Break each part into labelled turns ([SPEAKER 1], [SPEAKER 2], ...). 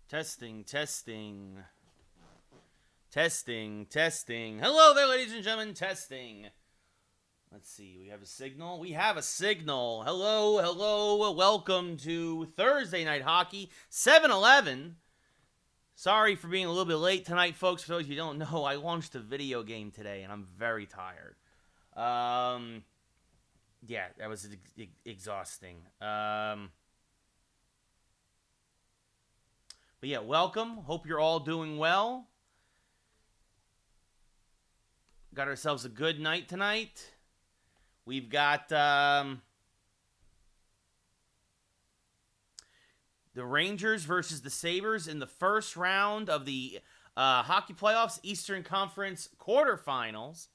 [SPEAKER 1] Testing, testing. Testing, testing. Hello there, ladies and gentlemen. Testing. Let's see. We have a signal. We have a signal. Hello, hello. Welcome to Thursday Night Hockey, 7-11. Sorry for being a little bit late tonight, folks. For those of you who don't know, I launched a video game today, and I'm very tired. Yeah, that was exhausting. But yeah, welcome. Hope you're all doing well. Got ourselves a good night tonight. We've got the Rangers versus the Sabers in the first round of the hockey playoffs, Eastern Conference quarterfinals.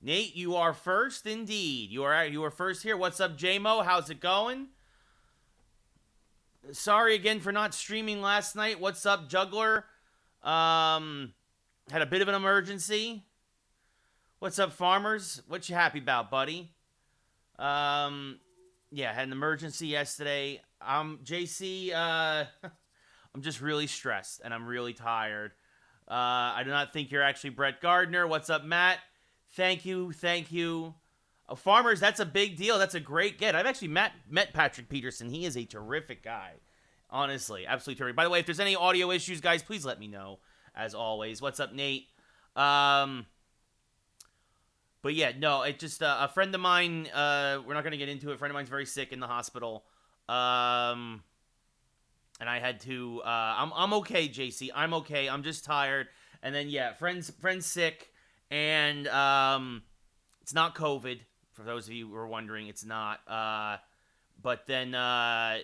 [SPEAKER 1] Nate, you are first indeed. You are first here. What's up, J-Mo? How's it going? Sorry again for not streaming last night. What's up, Juggler? Had a bit of an emergency. What's up, Farmers? What you happy about, buddy? Yeah, had an emergency yesterday. JC, I'm just really stressed, and I'm really tired. I do not think you're actually Brett Gardner. What's up, Matt? Thank you. Farmers, that's a big deal. That's a great get. I've actually met Patrick Peterson. He is a terrific guy. Honestly, absolutely terrific. By the way, if there's any audio issues, guys, please let me know, as always. What's up, Nate? But yeah, no, it just, a friend of mine, we're not going to get into it. A friend of mine's very sick in the hospital. And I had to, I'm okay, JC. I'm okay. I'm just tired. And then, yeah, friend's sick. And, it's not COVID. For those of you who are wondering, it's not. But then, yeah,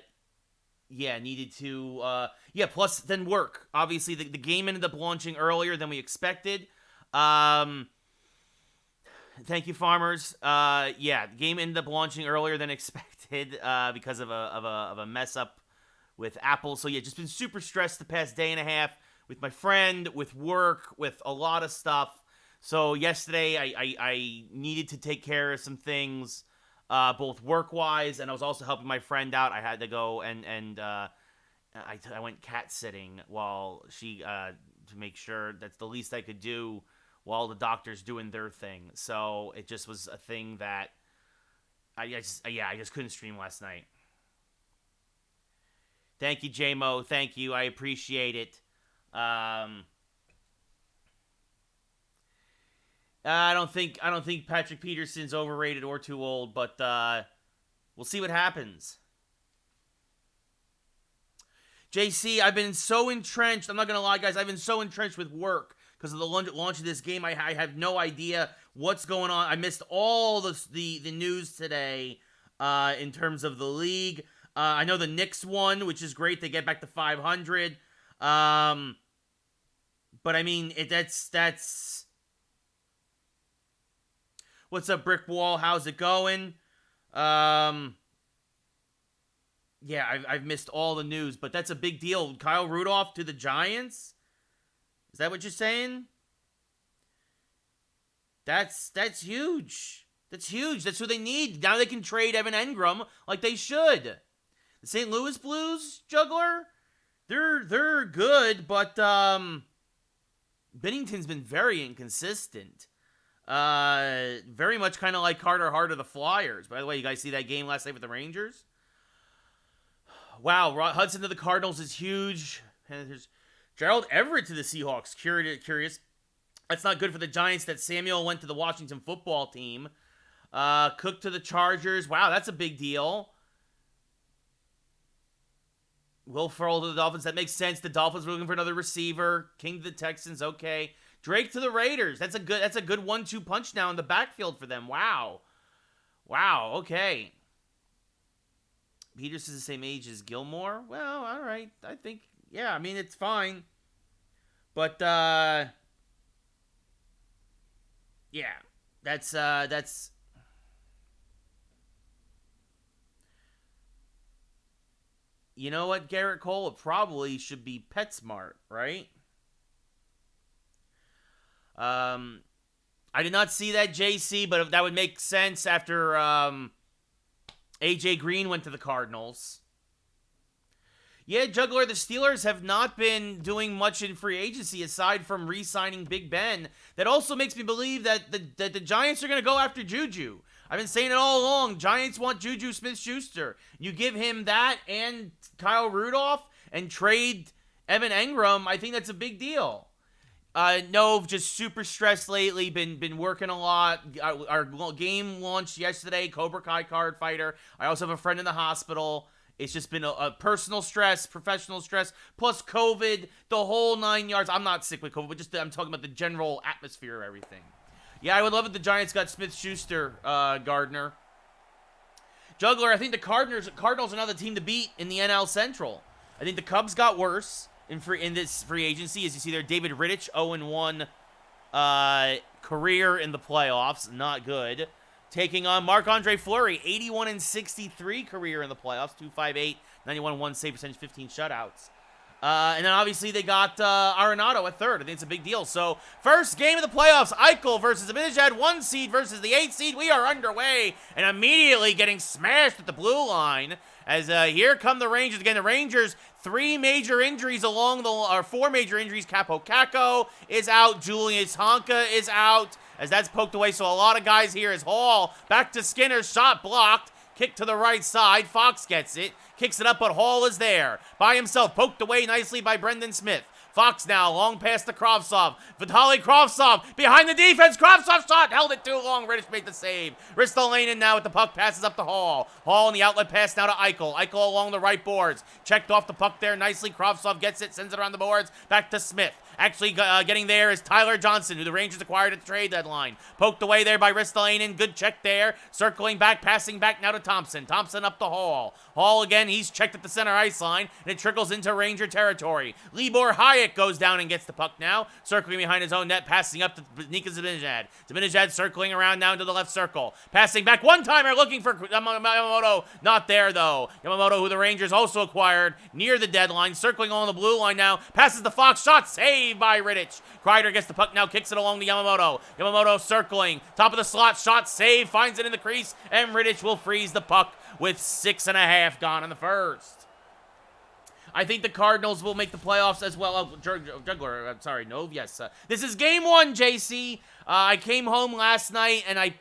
[SPEAKER 1] needed to, plus then work. Obviously, the game ended up launching earlier than we expected. Thank you, Farmers. Yeah, the game ended up launching earlier than expected because of a mess up with Apple. So, yeah, just been super stressed the past day and a half with my friend, with work, with a lot of stuff. So yesterday, I needed to take care of some things, both work-wise, and I was also helping my friend out. I had to go and I went cat sitting while she to make sure that's the least I could do while the doctor's doing their thing. So it just was a thing that I just couldn't stream last night. Thank you, J-Mo. Thank you. I appreciate it. I don't think Patrick Peterson's overrated or too old, but we'll see what happens. JC, I've been so entrenched. I'm not going to lie, guys. I've been so entrenched with work because of the launch of this game. I have no idea what's going on. I missed all the news today in terms of the league. I know the Knicks won, which is great. They get back to 500. But, I mean, that's... What's up, Brick Wall? How's it going? Yeah, I've missed all the news, but that's a big deal. Kyle Rudolph to the Giants? Is that what you're saying? That's huge. That's huge. That's who they need. Now they can trade Evan Engram like they should. The St. Louis Blues, Juggler? They're good, but Binnington's been very inconsistent. Very much kind of like Carter Hart of the Flyers. By the way, you guys see that game last night with the Rangers? Wow, Hudson to the Cardinals is huge. And there's Gerald Everett to the Seahawks. Curious. That's not good for the Giants that Samuel went to the Washington football team. Cook to the Chargers. Wow, that's a big deal. Will Ferrell to the Dolphins. That makes sense. The Dolphins were looking for another receiver. King to the Texans. Okay. Drake to the Raiders. That's a good 1-2 punch now in the backfield for them. Wow. Okay. Peterson's the same age as Gilmore. Well, all right. I think, yeah. I mean, it's fine. But yeah. That's. You know what, Garrett Cole? It probably should be PetSmart, right? I did not see that, JC, but that would make sense after AJ Green went to the Cardinals. Yeah, Juggler, the Steelers have not been doing much in free agency aside from re-signing Big Ben. That also makes me believe that the Giants are going to go after Juju. I've been saying it all along. Giants want Juju Smith-Schuster. You give him that and Kyle Rudolph and trade Evan Engram, I think that's a big deal. No, just super stressed lately. Been working a lot. Our game launched yesterday. Cobra Kai card fighter. I also have a friend in the hospital. It's just been a personal stress, professional stress, plus COVID, the whole 9 yards. I'm not sick with COVID, but just I'm talking about the general atmosphere of everything. Yeah, I would love if the Giants got Smith-Schuster, Gardner. Juggler, I think the Cardinals are now the team to beat in the NL Central. I think the Cubs got worse in this free agency. As you see there, David Rittich, 0-1 career in the playoffs. Not good. Taking on Marc-Andre Fleury, 81-63 career in the playoffs, 2.58, 91-1 save percentage, 15 shutouts. And then obviously they got Arenado at third. I think it's a big deal. So first game of the playoffs, Eichel versus Zibanejad, 1 seed versus the 8 seed. We are underway and immediately getting smashed at the blue line. As here come the Rangers again. The Rangers, 4 major injuries. Capo Caco is out. Julius Honka is out. As that's poked away, so a lot of guys here is Hall. Back to Skinner, shot blocked. Kick to the right side. Fox gets it. Kicks it up, but Hall is there. By himself, poked away nicely by Brendan Smith. Fox now, long pass to Kravtsov. Vitaly Kravtsov, behind the defense. Kravtsov shot, held it too long. Rittich made the save. Ristolainen now with the puck, passes up to Hall. Hall in the outlet pass now to Eichel. Eichel along the right boards. Checked off the puck there nicely. Kravtsov gets it, sends it around the boards. Back to Smith. Actually getting there is Tyler Johnson, who the Rangers acquired at the trade deadline. Poked away there by Ristolainen. Good check there. Circling back, passing back now to Thompson. Thompson up to Hall. Hall again, he's checked at the center ice line, and it trickles into Ranger territory. Libor Hayek goes down and gets the puck now. Circling behind his own net, passing up to Nika Zibanejad. Zibanejad circling around down to the left circle. Passing back, one-timer looking for Yamamoto. Not there, though. Yamamoto, who the Rangers also acquired near the deadline. Circling on the blue line now. Passes the Fox. Shot saved by Rittich. Kreider gets the puck now, kicks it along to Yamamoto. Yamamoto circling. Top of the slot, shot save, finds it in the crease, and Rittich will freeze the puck with 6.5 gone in the first. I think the Cardinals will make the playoffs as well. Oh, Juggler, I'm sorry, Nove, yes. This is game 1, JC. I came home last night, and I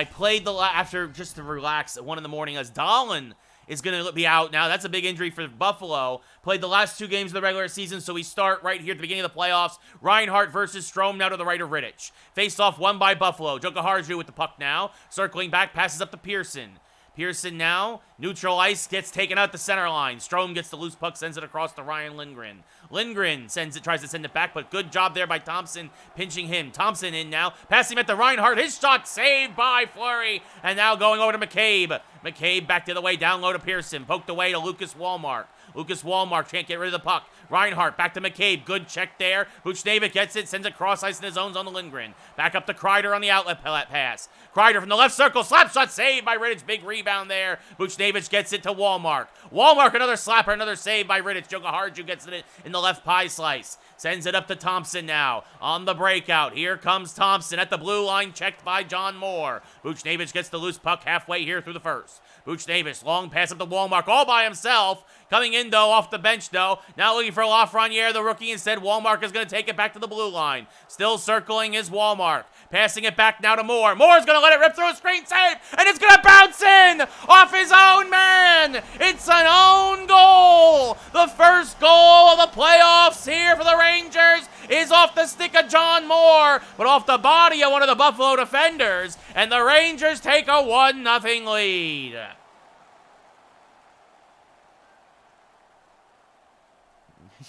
[SPEAKER 1] played after just to relax at 1 in the morning as Dahlin is going to be out now. That's a big injury for Buffalo. Played the last 2 games of the regular season, so we start right here at the beginning of the playoffs. Reinhart versus Strome now to the right of Rittich. Face off won by Buffalo. Jokiharju with the puck now. Circling back, passes up to Pearson. Pearson now, neutral ice, gets taken out the center line. Strome gets the loose puck, sends it across to Ryan Lindgren. Lindgren tries to send it back, but good job there by Thompson, pinching him. Thompson in now, passing at the Reinhart. His shot saved by Fleury, and now going over to McCabe. McCabe back the other way, down low to Pearson. Poked away to Lucas Wallmark. Lucas Wallmark can't get rid of the puck. Reinhart back to McCabe. Good check there. Buchnevich gets it, sends it cross ice in his own zone to Lindgren. Back up to Kreider on the outlet pass. Kreider from the left circle. Slap shot saved by Rittich. Big rebound there. Buchnevich gets it to Wallmark. Wallmark, another slapper, another save by Rittich. Jokiharju gets it in the left pie slice. Sends it up to Thompson now. On the breakout. Here comes Thompson at the blue line. Checked by John Moore. Buchnevich gets the loose puck halfway here through the first. Buchnevich, long pass up to Wallmark all by himself. Coming in, though, off the bench, though. Now looking for Lafreniere, the rookie. Instead, Wallmark is going to take it back to the blue line. Still circling is Wallmark. Passing it back now to Moore. Moore's going to let it rip through a screen save, and it's going to bounce in off his own man. It's an own goal. The first goal of the playoffs here for the Rangers is off the stick of John Moore, but off the body of one of the Buffalo defenders, and the Rangers take a 1-0 lead.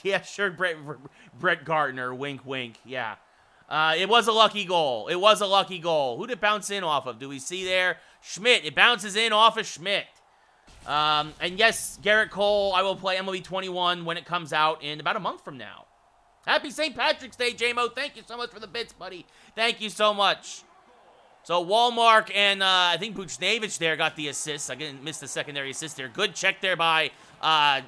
[SPEAKER 1] Yeah, sure, Brett Gardner, wink, wink, yeah. It was a lucky goal. It was a lucky goal. Who did it bounce in off of? Do we see there? Schmidt. It bounces in off of Schmidt. And yes, Garrett Cole, I will play MLB 21 when it comes out in about a month from now. Happy St. Patrick's Day, J-Mo. Thank you so much for the bits, buddy. Thank you so much. So Wallmark and I think Buchnevich there got the assist. I missed the secondary assist there. Good check there by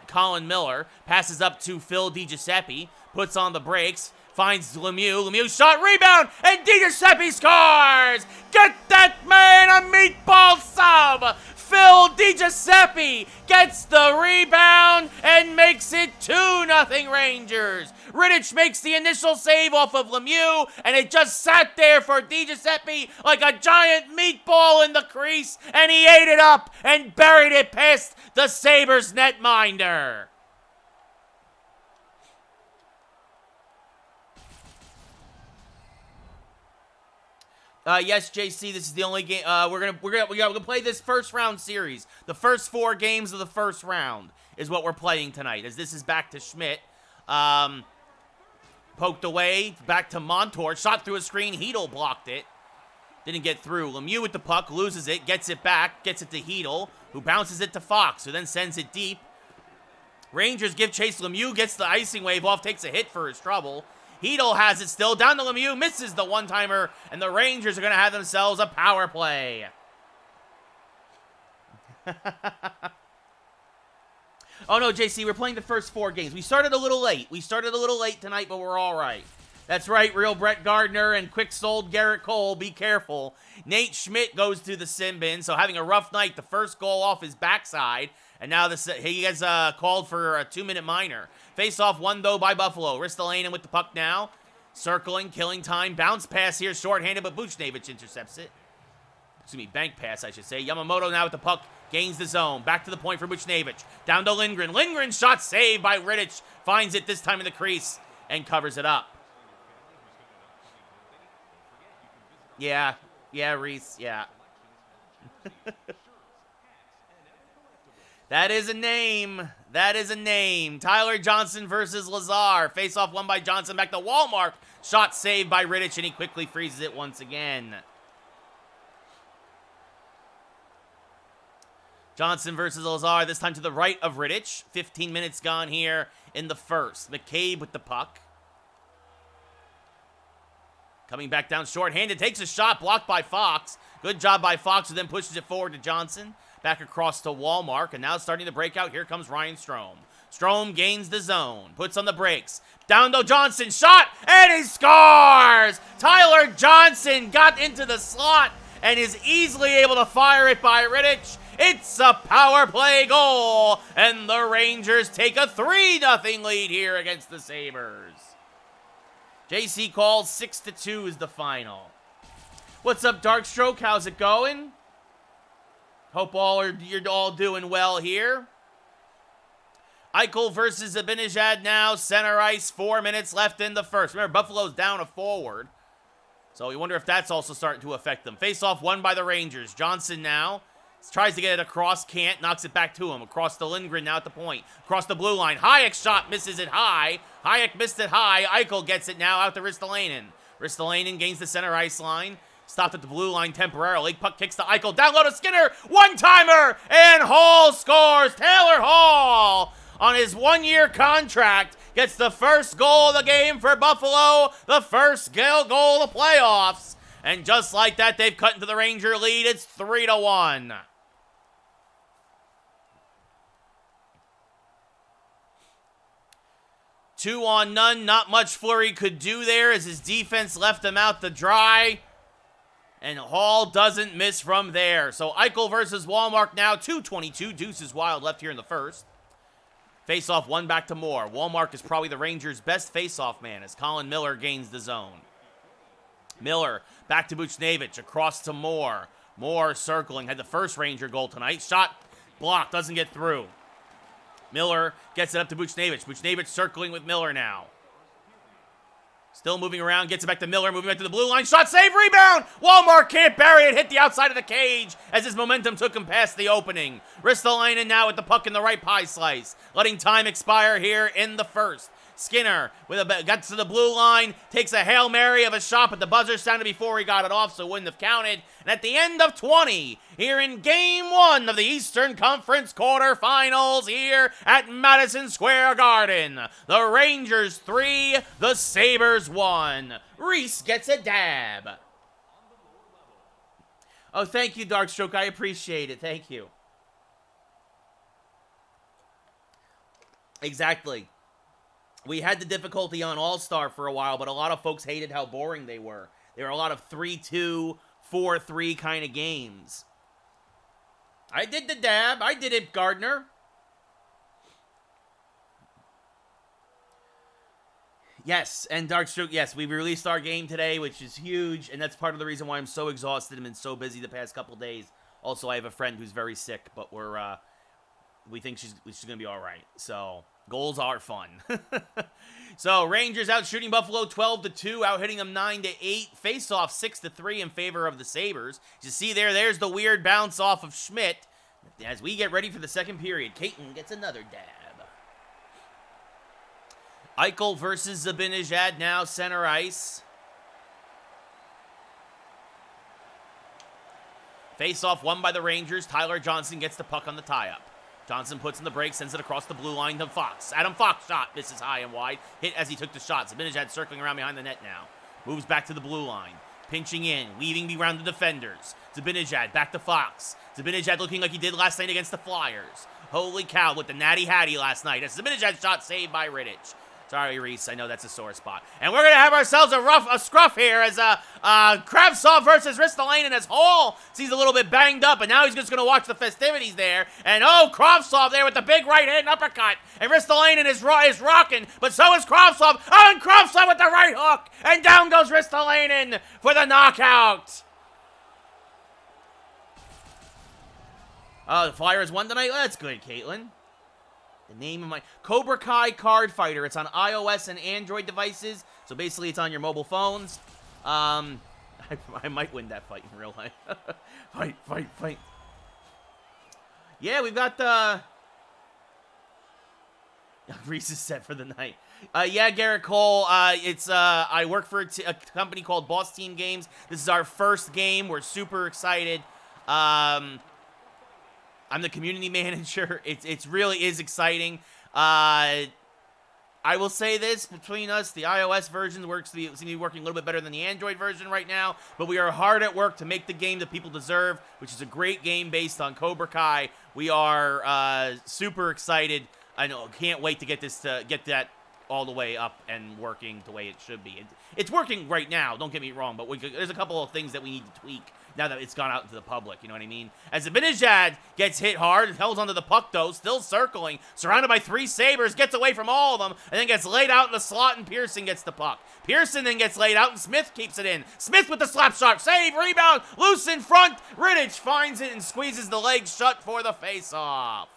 [SPEAKER 1] Colin Miller. Passes up to Phil DiGiuseppe. Puts on the brakes. Finds Lemieux. Lemieux shot, rebound, and DiGiuseppe scores! Get that man a meatball sub! Phil DiGiuseppe gets the rebound and makes it 2-0 Rangers. Rittich makes the initial save off of Lemieux, and it just sat there for DiGiuseppe like a giant meatball in the crease, and he ate it up and buried it past the Sabres netminder. Yes, JC, this is the only game. We're gonna play this first round series. The first 4 games of the first round is what we're playing tonight. As this is back to Schmidt, poked away, back to Montour, shot through a screen. Hedl blocked it, didn't get through. Lemieux with the puck, loses it, gets it back, gets it to Hedl, who bounces it to Fox, who then sends it deep. Rangers give chase. Lemieux gets the icing wave off, takes a hit for his trouble. Hedl has it still, down to Lemieux, misses the one-timer, and the Rangers are going to have themselves a power play. Oh no, JC, we're playing the first 4 games. We started a little late. Tonight, but we're all right. That's right, real Brett Gardner and quick-souled Garrett Cole, be careful. Nate Schmidt goes to the sin bin, so having a rough night, the first goal off his backside, and now he gets called for a 2-minute minor. Face-off won, though, by Buffalo. Ristolainen with the puck now. Circling, killing time. Bounce pass here, shorthanded, but Buchnevich intercepts it. Excuse me, bank pass, I should say. Yamamoto now with the puck. Gains the zone. Back to the point for Buchnevich. Down to Lindgren. Lindgren shot saved by Rittich. Finds it this time in the crease and covers it up. Yeah, Reese, yeah. That is a name. Tyler Johnson versus Lazar. Face-off won by Johnson. Back to Wallmark. Shot saved by Rittich, and he quickly freezes it once again. Johnson versus Lazar, this time to the right of Rittich. 15 minutes gone here in the first. McCabe with the puck. Coming back down short-handed. Takes a shot, blocked by Fox. Good job by Fox, who then pushes it forward to Johnson. Back across to Wallmark, and now starting to break out. Here comes Ryan Strome. Strome gains the zone, puts on the brakes. Down to Johnson, shot, and he scores! Tyler Johnson got into the slot and is easily able to fire it by Rittich. It's a power play goal, and the Rangers take a 3-0 lead here against the Sabres. JC calls 6-2 is the final. What's up, Darkstroke? How's it going? Hope you're all doing well here. Eichel versus Zibanejad now. Center ice, 4 minutes left in the first. Remember, Buffalo's down a forward. So we wonder if that's also starting to affect them. Face-off won by the Rangers. Johnson now tries to get it across, can't, knocks it back to him. Across to Lindgren now at the point. Across the blue line. Hayek's shot misses it high. Hayek missed it high. Eichel gets it now out to Ristolainen. Ristolainen gains the center ice line. Stopped at the blue line temporarily. Puck kicks to Eichel. Down low to Skinner. One-timer. And Hall scores. Taylor Hall on his 1-year contract gets the first goal of the game for Buffalo. The first goal of the playoffs. And just like that, they've cut into the Ranger lead. It's 3-1. Two on none. Not much Fleury could do there as his defense left him out to dry. And Hall doesn't miss from there. So Eichel versus Wallmark now. 2:22. Deuces Wild left here in the first. Face-off one back to Moore. Wallmark is probably the Rangers' best face-off man as Colin Miller gains the zone. Miller back to Buchnevich. Across to Moore. Moore circling. Had the first Ranger goal tonight. Shot blocked. Doesn't get through. Miller gets it up to Buchnevich. Buchnevich circling with Miller now. Still moving around, gets it back to Miller, moving back to the blue line. Shot, save, rebound! Wallmark can't bury it, hit the outside of the cage as his momentum took him past the opening. Ristolainen now with the puck in the right pie slice, letting time expire here in the first. Skinner gets to the blue line, takes a Hail Mary of a shot, but the buzzer sounded before he got it off, so it wouldn't have counted. And at the end of 20, here in Game 1 of the Eastern Conference Quarterfinals here at Madison Square Garden, the Rangers 3, the Sabres 1. Reese gets a dab. Oh, thank you, Darkstroke. I appreciate it. Thank you. Exactly. We had the difficulty on All-Star for a while, but a lot of folks hated how boring they were. There were a lot of 3-2, 4-3 kind of games. I did the dab. I did it, Gardner. Yes, and Darkstroke, yes, we released our game today, which is huge, and that's part of the reason why I'm so exhausted and been so busy the past couple days. Also, I have a friend who's very sick, but we think she's going to be all right. So, goals are fun. So, Rangers out shooting Buffalo 12-2, out hitting them 9-8. Face-off 6-3 in favor of the Sabers. You see there's the weird bounce off of Schmidt. As we get ready for the second period, Caton gets another dab. Eichel versus Zibanejad now center ice. Face-off won by the Rangers. Tyler Johnson gets the puck on the tie-up. Johnson puts in the break, sends it across the blue line to Fox. Adam Fox shot misses high and wide. Hit as he took the shot. Zibanejad circling around behind the net now. Moves back to the blue line. Pinching in, weaving around the defenders. Zibanejad back to Fox. Zibanejad looking like he did last night against the Flyers. Holy cow, with the natty hattie last night. That's Zibanejad shot saved by Rittich. Sorry, Reese. I know that's a sore spot. And we're going to have ourselves a scruff here as Kravtsov versus Ristolainen as Hall seems a little bit banged up, and now he's just going to watch the festivities there. And, Kravtsov there with the big right hand uppercut. And Ristolainen is rocking, but so is Kravtsov. Oh, and Kravtsov with the right hook. And down goes Ristolainen for the knockout. The Flyers won tonight? Well, that's good, Caitlin. The name of my... Cobra Kai Card Fighter. It's on iOS and Android devices. So basically, it's on your mobile phones. I might win that fight in real life. Fight. Yeah, we've got the... Reese is set for the night. Yeah, Garrett Cole. I work for a company called Boss Team Games. This is our first game. We're super excited. I'm the community manager. It really is exciting. I will say this, between us, the iOS version seems to be working a little bit better than the Android version right now, but we are hard at work to make the game that people deserve, which is a great game based on Cobra Kai. We are super excited. I know, can't wait to get that all the way up and working the way it should be. It's working right now, don't get me wrong, but there's a couple of things that we need to tweak now that it's gone out into the public, you know what I mean? As Zibanejad gets hit hard, held onto the puck though, still circling, surrounded by 3 Sabers, gets away from all of them, and then gets laid out in the slot, and Pearson gets the puck. Pearson then gets laid out, and Smith keeps it in. Smith with the slap shot, save, rebound, loose in front, Rittich finds it and squeezes the legs shut for the face-off.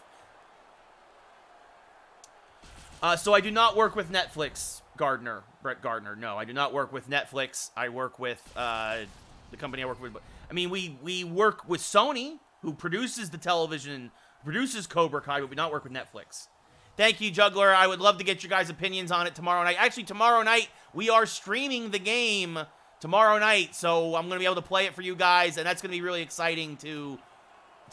[SPEAKER 1] So I do not work with Netflix, Brett Gardner. No, I do not work with Netflix. I work with the company I work with. I mean, we work with Sony, who produces the television, produces Cobra Kai, but we do not work with Netflix. Thank you, Juggler. I would love to get your guys' opinions on it tomorrow night. Actually, tomorrow night, we are streaming the game tomorrow night, so I'm going to be able to play it for you guys, and that's going to be really exciting to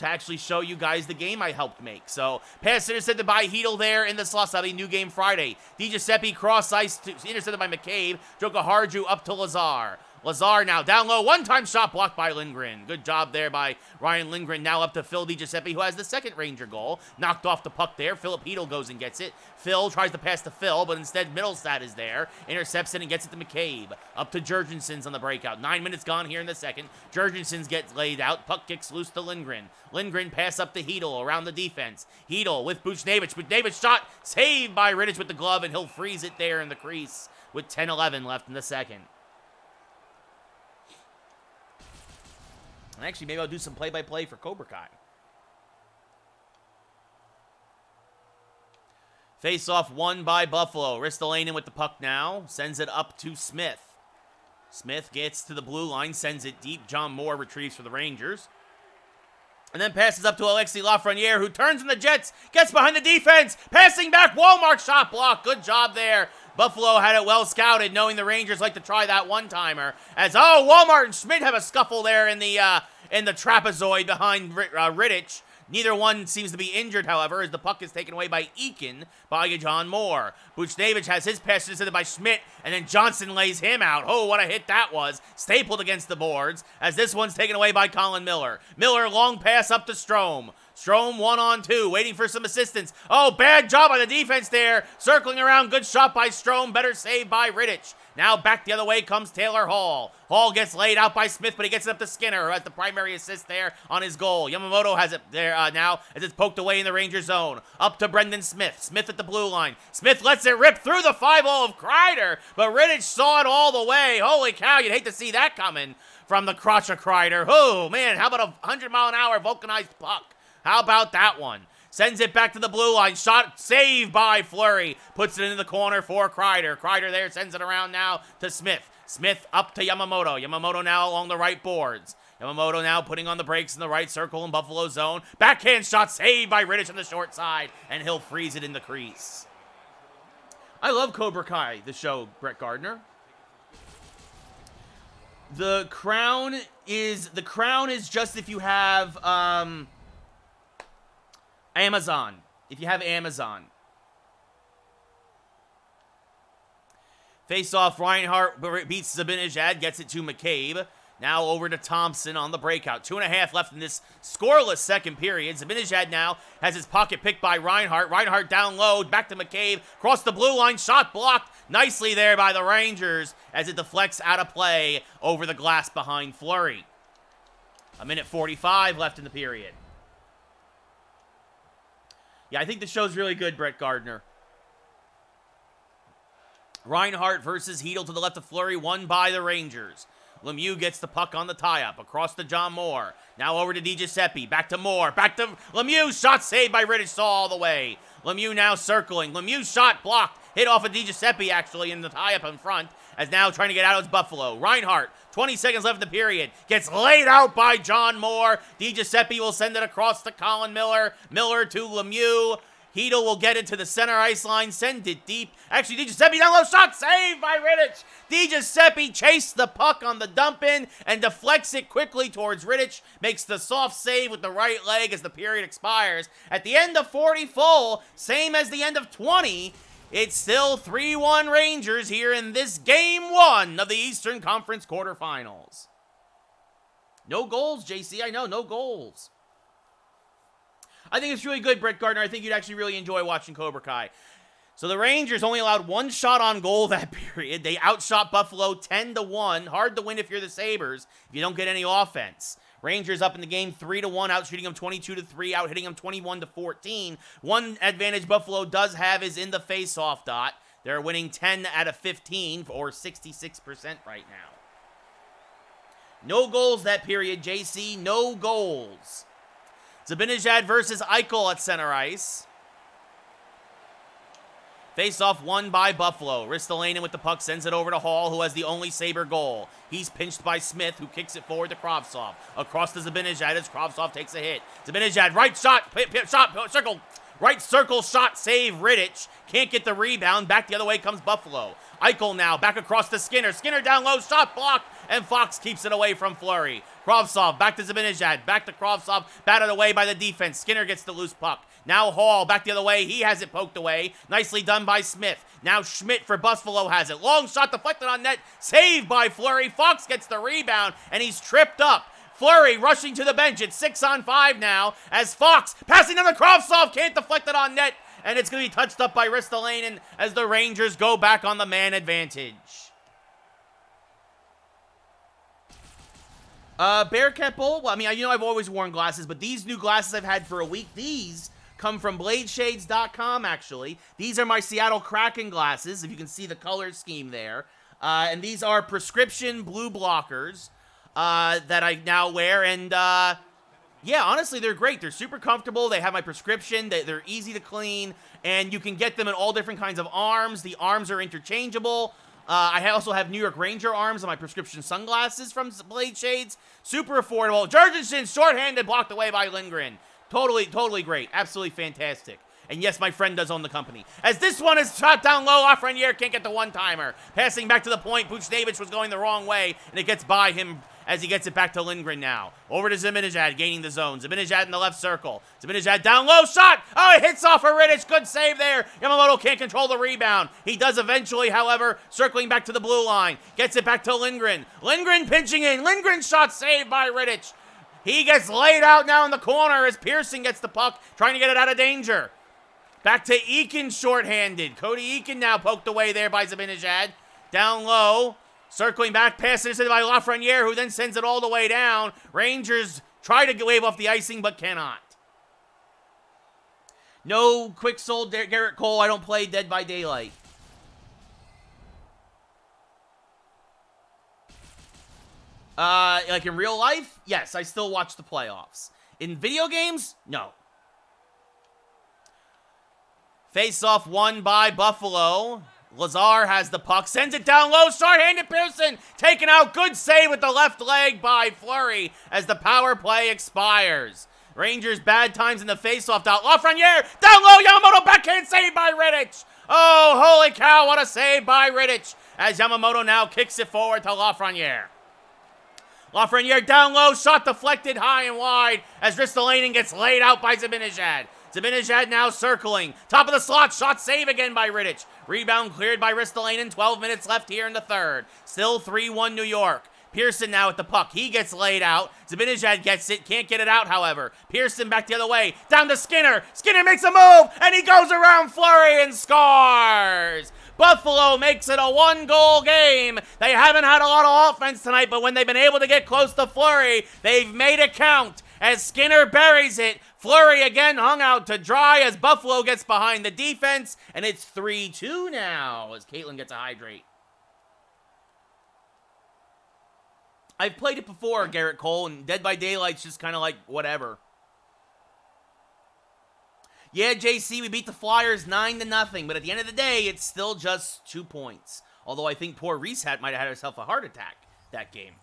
[SPEAKER 1] actually show you guys the game I helped make. So, pass intercepted by Hedel there in the slot. That'll be new game Friday. DiGiuseppe cross ice, intercepted by McCabe. Joka Harju up to Lazar. Lazar now down low. One-time shot blocked by Lindgren. Good job there by Ryan Lindgren. Now up to Phil DiGiuseppe, who has the second Ranger goal. Knocked off the puck there. Philip Hedel goes and gets it. Phil tries to pass to Phil, but instead Middlestad is there. Intercepts it and gets it to McCabe. Up to Jurgensen's on the breakout. 9 minutes gone here in the second. Jurgensen's gets laid out. Puck kicks loose to Lindgren. Lindgren pass up to Hedel around the defense. Hedel with Buchnevich. Buchnevich shot saved by Rittich with the glove, and he'll freeze it there in the crease with 10-11 left in the second. And actually, maybe I'll do some play-by-play for Cobra Kai. Face-off won by Buffalo. Ristolainen with the puck now. Sends it up to Smith. Smith gets to the blue line. Sends it deep. John Moore retrieves for the Rangers. And then passes up to Alexis Lafreniere, who turns in the Jets. Gets behind the defense. Passing back. Walmart shot block. Good job there. Buffalo had it well scouted, knowing the Rangers like to try that one-timer. As, Walmart and Schmidt have a scuffle there in the trapezoid behind Rittich. Neither one seems to be injured, however, as the puck is taken away by Eakin by John Moore. Buchnevich has his pass intercepted by Schmidt, and then Johnson lays him out. Oh, what a hit that was. Stapled against the boards, as this one's taken away by Colin Miller. Miller, long pass up to Strome. Strome 1-on-2, waiting for some assistance. Oh, bad job by the defense there. Circling around, good shot by Strome, better save by Rittich. Now back the other way comes Taylor Hall. Hall gets laid out by Smith, but he gets it up to Skinner, who has the primary assist there on his goal. Yamamoto has it there now as it's poked away in the Ranger zone. Up to Brendan Smith. Smith at the blue line. Smith lets it rip through the 5-0 of Kreider, but Rittich saw it all the way. Holy cow, you'd hate to see that coming from the crotch of Kreider. Oh, man, how about a 100-mile-an-hour vulcanized puck? How about that one? Sends it back to the blue line. Shot saved by Fleury. Puts it into the corner for Kreider. Kreider there sends it around now to Smith. Smith up to Yamamoto. Yamamoto now along the right boards. Yamamoto now putting on the brakes in the right circle in Buffalo zone. Backhand shot saved by Rittich on the short side, and he'll freeze it in the crease. I love Cobra Kai, the show, Brett Gardner. The crown is just if you have Amazon. If you have Amazon. Face off, Reinhart beats Zibanejad, gets it to McCabe. Now over to Thompson on the breakout. 2.5 left in this scoreless second period. Zibanejad now has his pocket picked by Reinhart. Reinhart down low, back to McCabe. Across the blue line, shot blocked nicely there by the Rangers as it deflects out of play over the glass behind Fleury. 1:45 left in the period. Yeah, I think the show's really good, Brett Gardner. Reinhart versus Hedel to the left of Fleury, won by the Rangers. Lemieux gets the puck on the tie-up, across to John Moore. Now over to DiGiuseppe, back to Moore, back to Lemieux, shot saved by Rittich, saw all the way. Lemieux now circling, Lemieux shot blocked, hit off of DiGiuseppe actually in the tie-up in front, as now trying to get out is Buffalo. Reinhart, 20 seconds left in the period, gets laid out by John Moore. DiGiuseppe will send it across to Colin Miller. Miller to Lemieux. Hedel will get it to the center ice line, send it deep. Actually, DiGiuseppe down low, shot saved by Rittich. DiGiuseppe chased the puck on the dump-in and deflects it quickly towards Rittich. Makes the soft save with the right leg as the period expires. At the end of 40 full, same as the end of 20, it's still 3-1 Rangers here in this Game 1 of the Eastern Conference quarterfinals. No goals, JC. I know, no goals. I think it's really good, Brett Gardner. I think you'd actually really enjoy watching Cobra Kai. So the Rangers only allowed one shot on goal that period. They outshot Buffalo 10-1. Hard to win if you're the Sabres if you don't get any offense. Rangers up in the game 3-1, out shooting them 22-3, out hitting them 21-14. One advantage Buffalo does have is in the face-off dot. They're winning 10 out of 15, or 66% right now. No goals that period, JC. No goals. Zibanejad versus Eichel at center ice. Face-off won by Buffalo. Ristolainen with the puck sends it over to Hall, who has the only Sabre goal. He's pinched by Smith, who kicks it forward to Kravtsov. Across to Zibanejad as Kravtsov takes a hit. Zibanejad, right shot, circle. Right circle shot, save Rittich. Can't get the rebound. Back the other way comes Buffalo. Eichel now, back across to Skinner. Skinner down low, shot blocked, and Fox keeps it away from Fleury. Kravtsov, back to Zibanejad, back to Kravtsov, batted away by the defense. Skinner gets the loose puck. Now Hall, back the other way, he has it poked away. Nicely done by Smith. Now Schmidt for Buffalo has it. Long shot deflected on net, saved by Fleury. Fox gets the rebound, and he's tripped up. Fleury rushing to the bench. It's 6-on-5 now, as Fox passing on the Kravtsov, can't deflect it on net, and it's going to be touched up by Ristolainen as the Rangers go back on the man advantage. Bearcat Bowl, well, I mean, I've always worn glasses, but these new glasses I've had for a week, these come from bladeshades.com, actually. These are my Seattle Kraken glasses, if you can see the color scheme there. And these are prescription blue blockers that I now wear, and yeah, honestly, they're great. They're super comfortable. They have my prescription. They're easy to clean, and you can get them in all different kinds of arms. The arms are interchangeable. I also have New York Ranger arms on my prescription sunglasses from Blade Shades. Super affordable. Jurgensen, shorthanded, blocked away by Lindgren. Totally great. Absolutely fantastic. And yes, my friend does own the company. As this one is shot down low, Lafreniere can't get the one-timer. Passing back to the point, Buchnevich was going the wrong way, and it gets by him as he gets it back to Lindgren now. Over to Zibanejad, gaining the zone. Zibanejad in the left circle. Zibanejad down low, shot! Oh, it hits off of Rittich. Good save there. Yamamoto can't control the rebound. He does eventually, however, circling back to the blue line. Gets it back to Lindgren. Lindgren pinching in. Lindgren shot saved by Rittich. He gets laid out now in the corner as Pearson gets the puck, trying to get it out of danger. Back to Eakin shorthanded. Cody Eakin now poked away there by Zibanejad. Down low. Circling back, pass intercepted by Lafreniere, who then sends it all the way down. Rangers try to wave off the icing, but cannot. No quick soul, Garrett Cole. I don't play Dead by Daylight. Like in real life, yes, I still watch the playoffs. In video games, no. Face-off won by Buffalo. Lazar has the puck, sends it down low, short-handed Pearson, taken out, good save with the left leg by Fleury as the power play expires. Rangers bad times in the face-off. Lafreniere, down low, Yamamoto, backhand save by Rittich. Oh, holy cow, what a save by Rittich as Yamamoto now kicks it forward to Lafreniere. Lafreniere down low, shot deflected high and wide as Ristolainen gets laid out by Zibanejad. Zibanejad now circling. Top of the slot, shot save again by Rittich. Rebound cleared by Ristolainen, 12 minutes left here in the third. Still 3-1 New York. Pearson now at the puck. He gets laid out. Zibanejad gets it, can't get it out, however. Pearson back the other way, down to Skinner. Skinner makes a move, and he goes around Fleury and scores. Buffalo makes it a one-goal game. They haven't had a lot of offense tonight, but when they've been able to get close to Fleury, they've made it count as Skinner buries it. Fleury again hung out to dry as Buffalo gets behind the defense, and it's 3-2 now as Caitlin gets a hydrate. I've played it before, Garrett Cole, and Dead by Daylight's just kind of like whatever. Yeah, JC, we beat the Flyers 9-0, but at the end of the day, it's still just 2 points. Although I think poor Reeshat might have had herself a heart attack that game.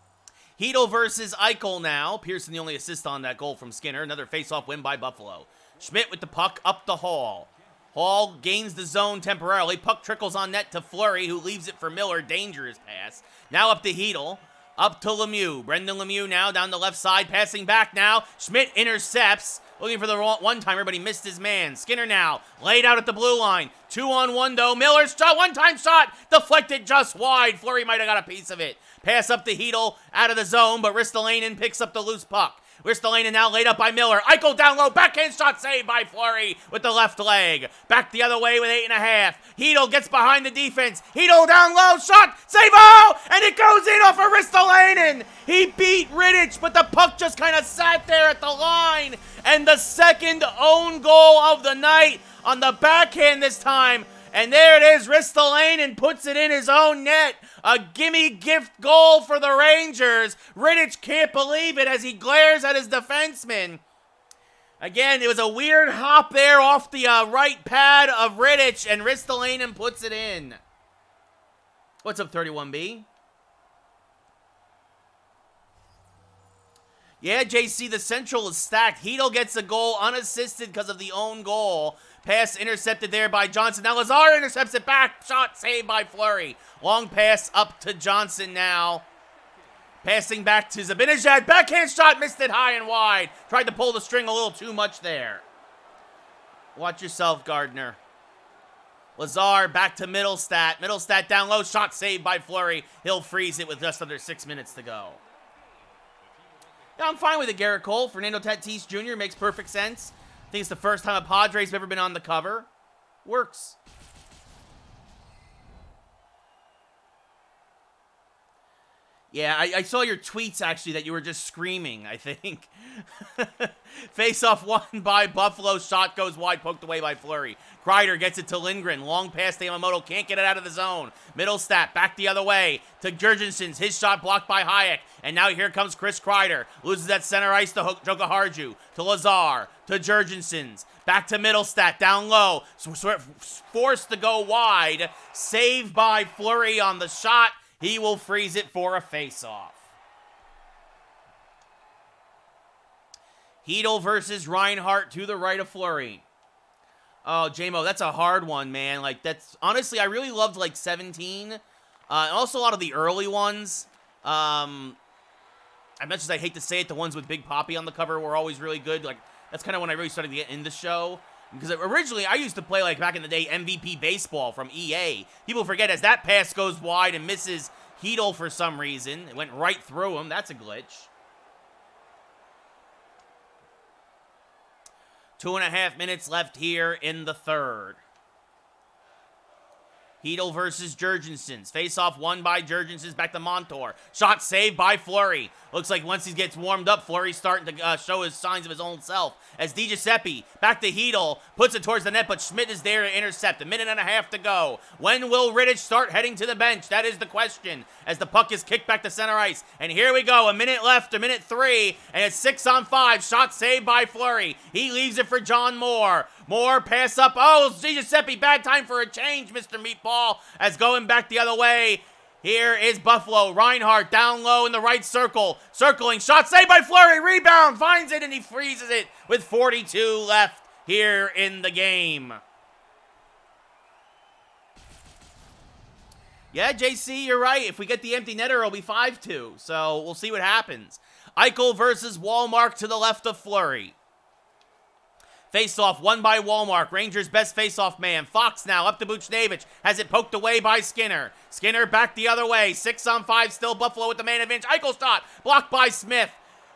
[SPEAKER 1] Hedel versus Eichel now. Pearson the only assist on that goal from Skinner. Another face-off win by Buffalo. Schmidt with the puck up the Hall. Hall gains the zone temporarily. Puck trickles on net to Fleury, who leaves it for Miller. Dangerous pass. Now up to Hedel. Up to Lemieux. Brendan Lemieux now down the left side. Passing back now. Schmidt intercepts. Looking for the one-timer, but he missed his man. Skinner now laid out at the blue line. 2-on-1 though. Miller's shot, one-time shot. Deflected just wide. Fleury might have got a piece of it. Pass up to Hedel out of the zone, but Ristolainen picks up the loose puck. Ristolainen now laid up by Miller. Eichel down low. Backhand shot saved by Fleury with the left leg. Back the other way with 8.5. Hedel gets behind the defense. Hedel down low. Shot. Save. Oh! And it goes in off of Ristolainen. He beat Rittich, but the puck just kind of sat there at the line. And the second own goal of the night on the backhand this time. And there it is. Ristolainen puts it in his own net. A gimme gift goal for the Rangers. Rittich can't believe it as he glares at his defenseman. Again, it was a weird hop there off the right pad of Rittich, and Ristolainen puts it in. What's up, 31B? Yeah, JC, the Central is stacked. Hedel gets a goal unassisted because of the own goal. Pass intercepted there by Johnson. Now Lazar intercepts it back. Shot saved by Fleury. Long pass up to Johnson now. Passing back to Zibanejad. Backhand shot. Missed it high and wide. Tried to pull the string a little too much there. Watch yourself, Gardner. Lazar back to Middlestat. Middlestat down low. Shot saved by Fleury. He'll freeze it with just under 6 minutes to go. Yeah, I'm fine with it, Garrett Cole. Fernando Tatis Jr. makes perfect sense. I think it's the first time a Padres have ever been on the cover. Works. Yeah, I saw your tweets, actually, that you were just screaming, I think. Face-off won by Buffalo. Shot goes wide, poked away by Fleury. Kreider gets it to Lindgren. Long pass to Yamamoto. Can't get it out of the zone. Middlestat back the other way to Jurgensen's. His shot blocked by Hayek. And now here comes Chris Kreider. Loses that center ice to Joka Harju. To Lazar. To Jurgensen's. Back to Middlestat. Down low. Forced to go wide. Saved by Fleury on the shot. He will freeze it for a face-off. Hedel versus Reinhart to the right of Fleury. Oh, J-Mo, that's a hard one, man. Like, that's... Honestly, I really loved, like, 17. And also a lot of the early ones. As much as I hate to say it, the ones with Big Papi on the cover were always really good. Like, that's kind of when I really started to get in the show. Because originally, I used to play, like, back in the day, MVP Baseball from EA. People forget, as that pass goes wide and misses Hedel for some reason. It went right through him. That's a glitch. 2.5 minutes left here in the third. Hedel versus Jurgensen's. Face-off won by Jurgensen's. Back to Montour. Shot saved by Fleury. Looks like once he gets warmed up, Fleury's starting to show his signs of his own self. As Di Giuseppe, back to Hedel, puts it towards the net, but Schmidt is there to intercept. 1.5 minutes to go. When will Rittich start heading to the bench? That is the question. As the puck is kicked back to center ice. And here we go. 1 minute left, 1:03, and it's 6-on-5. Shot saved by Fleury. He leaves it for John Moore. Moore pass up. Oh, Di Giuseppe, bad time for a change, Mr. Meatball. As going back the other way, here is Buffalo. Reinhardt down low in the right circle. Circling. Shot saved by Fleury. Rebound. Finds it and he freezes it with 42 left here in the game. Yeah, JC, you're right. If we get the empty netter, it'll be 5-2. So we'll see what happens. Eichel versus Wallmark to the left of Fleury. Face-off won by Wallmark. Rangers' best face-off man. Fox now up to Buchnevich. Has it poked away by Skinner. Skinner back the other way. 6-on-5 still. Buffalo with the man advantage. Eichel shot. Blocked by Smith.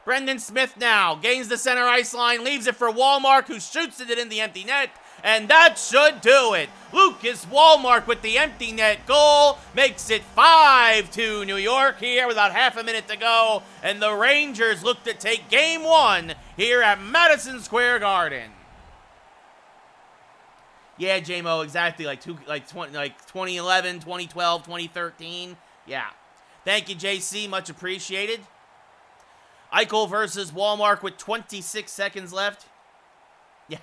[SPEAKER 1] Brendan Smith now gains the center ice line. Leaves it for Wallmark, who shoots it in the empty net. And that should do it. Lucas Wallmark with the empty net goal. Makes it 5-2 New York here with about half a minute to go. And the Rangers look to take game one here at Madison Square Garden. Yeah, J-Mo, exactly, like 2011, 2012, 2013. Yeah. Thank you, JC. Much appreciated. Eichel versus Wallmark with 26 seconds left. Yeah.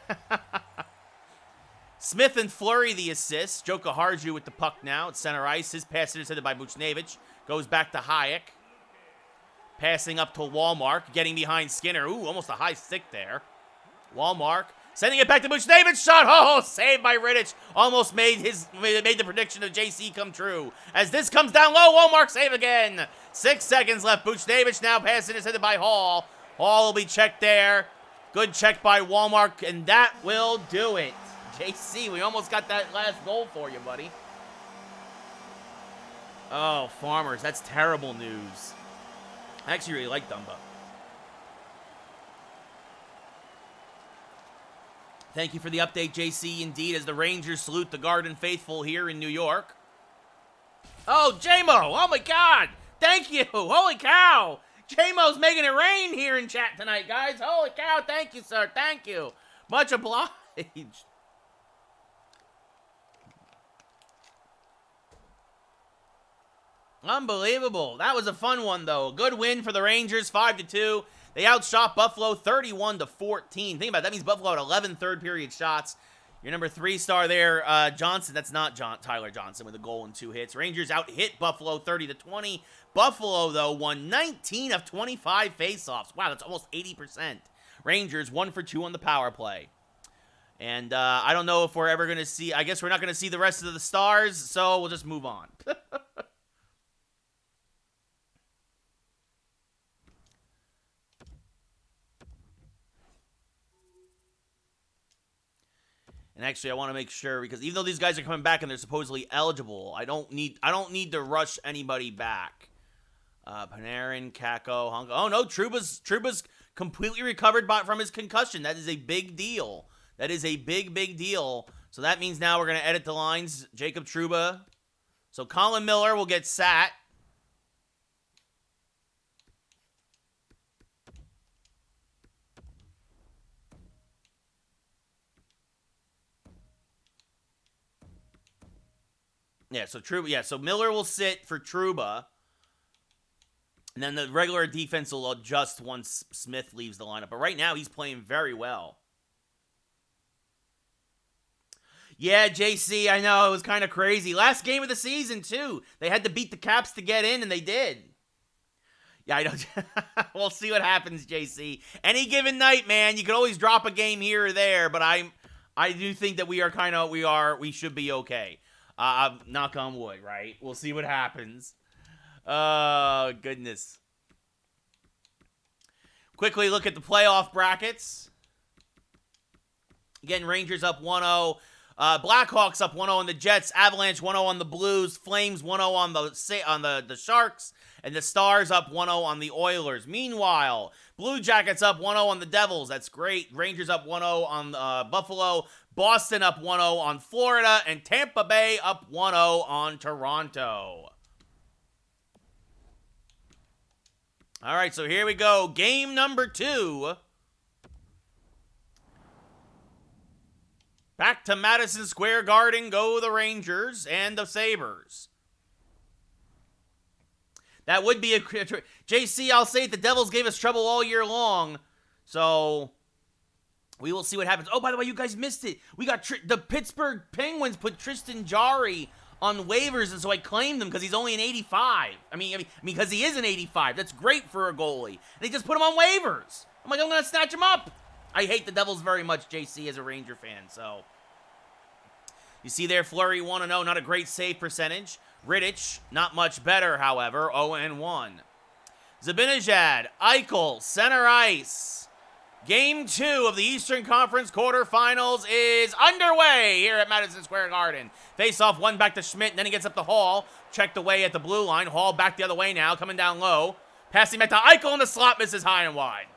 [SPEAKER 1] Smith and Fleury the assists. Joka Harju with the puck now at center ice. His pass intercepted by Buchnevich. Goes back to Hayek. Passing up to Wallmark. Getting behind Skinner. Ooh, almost a high stick there. Wallmark. Sending it back to Buchnevich. Shot. Oh, saved by Rittich. Almost made the prediction of JC come true. As this comes down low, Wallmark save again. 6 seconds left. Buchnevich now passing is headed by Hall. Hall will be checked there. Good check by Wallmark, and that will do it. JC, we almost got that last goal for you, buddy. Oh, Farmers, that's terrible news. I actually really like Dumba. Thank you for the update, JC. Indeed, as the Rangers salute the Garden faithful here in New York. Oh, J-Mo! Oh, my God! Thank you! Holy cow! J-Mo's making it rain here in chat tonight, guys. Holy cow! Thank you, sir. Thank you. Much obliged. Unbelievable. That was a fun one, though. A good win for the Rangers, 5-2. They outshot Buffalo 31-14. Think about it. That means Buffalo had 11 third-period shots. Your number 3 star there, Johnson. That's not Tyler Johnson with a goal and 2 hits. Rangers out-hit Buffalo 30-20. Buffalo, though, won 19 of 25 faceoffs. Wow, that's almost 80%. Rangers 1 for 2 on the power play. And I don't know if we're ever going to see... I guess we're not going to see the rest of the stars, so we'll just move on. And actually, I want to make sure, because even though these guys are coming back and they're supposedly eligible, I don't need to rush anybody back. Panarin, Kako, Honka. Oh no, Trouba's completely recovered from his concussion. That is a big deal. That is a big deal. So that means now we're going to edit the lines. Jacob Trouba. So Colin Miller will get sat. Yeah, so Trouba. Yeah, so Miller will sit for Trouba. And then the regular defense will adjust once Smith leaves the lineup. But right now, he's playing very well. Yeah, JC, I know. It was kind of crazy. Last game of the season, too. They had to beat the Caps to get in, and they did. Yeah, I don't. We'll see what happens, JC. Any given night, man, you could always drop a game here or there, but I do think that we should be okay. Knock on wood, right? We'll see what happens. Oh, goodness. Quickly look at the playoff brackets. Again, Rangers up 1-0. Blackhawks up 1-0 on the Jets. Avalanche 1-0 on the Blues. Flames 1-0 on the Sharks. And the Stars up 1-0 on the Oilers. Meanwhile, Blue Jackets up 1-0 on the Devils. That's great. Rangers up 1-0 on Buffalo. Boston up 1-0 on Florida. And Tampa Bay up 1-0 on Toronto. All right, so here we go. Game number 2. Back to Madison Square Garden go the Rangers and the Sabers. That would be a... JC, I'll say it, the Devils gave us trouble all year long. So, we will see what happens. Oh, by the way, you guys missed it. We got... the Pittsburgh Penguins put Tristan Jarry on waivers, and so I claimed him because he's only an 85. I mean, because he is an 85. That's great for a goalie. And they just put him on waivers. I'm like, I'm going to snatch him up. I hate the Devils very much, JC, as a Ranger fan, so... You see there, Fleury 1-0, not a great save percentage. Rittich, not much better, however, 0-1. Zibanejad, Eichel, center ice. Game 2 of the Eastern Conference quarterfinals is underway here at Madison Square Garden. Face-off, one back to Schmidt, and then he gets up to Hall. Checked away at the blue line. Hall back the other way now, coming down low. Passing back to Eichel in the slot, misses high and wide.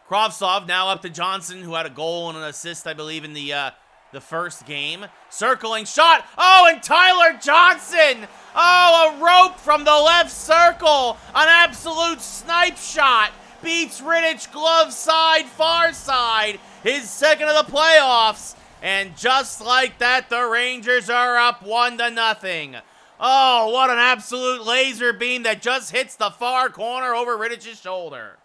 [SPEAKER 1] Kravtsov now up to Johnson, who had a goal and an assist, I believe, in the first game. Circling shot. Oh, and Tyler Johnson. Oh, a rope from the left circle. An absolute snipe shot. Beats Rittich glove side, far side. His second of the playoffs. And just like that, the Rangers are up 1-0. Oh, what an absolute laser beam that just hits the far corner over Rittich's shoulder.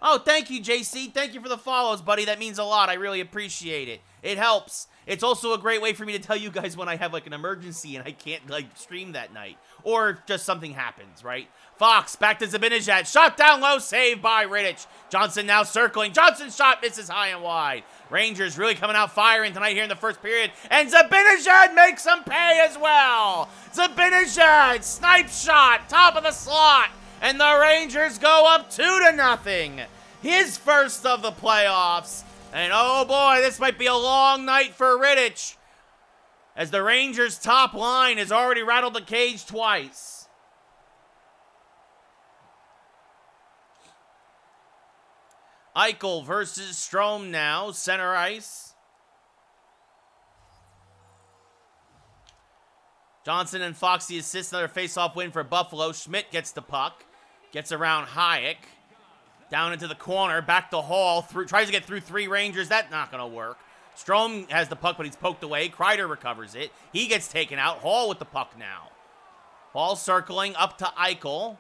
[SPEAKER 1] Oh, thank you, JC. Thank you for the follows, buddy. That means a lot. I really appreciate it. It helps. It's also a great way for me to tell you guys when I have, like, an emergency and I can't, like, stream that night. Or just something happens, right? Fox, back to Zibanejad. Shot down low, saved by Rittich. Johnson now circling. Johnson's shot misses high and wide. Rangers really coming out firing tonight here in the first period. And Zibanejad makes them pay as well. Zibanejad, snipe shot, top of the slot. And the Rangers go up 2-0. His first of the playoffs. And oh boy, this might be a long night for Rittich, as the Rangers' top line has already rattled the cage twice. Eichel versus Strome now, center ice. Johnson and Foxy assist, another face-off win for Buffalo. Schmidt gets the puck, gets around Hayek. Down into the corner, back to Hall, tries to get through 3 Rangers. That's not going to work. Strome has the puck, but he's poked away. Kreider recovers it. He gets taken out. Hall with the puck now. Hall circling up to Eichel.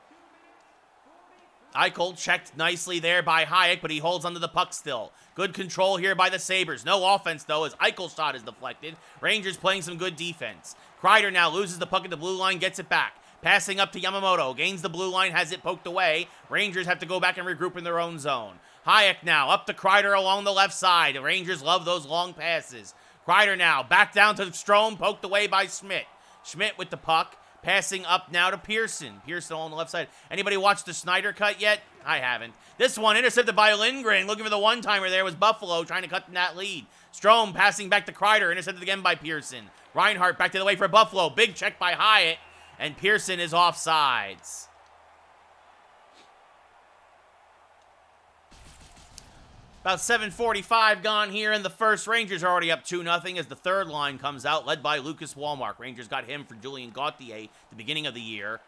[SPEAKER 1] Eichel checked nicely there by Hayek, but he holds onto the puck still. Good control here by the Sabres. No offense, though, as Eichel's shot is deflected. Rangers playing some good defense. Kreider now loses the puck at the blue line, gets it back. Passing up to Yamamoto, gains the blue line, has it poked away. Rangers have to go back and regroup in their own zone. Hayek now, up to Kreider along the left side. The Rangers love those long passes. Kreider now, back down to Strome, poked away by Schmidt. Schmidt with the puck, passing up now to Pearson. Pearson on the left side. Anybody watch the Snyder cut yet? I haven't. This one intercepted by Lindgren. Looking for the one-timer there was Buffalo, trying to cut that lead. Strome passing back to Kreider, intercepted again by Pearson. Reinhart back to the way for Buffalo. Big check by Hyatt. And Pearson is offsides. About 7:45 gone here in the first. Rangers are already up 2-0 as the third line comes out, led by Lucas Wallmark. Rangers got him for Julien Gauthier at the beginning of the year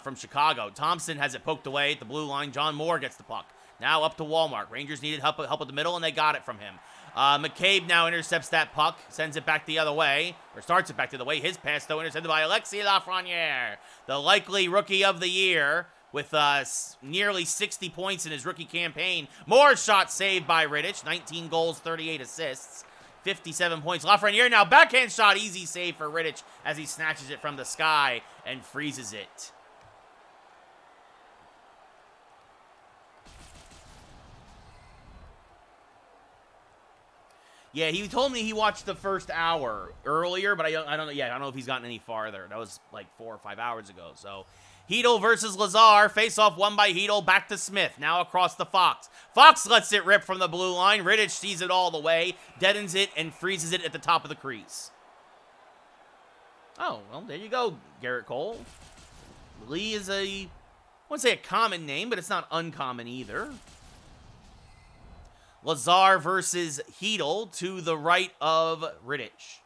[SPEAKER 1] from Chicago. Thompson has it poked away at the blue line. John Moore gets the puck. Now up to Wallmark. Rangers needed help at the middle, and they got it from him. McCabe now intercepts that puck, sends it back the other way, or starts it back the other way. His pass, though, intercepted by Alexis Lafreniere, the likely rookie of the year, with nearly 60 points in his rookie campaign. More shots saved by Rittich, 19 goals, 38 assists, 57 points. Lafreniere now, backhand shot, easy save for Rittich as he snatches it from the sky and freezes it. Yeah, he told me he watched the first hour earlier, but I don't know. Yeah, I don't know if he's gotten any farther. That was like 4 or 5 hours ago. So Hedel versus Lazar. Face-off won by Hedel. Back to Smith. Now across the Fox. Fox lets it rip from the blue line. Rittich sees it all the way, deadens it, and freezes it at the top of the crease. Oh, well, there you go, Garrett Cole. Lee is I wouldn't say a common name, but it's not uncommon either. Lazar versus Hedel to the right of Rittich.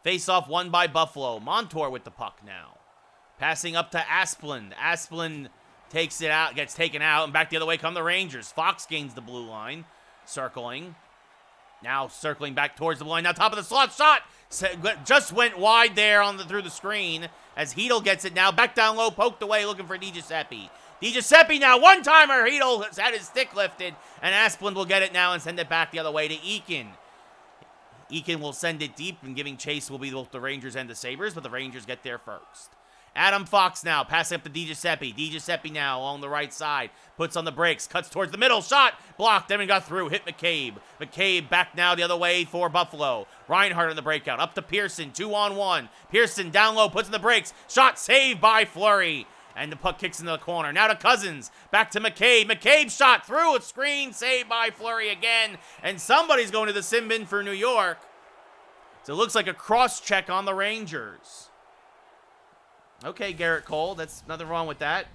[SPEAKER 1] Face-off won by Buffalo. Montour with the puck now. Passing up to Asplund. Asplund takes it out, gets taken out, and back the other way come the Rangers. Fox gains the blue line, circling. Now circling back towards the blue line. Now top of the slot shot. Just went wide there through the screen as Hedel gets it now. Back down low, poked away, looking for DiGiuseppe. DiGiuseppe now, one-timer. Hedel has had his stick lifted, and Asplund will get it now and send it back the other way to Eakin. Eakin will send it deep, and giving chase will be both the Rangers and the Sabres, but the Rangers get there first. Adam Fox now, passing up to DiGiuseppe. DiGiuseppe now along the right side, puts on the brakes, cuts towards the middle, shot, blocked, then got through, hit McCabe. McCabe back now the other way for Buffalo. Reinhart on the breakout, up to Pearson, 2-on-1. Pearson down low, puts in the brakes, shot saved by Fleury. And the puck kicks into the corner. Now to Cousins. Back to McCabe. McCabe shot through a screen. Saved by Fleury again. And somebody's going to the sin bin for New York. So it looks like a cross-check on the Rangers. Okay, Garrett Cole. That's nothing wrong with that.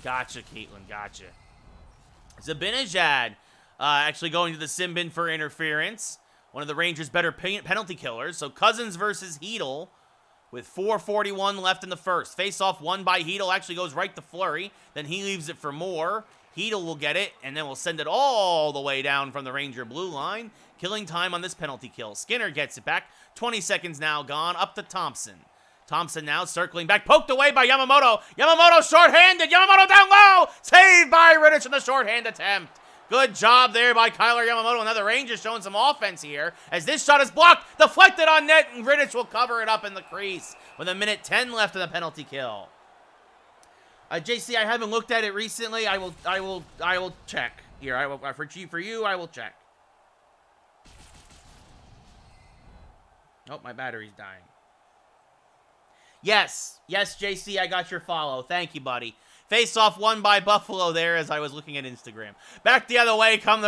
[SPEAKER 1] Gotcha, Caitlin. Gotcha. Zibanejad actually going to the sin bin for interference. One of the Rangers' better penalty killers. So Cousins versus Hedel. With 4:41 left in the first. Face-off won by Hedel. Actually goes right to Fleury. Then he leaves it for Moore. Hedel will get it, and then we'll send it all the way down from the Ranger blue line. Killing time on this penalty kill. Skinner gets it back. 20 seconds now gone. Up to Thompson. Thompson now circling back. Poked away by Yamamoto. Yamamoto shorthanded. Yamamoto down low. Saved by Rittich in the shorthand attempt. Good job there by Kyler Yamamoto. Now the Rangers showing some offense here as this shot is blocked, deflected on net, and Rittich will cover it up in the crease with 1:10 left in the penalty kill. JC, I haven't looked at it recently. I will check here. For you, I will check. Oh, my battery's dying. Yes, JC, I got your follow. Thank you, buddy. Face-off won by Buffalo there as I was looking at Instagram. Back the other way come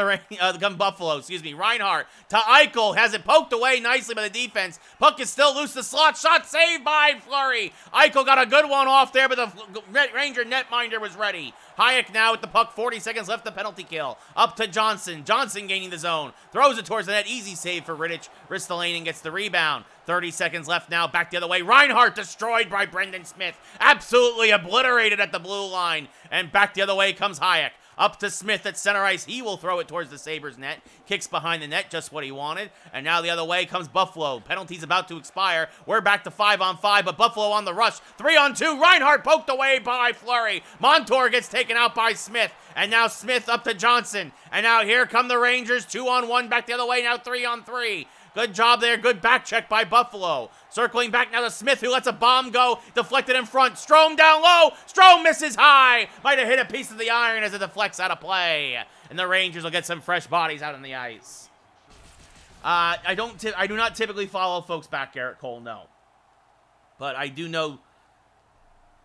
[SPEAKER 1] Buffalo, Reinhart to Eichel. Has it poked away nicely by the defense. Puck is still loose. The slot shot saved by Fleury. Eichel got a good one off there, but the Ranger netminder was ready. Hayek now with the puck. 40 seconds left the penalty kill. Up to Johnson. Johnson gaining the zone. Throws it towards the net. Easy save for Rittich. Ristolainen gets the rebound. 30 seconds left now. Back the other way. Reinhart destroyed by Brendan Smith. Absolutely obliterated at the blue line. And back the other way comes Hayek. Up to Smith at center ice. He will throw it towards the Sabres net. Kicks behind the net, just what he wanted. And now the other way comes Buffalo. Penalty's about to expire. We're back to 5-on-5, but Buffalo on the rush. 3-on-2. Reinhart poked away by Fleury. Montour gets taken out by Smith. And now Smith up to Johnson. And now here come the Rangers. 2-on-1 back the other way. Now 3-on-3. Good job there. Good back check by Buffalo. Circling back now to Smith, who lets a bomb go. Deflected in front. Strome down low. Strome misses high. Might have hit a piece of the iron as it deflects out of play. And the Rangers will get some fresh bodies out on the ice. I do not typically follow folks back, Garrett Cole, no. But I do know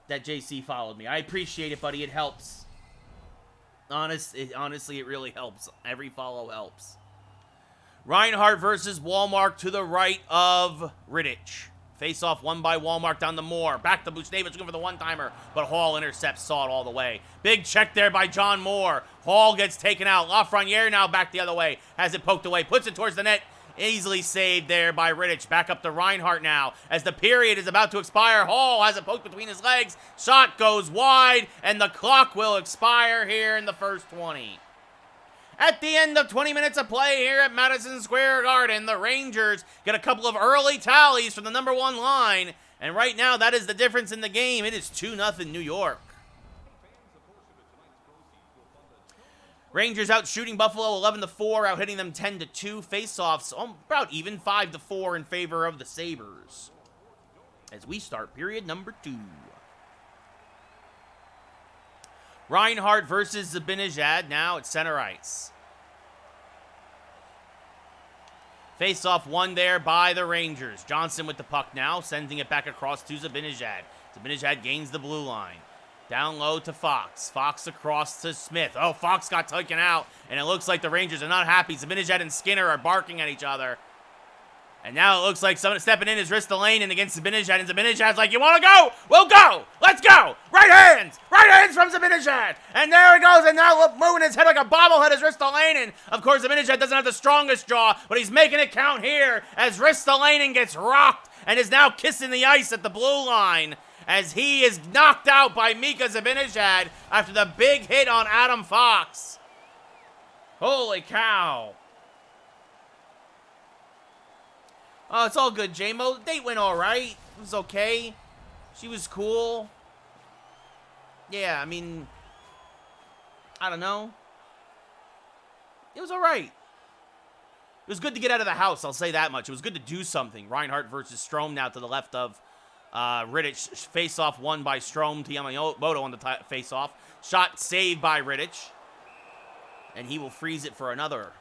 [SPEAKER 1] that JC followed me. I appreciate it, buddy. It helps. Honestly, it really helps. Every follow helps. Reinhart versus Walmark to the right of Rittich. Face-off won by Walmark down to Moore. Back to Buchnevich looking for the one-timer, but Hall intercepts, saw it all the way. Big check there by John Moore. Hall gets taken out. Lafreniere now back the other way. Has it poked away, puts it towards the net. Easily saved there by Rittich. Back up to Reinhart now. As the period is about to expire, Hall has it poked between his legs. Shot goes wide, and the clock will expire here in the first 20. At the end of 20 minutes of play here at Madison Square Garden, the Rangers get a couple of early tallies from the number one line. And right now, that is the difference in the game. It is 2-0 New York. Rangers out shooting Buffalo 11-4, out hitting them 10-2. Face-offs about even 5-4 in favor of the Sabres. As we start period number 2. Reinhart versus Zibanejad now at center ice. Face-off won there by the Rangers. Johnson with the puck now, sending it back across to Zibanejad. Zibanejad gains the blue line. Down low to Fox. Fox across to Smith. Oh, Fox got taken out, and it looks like the Rangers are not happy. Zibanejad and Skinner are barking at each other. And now it looks like someone stepping in is Ristolainen against Zibanejad, and Zibanejad's like, you want to go? We'll go! Let's go! Right hands! Right hands from Zibanejad! And there he goes, and now moving his head like a bobblehead is Ristolainen. Of course, Zibanejad doesn't have the strongest jaw, but he's making it count here as Ristolainen gets rocked and is now kissing the ice at the blue line as he is knocked out by Mika Zibanejad after the big hit on Adam Fox. Holy cow. Oh, it's all good, J-Mo. The date went all right. It was okay. She was cool. Yeah, I mean, I don't know. It was all right. It was good to get out of the house, I'll say that much. It was good to do something. Reinhart versus Strome now to the left of Rittich. Face-off won by Strome to Yamamoto on the face-off. Shot saved by Rittich. And he will freeze it for another.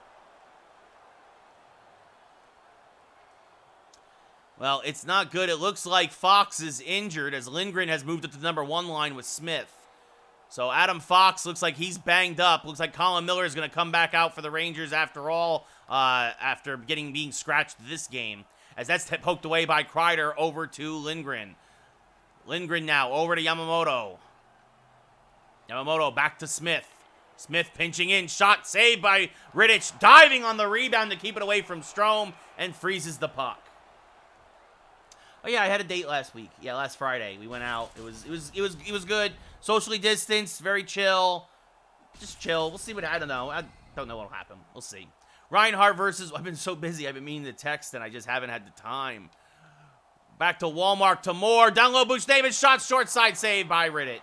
[SPEAKER 1] Well, it's not good. It looks like Fox is injured as Lindgren has moved up to the number 1 line with Smith. So Adam Fox looks like he's banged up. Looks like Colin Miller is going to come back out for the Rangers after all, after being scratched this game. As that's poked away by Kreider over to Lindgren. Lindgren now over to Yamamoto. Yamamoto back to Smith. Smith pinching in. Shot saved by Rittich. Diving on the rebound to keep it away from Strome and freezes the puck. Oh yeah, I had a date last week. Yeah, last Friday we went out. It was good. Socially distanced, very chill. Just chill. We'll see what I don't know. I don't know what'll happen. We'll see. Reinhart versus. I've been so busy. I've been meaning to text and I just haven't had the time. Back to Walmart to Moore. Down low, Bushdavis shot short side save by Rittich.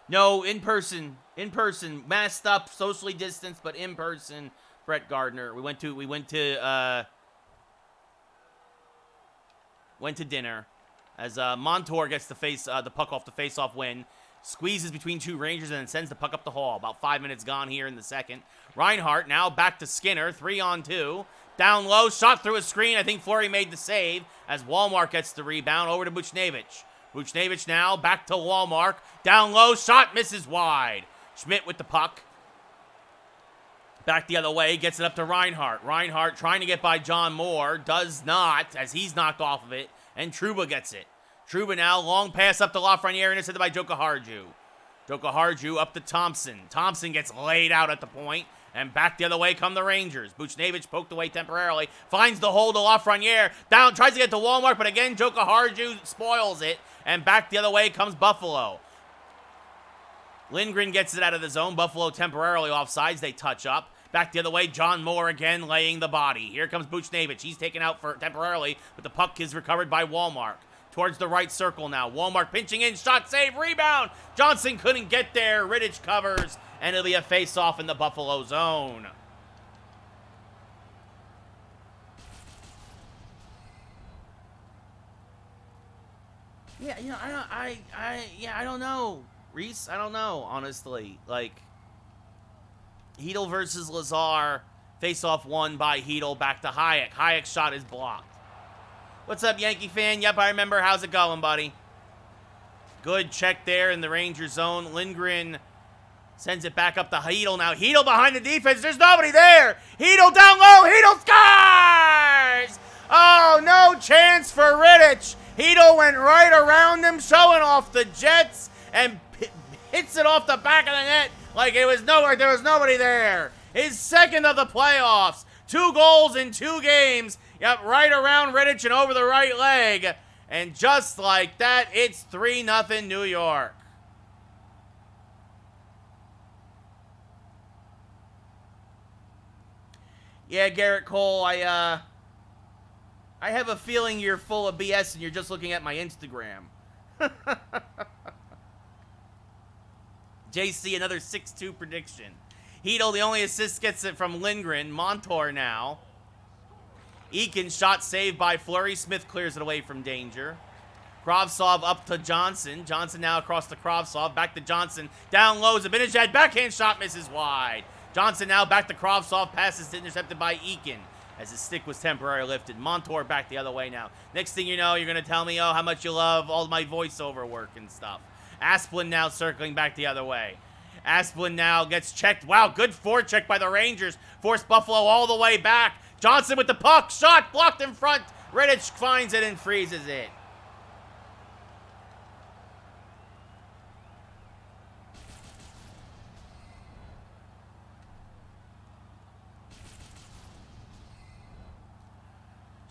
[SPEAKER 1] No, in person, masked up, socially distanced, but in person. Brett Gardner. We went to dinner as Montour gets the puck off the face-off win, squeezes between 2 Rangers and then sends the puck up the hall. About 5 minutes gone here in the second. Reinhart now back to Skinner, 3-on-2. Down low, shot through a screen. I think Fleury made the save as Walmart gets the rebound over to Buchnevich. Buchnevich now back to Walmart. Down low, shot misses wide. Schmidt with the puck. Back the other way, gets it up to Reinhart. Reinhart trying to get by John Moore. Does not, as he's knocked off of it. And Trouba gets it. Trouba now, long pass up to Lafreniere, intercepted by Jokiharju. Jokiharju up to Thompson. Thompson gets laid out at the point. And back the other way come the Rangers. Buchnevich poked away temporarily. Finds the hole to Lafreniere. Down, tries to get to Walmart, but again, Jokiharju spoils it. And back the other way comes Buffalo. Lindgren gets it out of the zone. Buffalo temporarily offsides. They touch up. Back the other way, John Moore again laying the body. Here comes Buchnevich. He's taken out for temporarily, but the puck is recovered by Walmart. Towards the right circle now. Walmart pinching in. Shot save. Rebound. Johnson couldn't get there. Rittich covers. And it'll be a face-off in the Buffalo zone. Yeah, you know, I don't know. Reese, I don't know, honestly. Like, Hedel versus Lazar. Face-off won by Hedel. Back to Hayek. Hayek's shot is blocked. What's up, Yankee fan? Yep, I remember. How's it going, buddy? Good check there in the Ranger zone. Lindgren sends it back up to Hedel now. Hedel behind the defense. There's nobody there. Hedel down low. Hedel scores! Oh, no chance for Rittich. Hedel went right around him, showing off the Jets, and hits it off the back of the net like there was nobody there. His second of the playoffs. 2 goals in 2 games. Yep, right around Rittich and over the right leg. And just like that, it's 3-0 New York. Yeah, Garrett Cole, I have a feeling you're full of BS and you're just looking at my Instagram. JC, another 6-2 prediction. Hedel, the only assist, gets it from Lindgren. Montour now. Eakin, shot saved by Fleury. Smith clears it away from danger. Kravtsov up to Johnson. Johnson now across to Kravtsov. Back to Johnson. Down low. Zibanejad backhand shot misses wide. Johnson now back to Kravtsov. Passes intercepted by Eakin as his stick was temporarily lifted. Montour back the other way now. Next thing you know, you're going to tell me, oh, how much you love all my voiceover work and stuff. Asplund now circling back the other way. Asplund now gets checked. Wow, good forecheck by the Rangers. Forced Buffalo all the way back. Johnson with the puck. Shot blocked in front. Rittich finds it and freezes it.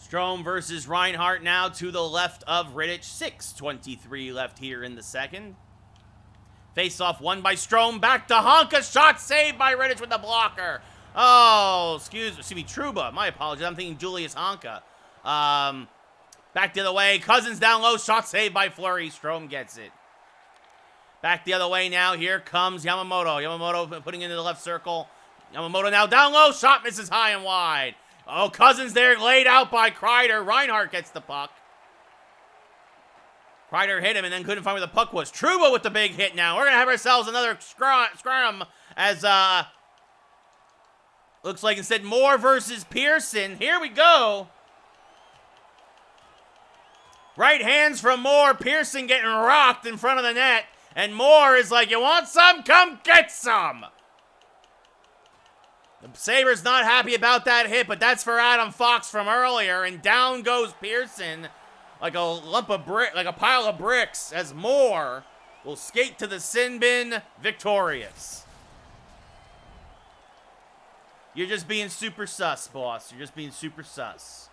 [SPEAKER 1] Strome versus Reinhart now to the left of Rittich. 6:23 left here in the second. Face-off won by Strome. Back to Honka. Shot saved by Rittich with the blocker. Oh, excuse me, Trouba. My apologies. I'm thinking Julius Honka. Back the other way. Cousins down low. Shot saved by Fleury. Strome gets it. Back the other way now. Here comes Yamamoto. Yamamoto putting it into the left circle. Yamamoto now down low. Shot misses high and wide. Oh, Cousins there laid out by Kreider. Reinhart gets the puck. Kreider hit him and then couldn't find where the puck was. Trouba with the big hit now. We're going to have ourselves another scrum as, looks like instead Moore versus Pearson. Here we go. Right hands from Moore. Pearson getting rocked in front of the net. And Moore is like, you want some? Come get some. The Sabres not happy about that hit, but that's for Adam Fox from earlier. And down goes Pearson like a lump of brick, like a pile of bricks, as Moore will skate to the sin bin victorious. You're just being super sus, boss. You're just being super sus.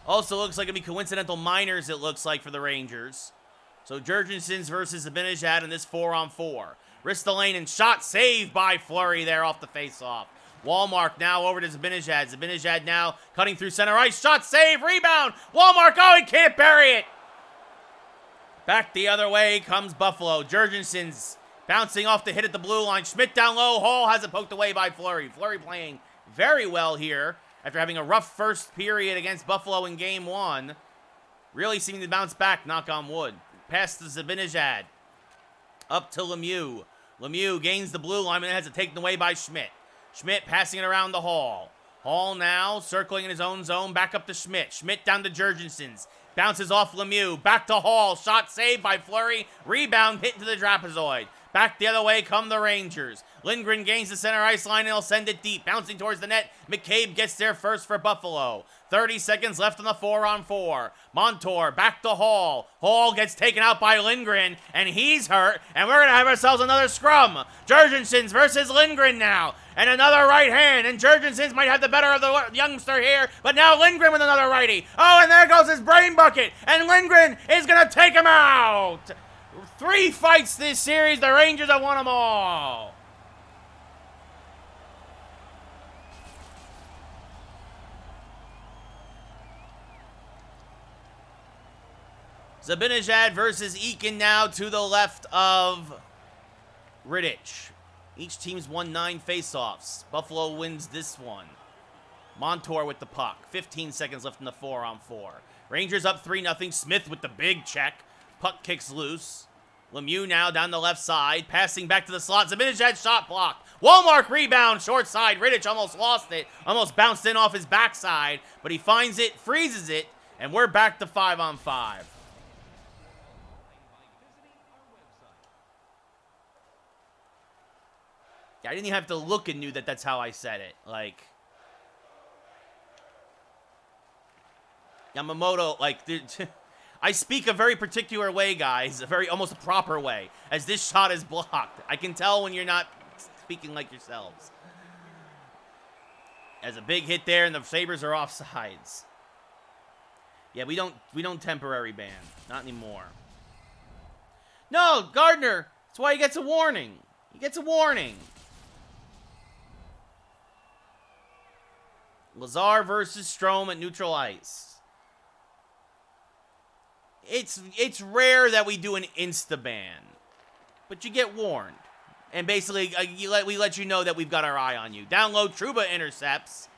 [SPEAKER 1] Also looks like it'll be coincidental minors, it looks like, for the Rangers. So Jurgensen's versus Zibanejad in this 4-on-4. Ristolainen shot saved by Fleury there off the face-off. Wallmark now over to Zibanejad. Zibanejad now cutting through center ice. Shot save, rebound. Wallmark, oh, he can't bury it. Back the other way comes Buffalo. Jurgensen's bouncing off the hit at the blue line. Schmidt down low. Hall has it poked away by Fleury. Fleury playing very well here after having a rough first period against Buffalo in Game 1. Really seeming to bounce back, knock on wood. Pass to Zibanejad. Up to Lemieux. Lemieux gains the blue line and then has it taken away by Schmidt. Schmidt passing it around the Hall. Hall now circling in his own zone. Back up to Schmidt. Schmidt down to Jurgensen's. Bounces off Lemieux. Back to Hall. Shot saved by Fleury. Rebound hit into the trapezoid. Back the other way come the Rangers. Lindgren gains the center ice line and he'll send it deep. Bouncing towards the net. McCabe gets there first for Buffalo. 30 seconds left on the 4-on-4. Montour back to Hall. Hall gets taken out by Lindgren, and he's hurt, and we're going to have ourselves another scrum. Jurgensen's versus Lindgren now, and another right hand, and Jurgensen's might have the better of the youngster here, but now Lindgren with another righty. Oh, and there goes his brain bucket, and Lindgren is going to take him out. 3 fights this series. The Rangers have won them all. Zibanejad versus Eakin now to the left of Rittich. Each team's won 9 faceoffs. Buffalo wins this one. Montour with the puck. 15 seconds left in the 4-on-4. Rangers up 3-0. Smith with the big check. Puck kicks loose. Lemieux now down the left side. Passing back to the slot. Zibanejad shot blocked. Wallmark rebound. Short side. Rittich almost lost it. Almost bounced in off his backside. But he finds it. Freezes it. And we're back to 5-on-5. I didn't even have to look and knew that that's how I said it. Like, Yamamoto, like, dude, I speak a very particular way, guys. A very, almost a proper way. As this shot is blocked. I can tell when you're not speaking like yourselves. As a big hit there, and the Sabres are offsides. Yeah, we don't temporary ban. Not anymore. No, Gardner. That's why he gets a warning. He gets a warning. Lazar versus Strome at neutral ice. It's rare that we do an insta-ban, but you get warned. And basically, we let you know that we've got our eye on you. Down low, Trouba intercepts.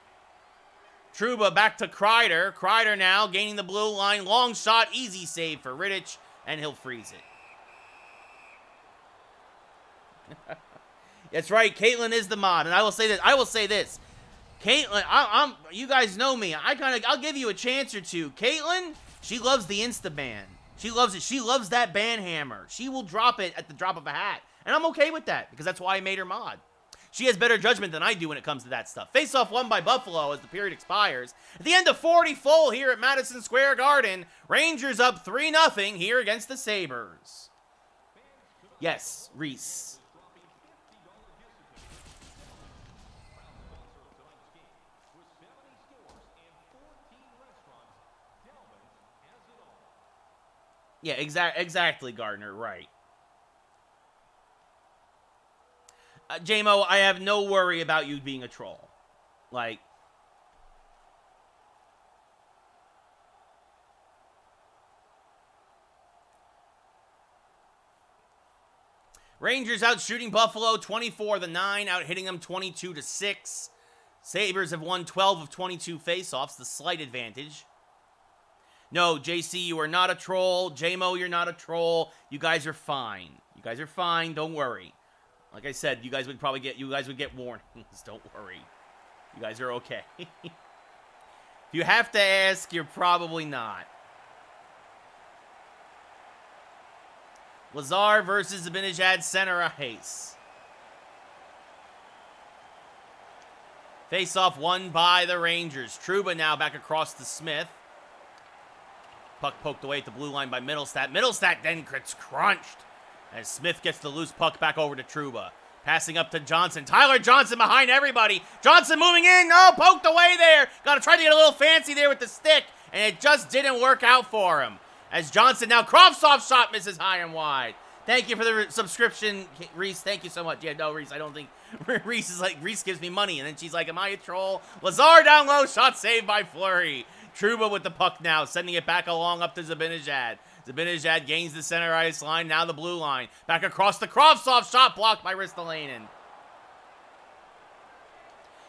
[SPEAKER 1] Trouba back to Kreider. Kreider now gaining the blue line. Long shot, easy save for Rittich, and he'll freeze it. That's right, Caitlin is the mod, and I will say this. Caitlin, you guys know me. I'll give you a chance or two. Caitlin, she loves the Insta ban. She loves it. She loves that ban hammer. She will drop it at the drop of a hat, and I'm okay with that because that's why I made her mod. She has better judgment than I do when it comes to that stuff. Face-off won by Buffalo as the period expires. At the end of 40 full here at Madison Square Garden, Rangers up 3-0 here against the Sabers. Yes, Reese. Yeah, exactly, Gardner, right. J-Mo, I have no worry about you being a troll. Like, Rangers out shooting Buffalo 24-9, out hitting them 22-6. Sabres have won 12 of 22 faceoffs, the slight advantage. No, JC, you are not a troll. J-Mo, you're not a troll. You guys are fine. You guys are fine. Don't worry. Like I said, you guys would get warnings. Don't worry. You guys are okay. If you have to ask, you're probably not. Lazar versus Zibanejad center ice. Face-off won by the Rangers. Trouba now back across to Smith. Puck poked away at the blue line by Middlestat. Middlestat then gets crunched as Smith gets the loose puck back over to Trouba. Passing up to Johnson. Tyler Johnson behind everybody. Johnson moving in. Oh, poked away there. Got to try to get a little fancy there with the stick, and it just didn't work out for him. As Johnson now, Kravtsov's shot misses high and wide. Thank you for the subscription, Reese. Thank you so much. Yeah, no, Reese, I don't think... Reese is like, Reese gives me money, and then she's like, am I a troll? Lazar down low, shot saved by Fleury. Trouba with the puck now, sending it back along up to Zibanejad. Zibanejad gains the center ice line, now the blue line. Back across the Kravtsov, shot blocked by Ristolainen.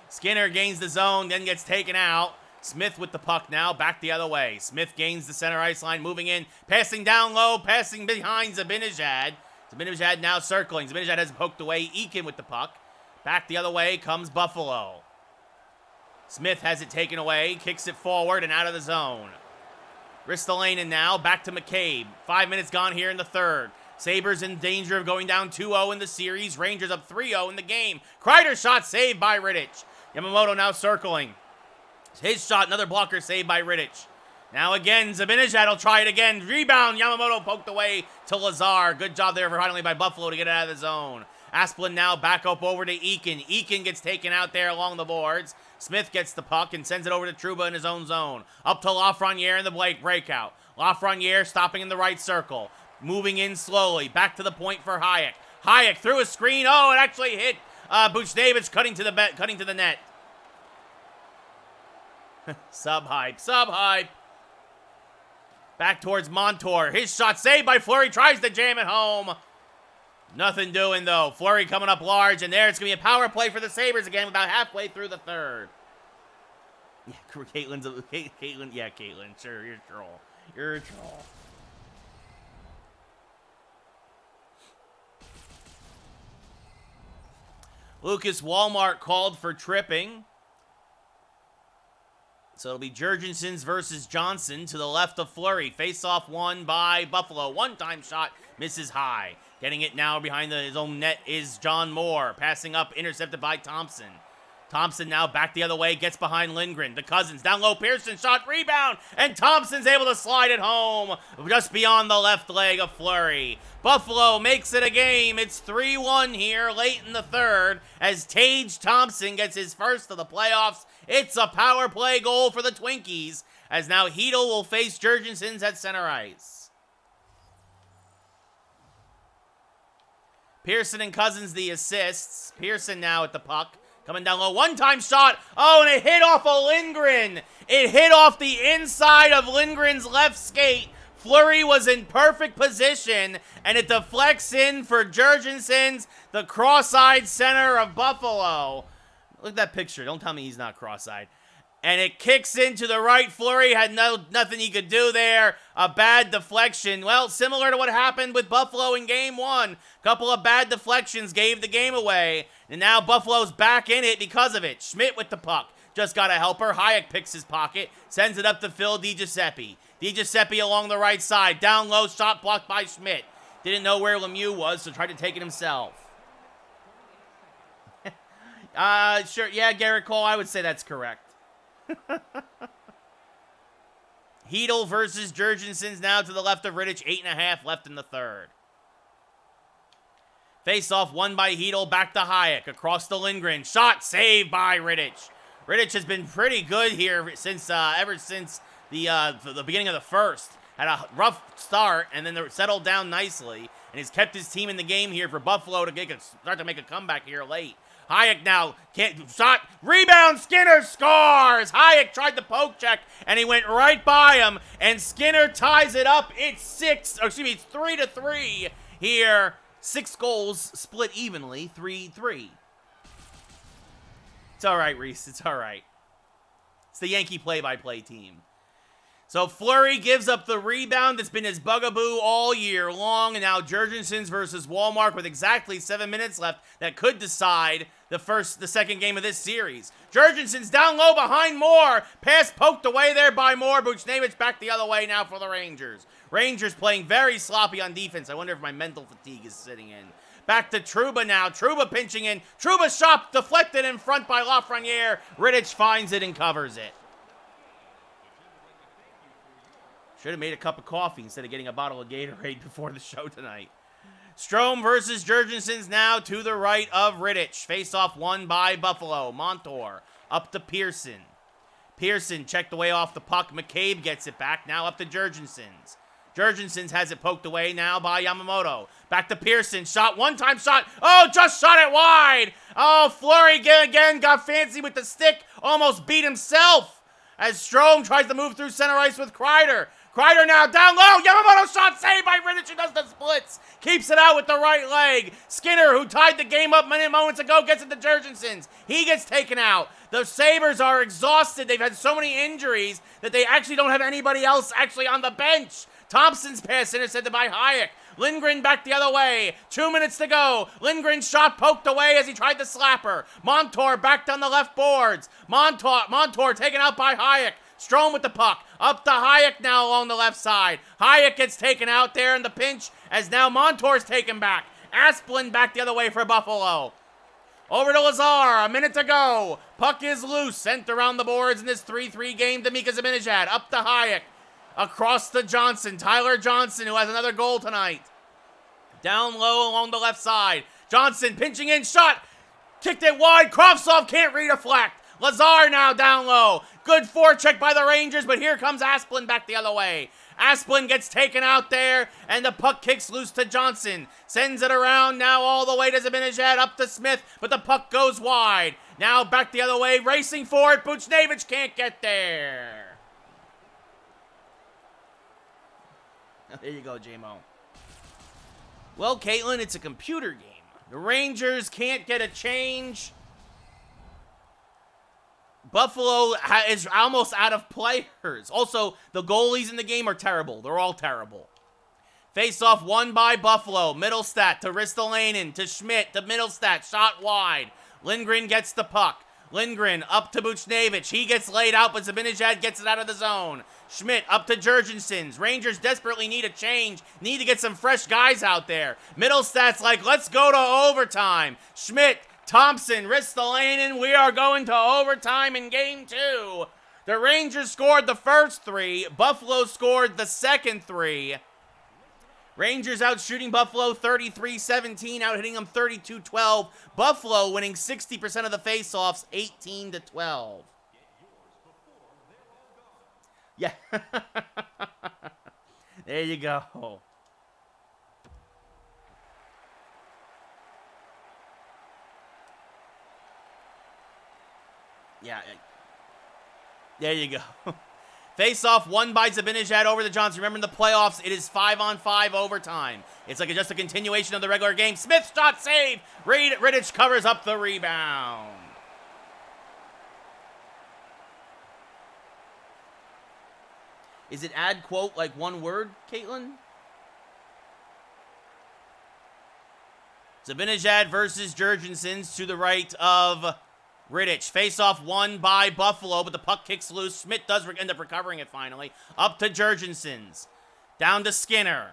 [SPEAKER 1] Skinner gains the zone, then gets taken out. Smith with the puck now, back the other way. Smith gains the center ice line, moving in, passing down low, passing behind Zibanejad. Zibanejad now circling. Zibanejad has poked away. Eakin with the puck. Back the other way comes Buffalo. Smith has it taken away, kicks it forward and out of the zone. Ristolainen now, back to McCabe. 5 minutes gone here in the third. Sabres in danger of going down 2-0 in the series. Rangers up 3-0 in the game. Kreider shot saved by Rittich. Yamamoto now circling. His shot, another blocker saved by Rittich. Now again, Zibanejad will try it again. Rebound, Yamamoto poked away to Lazar. Good job there finally by Buffalo to get it out of the zone. Asplund now back up over to Eakin. Eakin gets taken out there along the boards. Smith gets the puck and sends it over to Trouba in his own zone. Up to Lafreniere in the breakout. Lafreniere stopping in the right circle. Moving in slowly. Back to the point for Hayek. Hayek threw a screen. Oh, it actually hit Buchnevich cutting to the net. Sub-hype. Back towards Montour. His shot saved by Fleury. Tries to jam it home. Nothing doing, though. Fleury coming up large, and there it's going to be a power play for the Sabres again about halfway through the third. Yeah, Caitlin. Yeah, Caitlin. Sure, you're a troll. You're a troll. Lucas Walmart called for tripping. So it'll be Jurgensen's versus Johnson to the left of Fleury. Face-off won by Buffalo. One-time shot misses high. Getting it now behind his own net is John Moore. Passing up, intercepted by Thompson. Thompson now back the other way, gets behind Lindgren. The Cousins down low, Pearson shot, rebound, and Thompson's able to slide it home just beyond the left leg of Fleury. Buffalo makes it a game. It's 3-1 here late in the third as Tage Thompson gets his first of the playoffs. It's a power play goal for the Twinkies as now Hedel will face Jurgensen's at center ice. Pearson and Cousins the assists. Pearson now at the puck. Coming down low. One-time shot. Oh, and it hit off of Lindgren. It hit off the inside of Lindgren's left skate. Fleury was in perfect position, and it deflects in for Jurgensen's, the cross-eyed center of Buffalo. Look at that picture. Don't tell me he's not cross-eyed. And it kicks into the right. Fleury had nothing he could do there. A bad deflection. Well, similar to what happened with Buffalo in Game 1. Couple of bad deflections gave the game away. And now Buffalo's back in it because of it. Schmidt with the puck. Just got a helper. Hayek picks his pocket. Sends it up to Phil DiGiuseppe. DiGiuseppe along the right side. Down low. Shot blocked by Schmidt. Didn't know where Lemieux was, so tried to take it himself. Sure. Yeah, Garrett Cole, I would say that's correct. Hedl versus Jurgensen's now to the left of Rittich. 8.5 left in the third. Face-off won by Hedl. Back to Hayek. Across to Lindgren. Shot saved by Rittich. Rittich has been pretty good here since ever since the beginning of the first. Had a rough start and then settled down nicely. And he's kept his team in the game here for Buffalo to start to make a comeback here late. Hayek now shot, rebound, Skinner scores! Hayek tried the poke check, and he went right by him, and Skinner ties it up. It's 3-3 here. 6 goals split evenly, 3-3. It's all right, Reese, it's all right. It's the Yankee play-by-play team. So Fleury gives up the rebound that's been his bugaboo all year long, and now Jurgensen's versus Walmart with exactly 7 minutes left that could decide the second game of this series. Jurgensen's down low behind Moore. Pass poked away there by Moore. Buchnevich back the other way now for the Rangers. Rangers playing very sloppy on defense. I wonder if my mental fatigue is sitting in. Back to Trouba now. Trouba pinching in. Trouba shot deflected in front by Lafreniere. Rittich finds it and covers it. Should have made a cup of coffee instead of getting a bottle of Gatorade before the show tonight. Strome versus Jurgensen's now to the right of Rittich. Face-off won by Buffalo. Montour up to Pearson. Pearson checked away off the puck. McCabe gets it back. Now up to Jurgensen's. Jurgensen's has it poked away now by Yamamoto. Back to Pearson. Shot. One-time shot. Oh, just shot it wide. Oh, Fleury again got fancy with the stick. Almost beat himself as Strome tries to move through center ice with Kreider. Kreider now down low. Yamamoto shot saved by Rittich, who does the splits. Keeps it out with the right leg. Skinner, who tied the game up moments ago, gets it to Jurgensen's. He gets taken out. The Sabres are exhausted. They've had so many injuries that they actually don't have anybody else actually on the bench. Thompson's pass intercepted by Hayek. Lindgren back the other way. 2 minutes to go. Lindgren's shot poked away as he tried to slap her. Montour back down the left boards. Montour taken out by Hayek. Strome with the puck. Up to Hayek now along the left side. Hayek gets taken out there in the pinch as now Montour's taken back. Asplund back the other way for Buffalo. Over to Lazar. A minute to go. Puck is loose. Sent around the boards in this 3-3 game to Mika Zibanejad. Up to Hayek. Across to Johnson. Tyler Johnson, who has another goal tonight. Down low along the left side. Johnson pinching in. Shot. Kicked it wide. Kravtsov can't redeflect. Lazar now down low. Good forecheck by the Rangers, but here comes Asplund back the other way. Asplund gets taken out there, and the puck kicks loose to Johnson. Sends it around now all the way to Zibanejad, up to Smith, but the puck goes wide. Now back the other way, racing for it. Buchnevich can't get there. There you go, J-Mo. Well, Caitlin, it's a computer game. The Rangers can't get a change. Buffalo is almost out of players. Also, the goalies in the game are terrible. They're all terrible. Face-off won by Buffalo. Middlestat to Ristolainen to Schmidt to Middlestat. Shot wide. Lindgren gets the puck. Lindgren up to Buchnevich. He gets laid out, but Zibanejad gets it out of the zone. Schmidt up to Jurgensen's. Rangers desperately need a change. Need to get some fresh guys out there. Middlestat's like, let's go to overtime. Schmidt, Thompson, Ristolainen, we are going to overtime in game 2. The Rangers scored the first 3. Buffalo scored the second 3. Rangers out shooting Buffalo 33-17, out hitting them 32-12. Buffalo winning 60% of the faceoffs, 18-12. Yeah. There you go. Yeah. There you go. Face-off won by Zibanejad over the Johnson. Remember in the playoffs, it is 5-on-5 overtime. It's like just a continuation of the regular game. Smith shot save. Rittich covers up the rebound. Is it add quote like one word, Caitlin? Zibanejad versus Jurgensen's to the right of Rittich. Face-off won by Buffalo, but the puck kicks loose. Schmidt does end up recovering it finally. Up to Jurgensen's. Down to Skinner.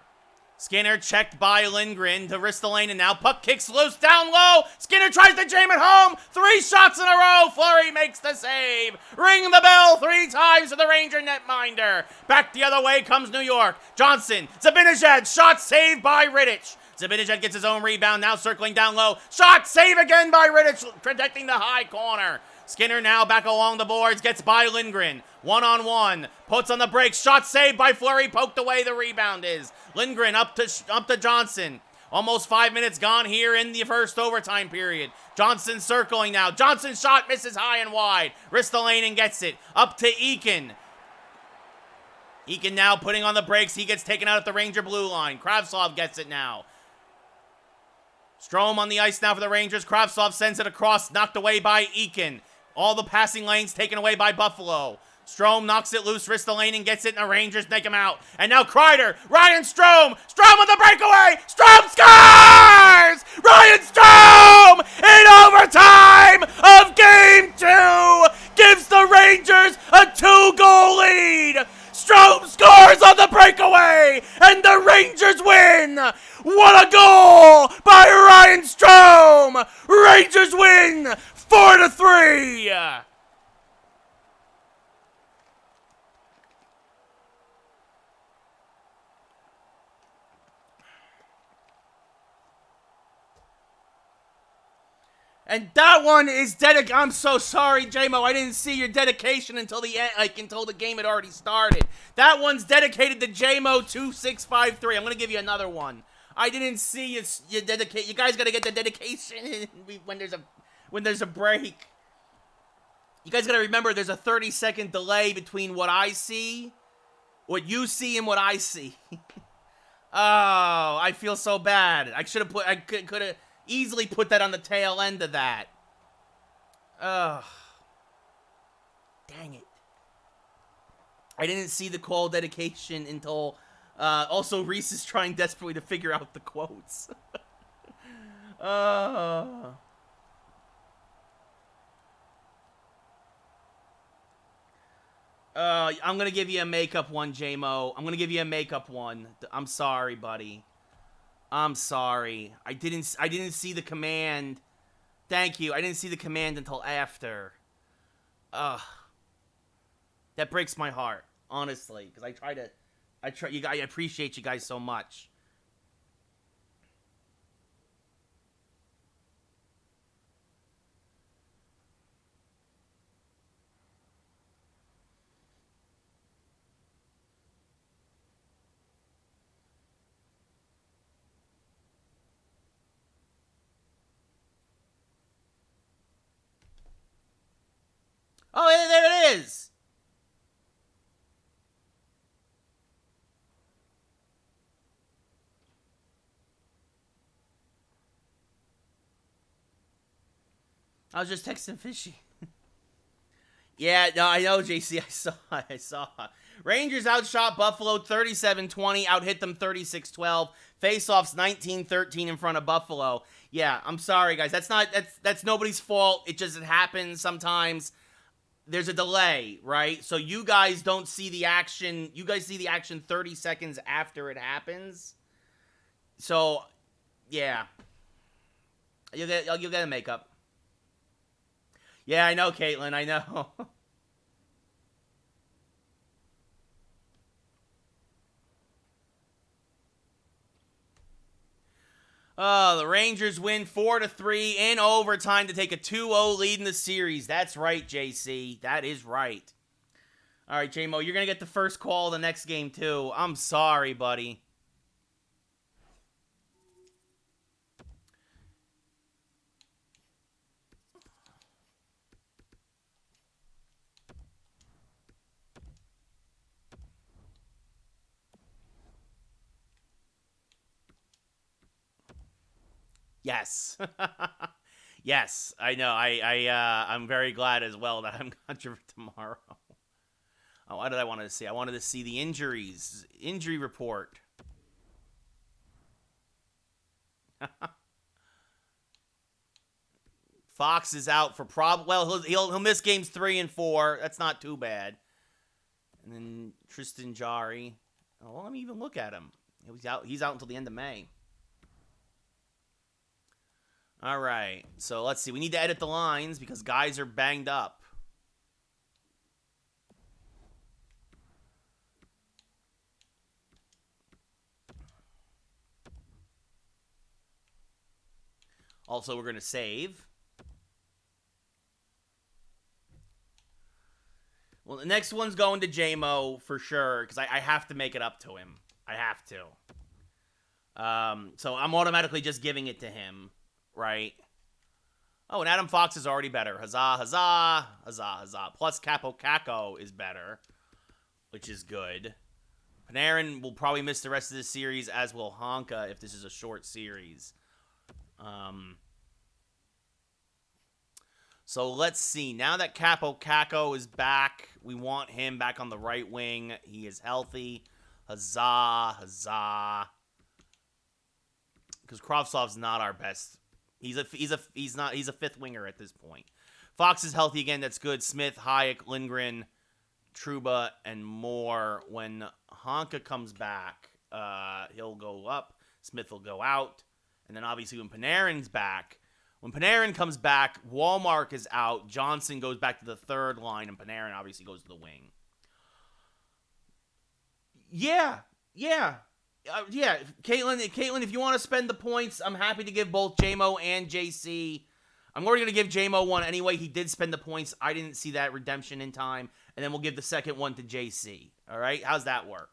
[SPEAKER 1] Skinner checked by Lindgren to Ristolainen now. Puck kicks loose down low. Skinner tries to jam it home. 3 shots in a row. Fleury makes the save. Ring the bell 3 times to the Ranger netminder. Back the other way comes New York. Johnson. Zibanejad. Shot saved by Rittich. Zibanejad gets his own rebound, now circling down low. Shot, save again by Rittich, protecting the high corner. Skinner now back along the boards, gets by Lindgren. 1-on-1, puts on the brakes. Shot saved by Fleury, poked away, the rebound is. Lindgren up to Johnson. Almost 5 minutes gone here in the first overtime period. Johnson circling now. Johnson's shot misses high and wide. Ristolainen gets it. Up to Eakin. Eakin now putting on the brakes. He gets taken out at the Ranger blue line. Kravtsov gets it now. Strome on the ice now for the Rangers. Kravtsov sends it across, knocked away by Eakin. All the passing lanes taken away by Buffalo. Strome knocks it loose. Ristolainen gets it, and the Rangers take him out. And now Kreider, Ryan Strome. Strome with the breakaway. Strome scores! Ryan Strome in overtime of Game 2 gives the Rangers a 2-goal lead. Strome scores on the breakaway, and the Rangers win. What a goal by Ryan Strome! Rangers win 4-3. And that one is dedicated. I'm so sorry, J-Mo. I didn't see your dedication until the end, until the game had already started. That one's dedicated to J-Mo 2653. I'm gonna give you another one. I didn't see you dedicate. You guys gotta get the dedication when there's a break. You guys gotta remember there's a 30-second delay between what I see, what you see, and what I see. Oh, I feel so bad. I should have put. I could have easily put that on the tail end of that. Ugh. Dang it. I didn't see the call dedication until... also, Reese is trying desperately to figure out the quotes. I'm gonna give you a makeup one, J-Mo. I'm gonna give you a makeup one. I'm sorry, buddy. I'm sorry. I didn't see the command. Thank you. I didn't see the command until after. Ugh. That breaks my heart, honestly, because I appreciate you guys so much. Oh, there it is! I was just texting Fishy. Yeah, no, I know, JC. I saw. Rangers outshot Buffalo 37-20, out-hit them 36-12. Face-offs 19-13 in front of Buffalo. Yeah, I'm sorry, guys. That's nobody's fault. It happens sometimes. There's a delay, right? So you guys don't see the action. You guys see the action 30 seconds after it happens. So, yeah. You'll get a makeup. Yeah, I know, Caitlin. I know. The Rangers win 4-3 in overtime to take a 2-0 lead in the series. That's right, JC. That is right. All right, J-Mo, you're going to get the first call of the next game, too. I'm sorry, buddy. Yes. Yes, I know. I'm very glad as well that I'm gone tomorrow. Oh, what did I want to see? I wanted to see the injury report. Fox is out for he'll miss games 3 and 4. That's not too bad. And then Tristan Jarry. Oh, well, let me even look at him. He's out until the end of May. All right. So let's see. We need to edit the lines because guys are banged up. Also, we're going to save. Well, the next one's going to J-Mo for sure, because I have to make it up to him. I have to. So I'm automatically just giving it to him, right? Oh, and Adam Fox is already better. Huzzah, huzzah, huzzah, huzzah. Plus Capo Caco is better, which is good. Panarin will probably miss the rest of the series, as will Honka if this is a short series. So let's see. Now that Capo Caco is back, we want him back on the right wing. He is healthy. Huzzah, huzzah. Because Kravtsov's not our best. He's a fifth winger at this point. Fox is healthy again. That's good. Smith, Hayek, Lindgren, Trouba, and more. When Honka comes back, he'll go up. Smith will go out. And then obviously when Panarin's back, when Panarin comes back, Walmark is out. Johnson goes back to the third line, and Panarin obviously goes to the wing. Yeah. Caitlin, if you want to spend the points, I'm happy to give both J-Mo and JC. I'm already going to give J-Mo one anyway. He did spend the points. I didn't see that redemption in time. And then we'll give the second one to JC. All right? How's that work?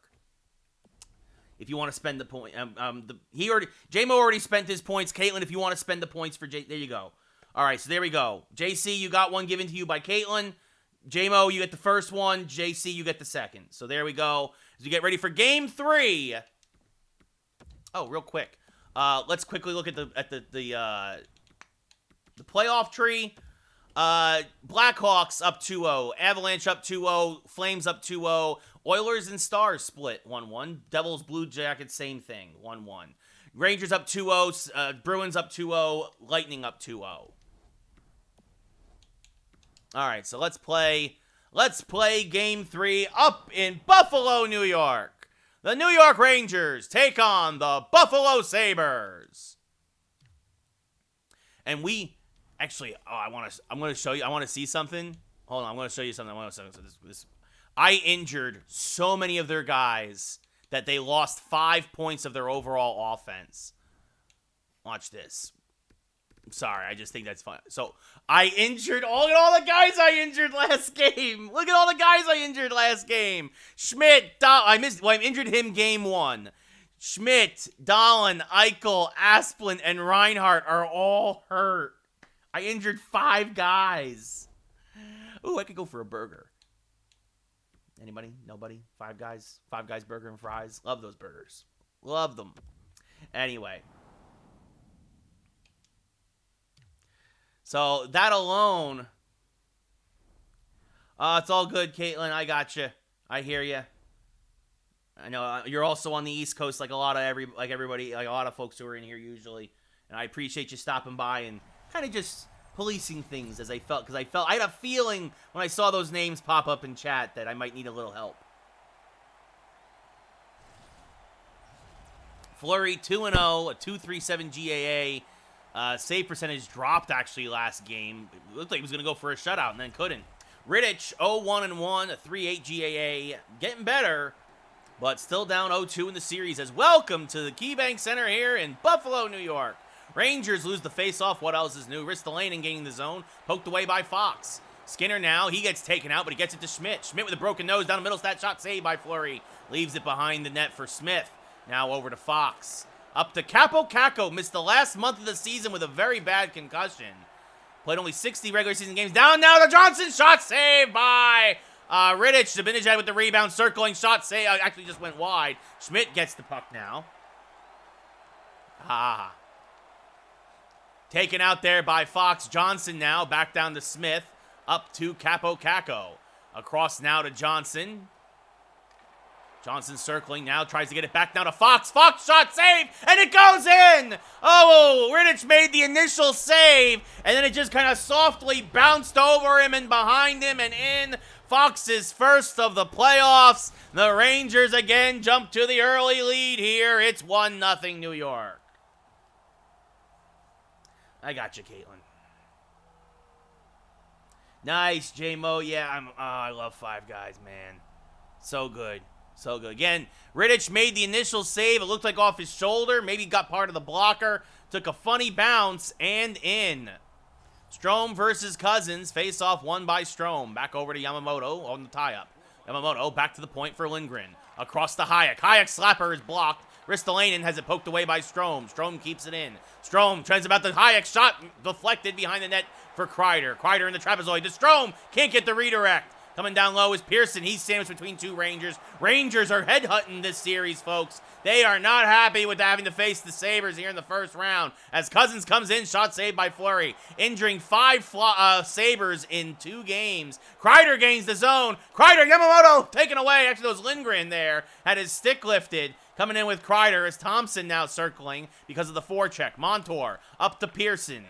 [SPEAKER 1] If you want to spend the point, J-Mo already spent his points. Caitlin, if you want to spend the points for there you go. All right, so there we go. JC, you got one given to you by Caitlin. J-Mo, you get the first one. JC, you get the second. So there we go. As we get ready for Game 3. Oh, real quick. Let's quickly look at the playoff tree. Blackhawks up 2-0. Avalanche up 2-0. Flames up 2-0. Oilers and Stars split 1-1. Devils, Blue Jackets, same thing, 1-1. Rangers up 2-0. Bruins up 2-0. Lightning up 2-0. All right, so let's play Game 3 up in Buffalo, New York. The New York Rangers take on the Buffalo Sabers. And we actually, I'm going to show you. I want to see something. Hold on, I'm going to show you something. I injured so many of their guys that they lost 5 points of their overall offense. Watch this. I'm sorry, I just think that's fun. So, I injured all the guys I injured last game. Look at all the guys I injured last game. Schmidt, I injured him game 1. Schmidt, Dahlin, Eichel, Asplund, and Reinhart are all hurt. I injured 5 guys. Ooh, I could go for a burger. Anybody? Nobody? 5 guys? 5 guys burger and fries? Love those burgers. Love them. Anyway. So, that alone. It's all good, Caitlin. I got you. I hear you. I know you're also on the East Coast like a lot of folks who are in here usually. And I appreciate you stopping by and kind of just policing things as I felt. Because I had a feeling when I saw those names pop up in chat that I might need a little help. Fleury 2-0, a 2.37 GAA. Save percentage dropped actually last game. It looked like he was going to go for a shutout and then couldn't. Rittich 0-1-1, a 3.8 GAA. Getting better, but still down 0-2 in the series. As welcome to the KeyBank Center here in Buffalo, New York. Rangers lose the face-off. What else is new? Ristolainen gaining the zone. Poked away by Fox. Skinner now. He gets taken out, but he gets it to Schmidt. Schmidt with a broken nose down the middle. That shot saved by Fleury. Leaves it behind the net for Smith. Now over to Fox. Up to Capo Caco. Missed the last month of the season with a very bad concussion. Played only 60 regular season games. Down now to Johnson. Shot saved by Rittich. Zibanejad with the rebound. Circling. Shot saved. Actually just went wide. Schmidt gets the puck now. Taken out there by Fox. Johnson now back down to Smith. Up to Capo Caco. Across now to Johnson. Johnson circling now, tries to get it back now to Fox. Fox shot, save, and it goes in! Oh, Rittich made the initial save, and then it just kind of softly bounced over him and behind him and in. Fox's first of the playoffs. The Rangers again jump to the early lead here. It's 1-0 New York. I got you, Caitlin. Nice, J-Mo. Yeah, I love Five Guys, man. So good. So good. Again, Rittich made the initial save. It looked like off his shoulder. Maybe got part of the blocker. Took a funny bounce and in. Strome versus Cousins. Face-off won by Strome. Back over to Yamamoto on the tie-up. Yamamoto back to the point for Lindgren. Across to Hayek. Hayek's slapper is blocked. Ristolainen has it poked away by Strome. Strome keeps it in. Strome tries about the Hayek shot. Deflected behind the net for Kreider. Kreider in the trapezoid to Strome. Can't get the redirect. Coming down low is Pearson. He's sandwiched between two Rangers. Rangers are headhunting this series, folks. They are not happy with having to face the Sabres here in the first round. As Cousins comes in, shot saved by Fleury. Injuring 5 Sabres in 2 games. Kreider gains the zone. Kreider, Yamamoto taken away. Actually, those Lindgren there had his stick lifted. Coming in with Kreider is Thompson now circling because of the forecheck. Montour up to Pearson.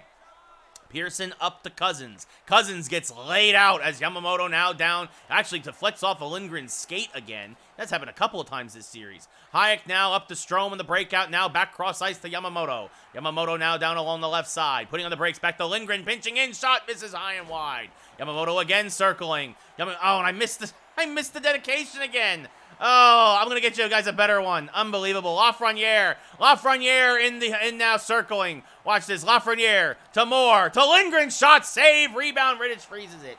[SPEAKER 1] Pearson up to Cousins. Cousins gets laid out as Yamamoto now down. Actually deflects off a Lindgren's skate again. That's happened a couple of times this series. Hayek now up to Strome in the breakout. Now back cross ice to Yamamoto. Yamamoto now down along the left side. Putting on the brakes back to Lindgren. Pinching in. Shot misses high and wide. Yamamoto again circling. And I missed the dedication again. Oh, I'm going to get you guys a better one. Unbelievable. Lafreniere. Lafreniere in now circling. Watch this. Lafreniere to Moore. To Lindgren. Shot. Save. Rebound. Rittich freezes it.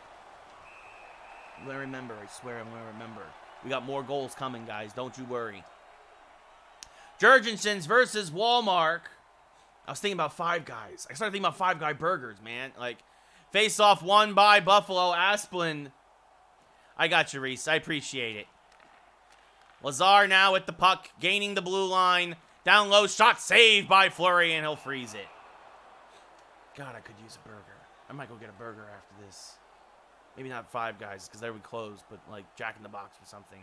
[SPEAKER 1] I'm going to remember. I swear I'm going to remember. We got more goals coming, guys. Don't you worry. Jurgensen's versus Walmart. I was thinking about Five Guys. I started thinking about Five Guy burgers, man. Like, face-off won by Buffalo. Asplund. I got you, Reese. I appreciate it. Lazar now with the puck, gaining the blue line. Down low, shot saved by Fleury, and he'll freeze it. God, I could use a burger. I might go get a burger after this. Maybe not Five Guys, because they would close, but like Jack in the Box or something.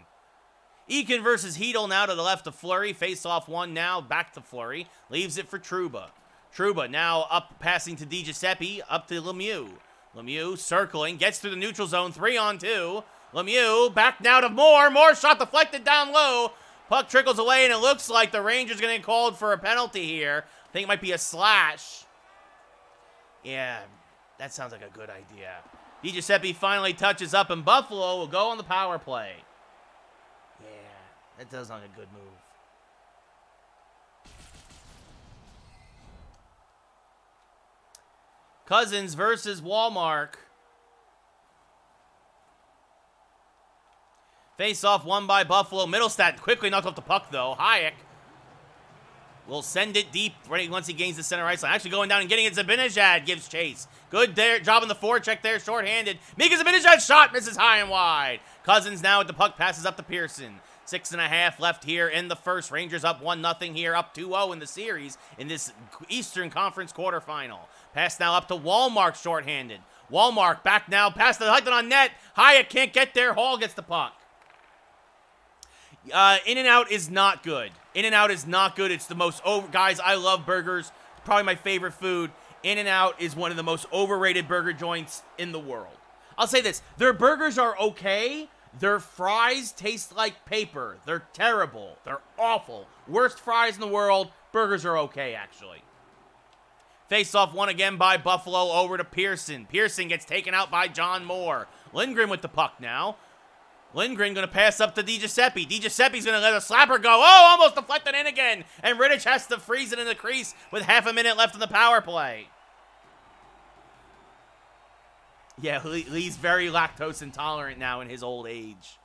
[SPEAKER 1] Eakin versus Hedel now to the left of Fleury. Face-off one now, back to Fleury. Leaves it for Trouba. Trouba now up, passing to DiGiuseppe, up to Lemieux. Lemieux circling, gets through the neutral zone, 3-on-2. Lemieux back now to Moore. Moore shot deflected down low. Puck trickles away, and it looks like the Rangers going to get called for a penalty here. I think it might be a slash. Yeah, that sounds like a good idea. DiGiuseppe finally touches up, and Buffalo will go on the power play. Yeah, that does sound like a good move. Cousins versus Walmart. Face-off won by Buffalo. Middlestat quickly knocked off the puck, though. Hayek will send it deep once he gains the center ice line. Actually going down and getting it. Zibanejad gives chase. Good job on the forecheck there, shorthanded. Mika Zibanejad shot misses high and wide. Cousins now with the puck, passes up to Pearson. 6.5 left here in the first. Rangers up 1-0 here, up 2-0 in the series in this Eastern Conference quarterfinal. Pass now up to Walmart, shorthanded. Walmart back now, pass to the Hudson on net. Hayek can't get there. Hall gets the puck. In-N-Out is not good. In-N-Out is not good. It's the most guys, I love burgers. Probably my favorite food. In-N-Out is one of the most overrated burger joints in the world. I'll say this. Their burgers are okay. Their fries taste like paper. They're terrible. They're awful. Worst fries in the world. Burgers are okay, actually. Face-off won again by Buffalo over to Pearson. Pearson gets taken out by John Moore. Lindgren with the puck now. Lindgren going to pass up to DiGiuseppe. DiGiuseppe's going to let a slapper go. Oh, almost deflected in again. And Rittich has to freeze it in the crease with half a minute left in the power play. Yeah, Lee's very lactose intolerant now in his old age.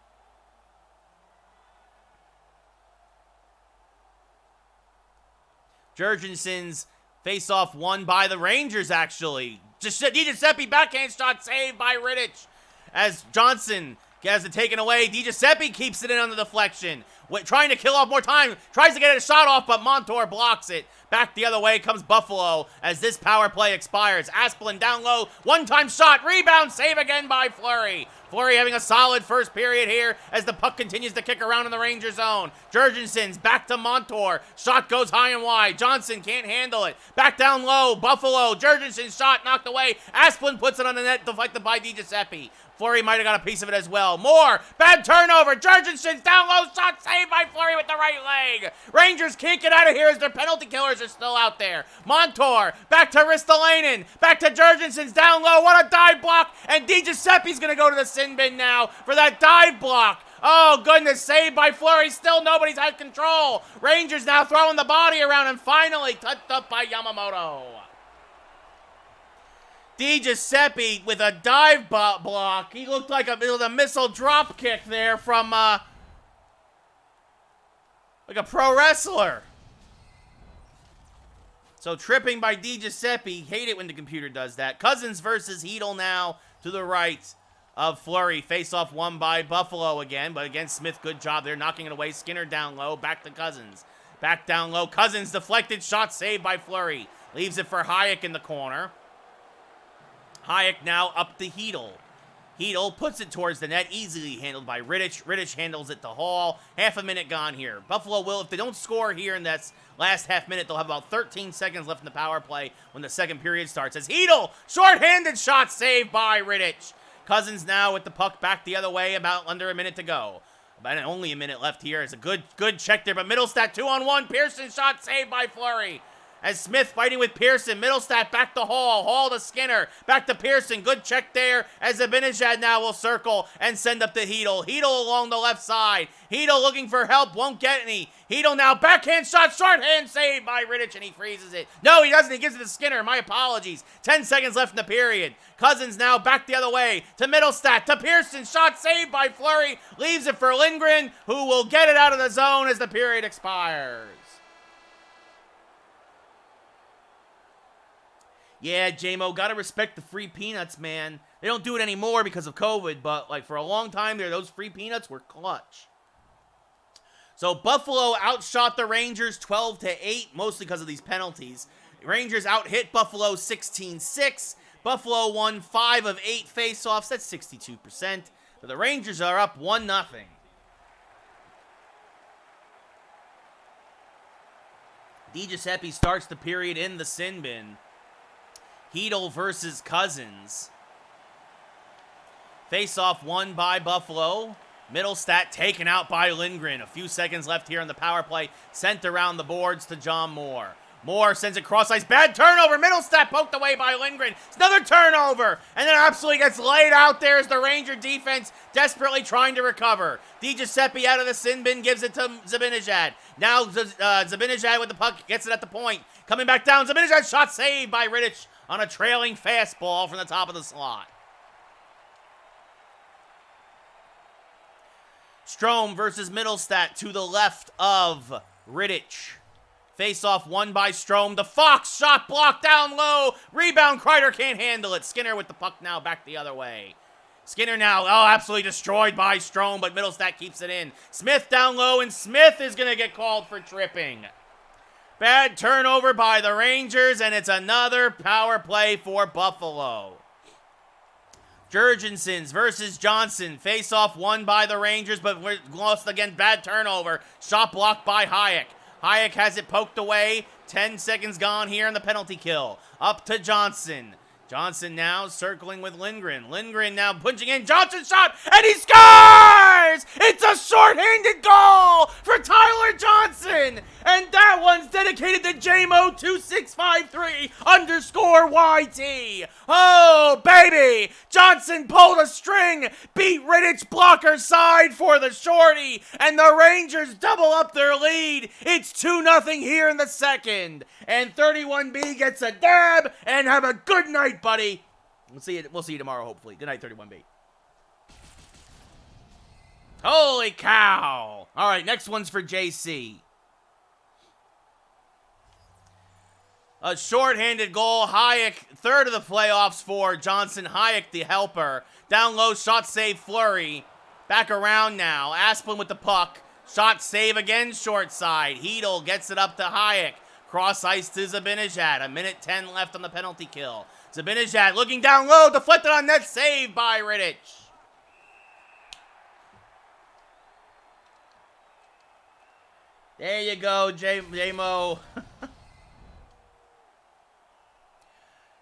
[SPEAKER 1] Jurgensen's face-off won by the Rangers, actually. DiGiuseppe backhand shot saved by Rittich. As Johnson has it taken away. DiGiuseppe keeps it in on the deflection. trying to kill off more time. Tries to get a shot off, but Montour blocks it. Back the other way comes Buffalo as this power play expires. Asplund down low. One-time shot. Rebound. Save again by Fleury. Fleury having a solid first period here as the puck continues to kick around in the Ranger zone. Jurgensen's back to Montour. Shot goes high and wide. Johnson can't handle it. Back down low. Buffalo. Jurgensen's shot knocked away. Asplund puts it on the net, deflected by DiGiuseppe. Fleury might have got a piece of it as well. More. Bad turnover. Jurgensen's down low. Shot saved by Fleury with the right leg. Rangers can't get out of here as their penalty killers are still out there. Montour. Back to Ristolainen. Back to Jurgensen's down low. What a dive block. And DiGiuseppe's going to go to the sin bin now for that dive block. Oh, goodness. Saved by Fleury. Still nobody's had control. Rangers now throwing the body around and finally touched up by Yamamoto. DiGiuseppe with a dive block. He looked like a missile drop kick there from, like a pro wrestler. So tripping by DiGiuseppe. Hate it when the computer does that. Cousins versus Hedl now to the right of Fleury. Face-off won by Buffalo again. But again, Smith, good job there, knocking it away. Skinner down low. Back to Cousins. Back down low. Cousins deflected. Shot saved by Fleury. Leaves it for Hayek in the corner. Hayek now up to Hedl. Hedl puts it towards the net, easily handled by Rittich. Rittich handles it to Hall. Half a minute gone here. Buffalo will, if they don't score here in that last half minute, they'll have about 13 seconds left in the power play when the second period starts. As Hedl, short-handed shot saved by Rittich. Cousins now with the puck back the other way, about under a minute to go. About only a minute left here. It's a good check there, but Middlestat 2-on-1. Pearson shot saved by Fleury. As Smith fighting with Pearson. Middlestat back to Hall. Hall to Skinner. Back to Pearson. Good check there as Zibanejad now will circle and send up to Hedl. Hedl along the left side. Hedl looking for help. Won't get any. Hedl now backhand shot. Shorthand save by Rittich and he freezes it. No, he doesn't. He gives it to Skinner. My apologies. 10 seconds left in the period. Cousins now back the other way to Middlestat. To Pearson. Shot saved by Fleury. Leaves it for Lindgren, who will get it out of the zone as the period expires. Yeah, J-Mo, gotta respect the free peanuts, man. They don't do it anymore because of COVID, but like for a long time there, those free peanuts were clutch. So Buffalo outshot the Rangers 12-8, mostly because of these penalties. Rangers out-hit Buffalo 16-6. Buffalo won 5 of 8 faceoffs. That's 62%. But the Rangers are up 1-0. DiGiuseppe starts the period in the sin bin. Hedl versus Cousins. Face-off won by Buffalo. Middlestat taken out by Lindgren. A few seconds left here in the power play. Sent around the boards to John Moore. Moore sends it cross ice. Bad turnover. Middlestat poked away by Lindgren. It's another turnover. And then absolutely gets laid out there as the Ranger defense desperately trying to recover. DiGiuseppe out of the sin bin gives it to Zibanejad. Now Zibanejad with the puck gets it at the point. Coming back down. Zibanejad shot saved by Rittich on a trailing fastball from the top of the slot. Strome versus Middlestat to the left of Rittich. Face-off won by Strome. The Fox shot blocked down low. Rebound, Kreider can't handle it. Skinner with the puck now back the other way. Skinner now, absolutely destroyed by Strome, but Middlestat keeps it in. Smith down low, and Smith is going to get called for tripping. Bad turnover by the Rangers, and it's another power play for Buffalo. Jurgensen's versus Johnson. Face-off won by the Rangers, but we're lost again. Bad turnover. Shot blocked by Hayek. Hayek has it poked away. 10 seconds gone here in the penalty kill. Up to Johnson. Johnson now circling with Lindgren. Lindgren now punching in. Johnson shot, and he scores! It's a shorthanded goal for Tyler Johnson! And that one's dedicated to JMO2653_YT. Oh, baby! Johnson pulled a string, beat Rittich blocker side for the shorty, and the Rangers double up their lead. It's 2-0 here in the second. And 31B gets a dab, and have a good night, buddy. We'll see you tomorrow, hopefully. Good night, 31B. Holy cow! All right, next one's for JC. A shorthanded goal. Hayek, third of the playoffs for Johnson. Hayek, the helper. Down low, shot save, Fleury. Back around now. Asplund with the puck. Shot save again, short side. Hedel gets it up to Hayek. Cross ice to Zibanejad. 1:10 left on the penalty kill. Zibanejad looking down low, deflected on net, save by Rittich. There you go, J-Mo.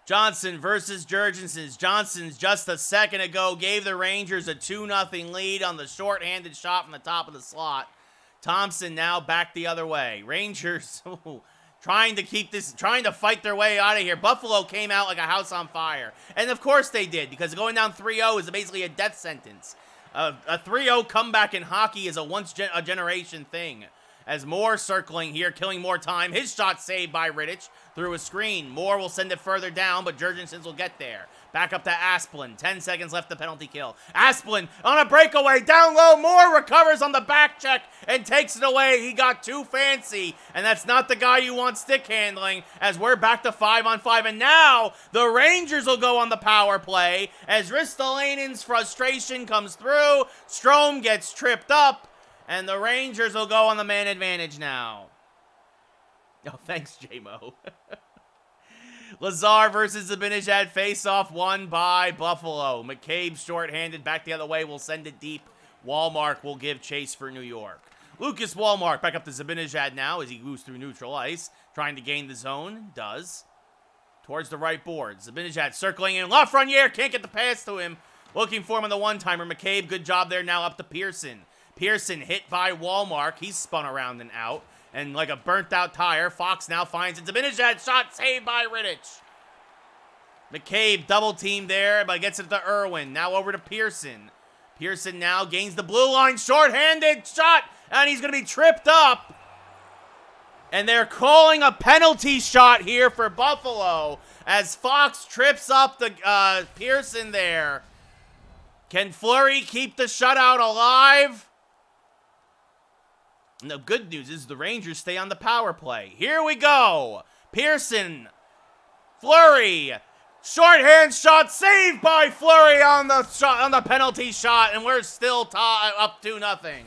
[SPEAKER 1] Johnson versus Jurgensen. Johnson's just a second ago gave the Rangers a 2-0 lead on the shorthanded shot from the top of the slot. Thompson now back the other way. Rangers trying to fight their way out of here. Buffalo came out like a house on fire. And of course they did, because going down 3-0 is basically a death sentence. A 3-0 comeback in hockey is a once-a-generation thing. As Moore circling here, killing more time. His shot saved by Rittich through a screen. Moore will send it further down, but Jurgensen will get there. Back up to Asplund. 10 seconds left to penalty kill. Asplund on a breakaway. Down low. Moore recovers on the back check and takes it away. He got too fancy, and that's not the guy you want stick handling, as we're back to 5-on-5. And now the Rangers will go on the power play as Ristolanen's frustration comes through. Strome gets tripped up. And the Rangers will go on the man advantage now. Oh, thanks, J-Mo. Lazar versus Zibanejad face-off won by Buffalo. McCabe shorthanded back the other way. Will send it deep. Wallmark will give chase for New York. Lucas Wallmark back up to Zibanejad now as he moves through neutral ice. Trying to gain the zone. Does. Towards the right board. Zibanejad circling in. Lafreniere can't get the pass to him. Looking for him on the one-timer. McCabe, good job there now up to Pearson. Pearson hit by Wallmark. He's spun around and out. And like a burnt-out tire, Fox now finds it. Zibanejad shot saved by Rittich. McCabe double-teamed there, but gets it to Irwin. Now over to Pearson. Pearson now gains the blue line. Short-handed shot, and he's going to be tripped up. And they're calling a penalty shot here for Buffalo as Fox trips up the Pearson there. Can Fleury keep the shutout alive? And the good news is the Rangers stay on the power play. Here we go. Pearson. Fleury. Shorthand shot saved by Fleury on the penalty shot. And we're still up 2-0.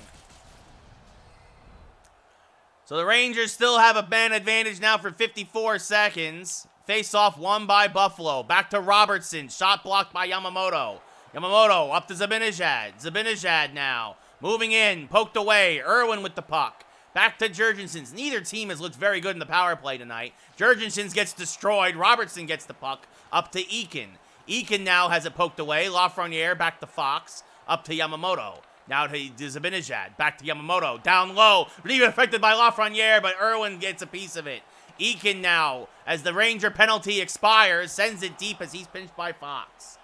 [SPEAKER 1] So the Rangers still have a man advantage now for 54 seconds. Face-off won by Buffalo. Back to Robertson. Shot blocked by Yamamoto. Yamamoto up to Zibanejad. Zibanejad now. Moving in, poked away. Irwin with the puck. Back to Jurgensen's. Neither team has looked very good in the power play tonight. Jurgensen's gets destroyed. Robertson gets the puck. Up to Eakin. Eakin now has it poked away. Lafreniere back to Fox. Up to Yamamoto. Now to Zibanejad. Back to Yamamoto. Down low. Even affected by Lafreniere, but Irwin gets a piece of it. Eakin now, as the Ranger penalty expires, sends it deep as he's pinched by Fox.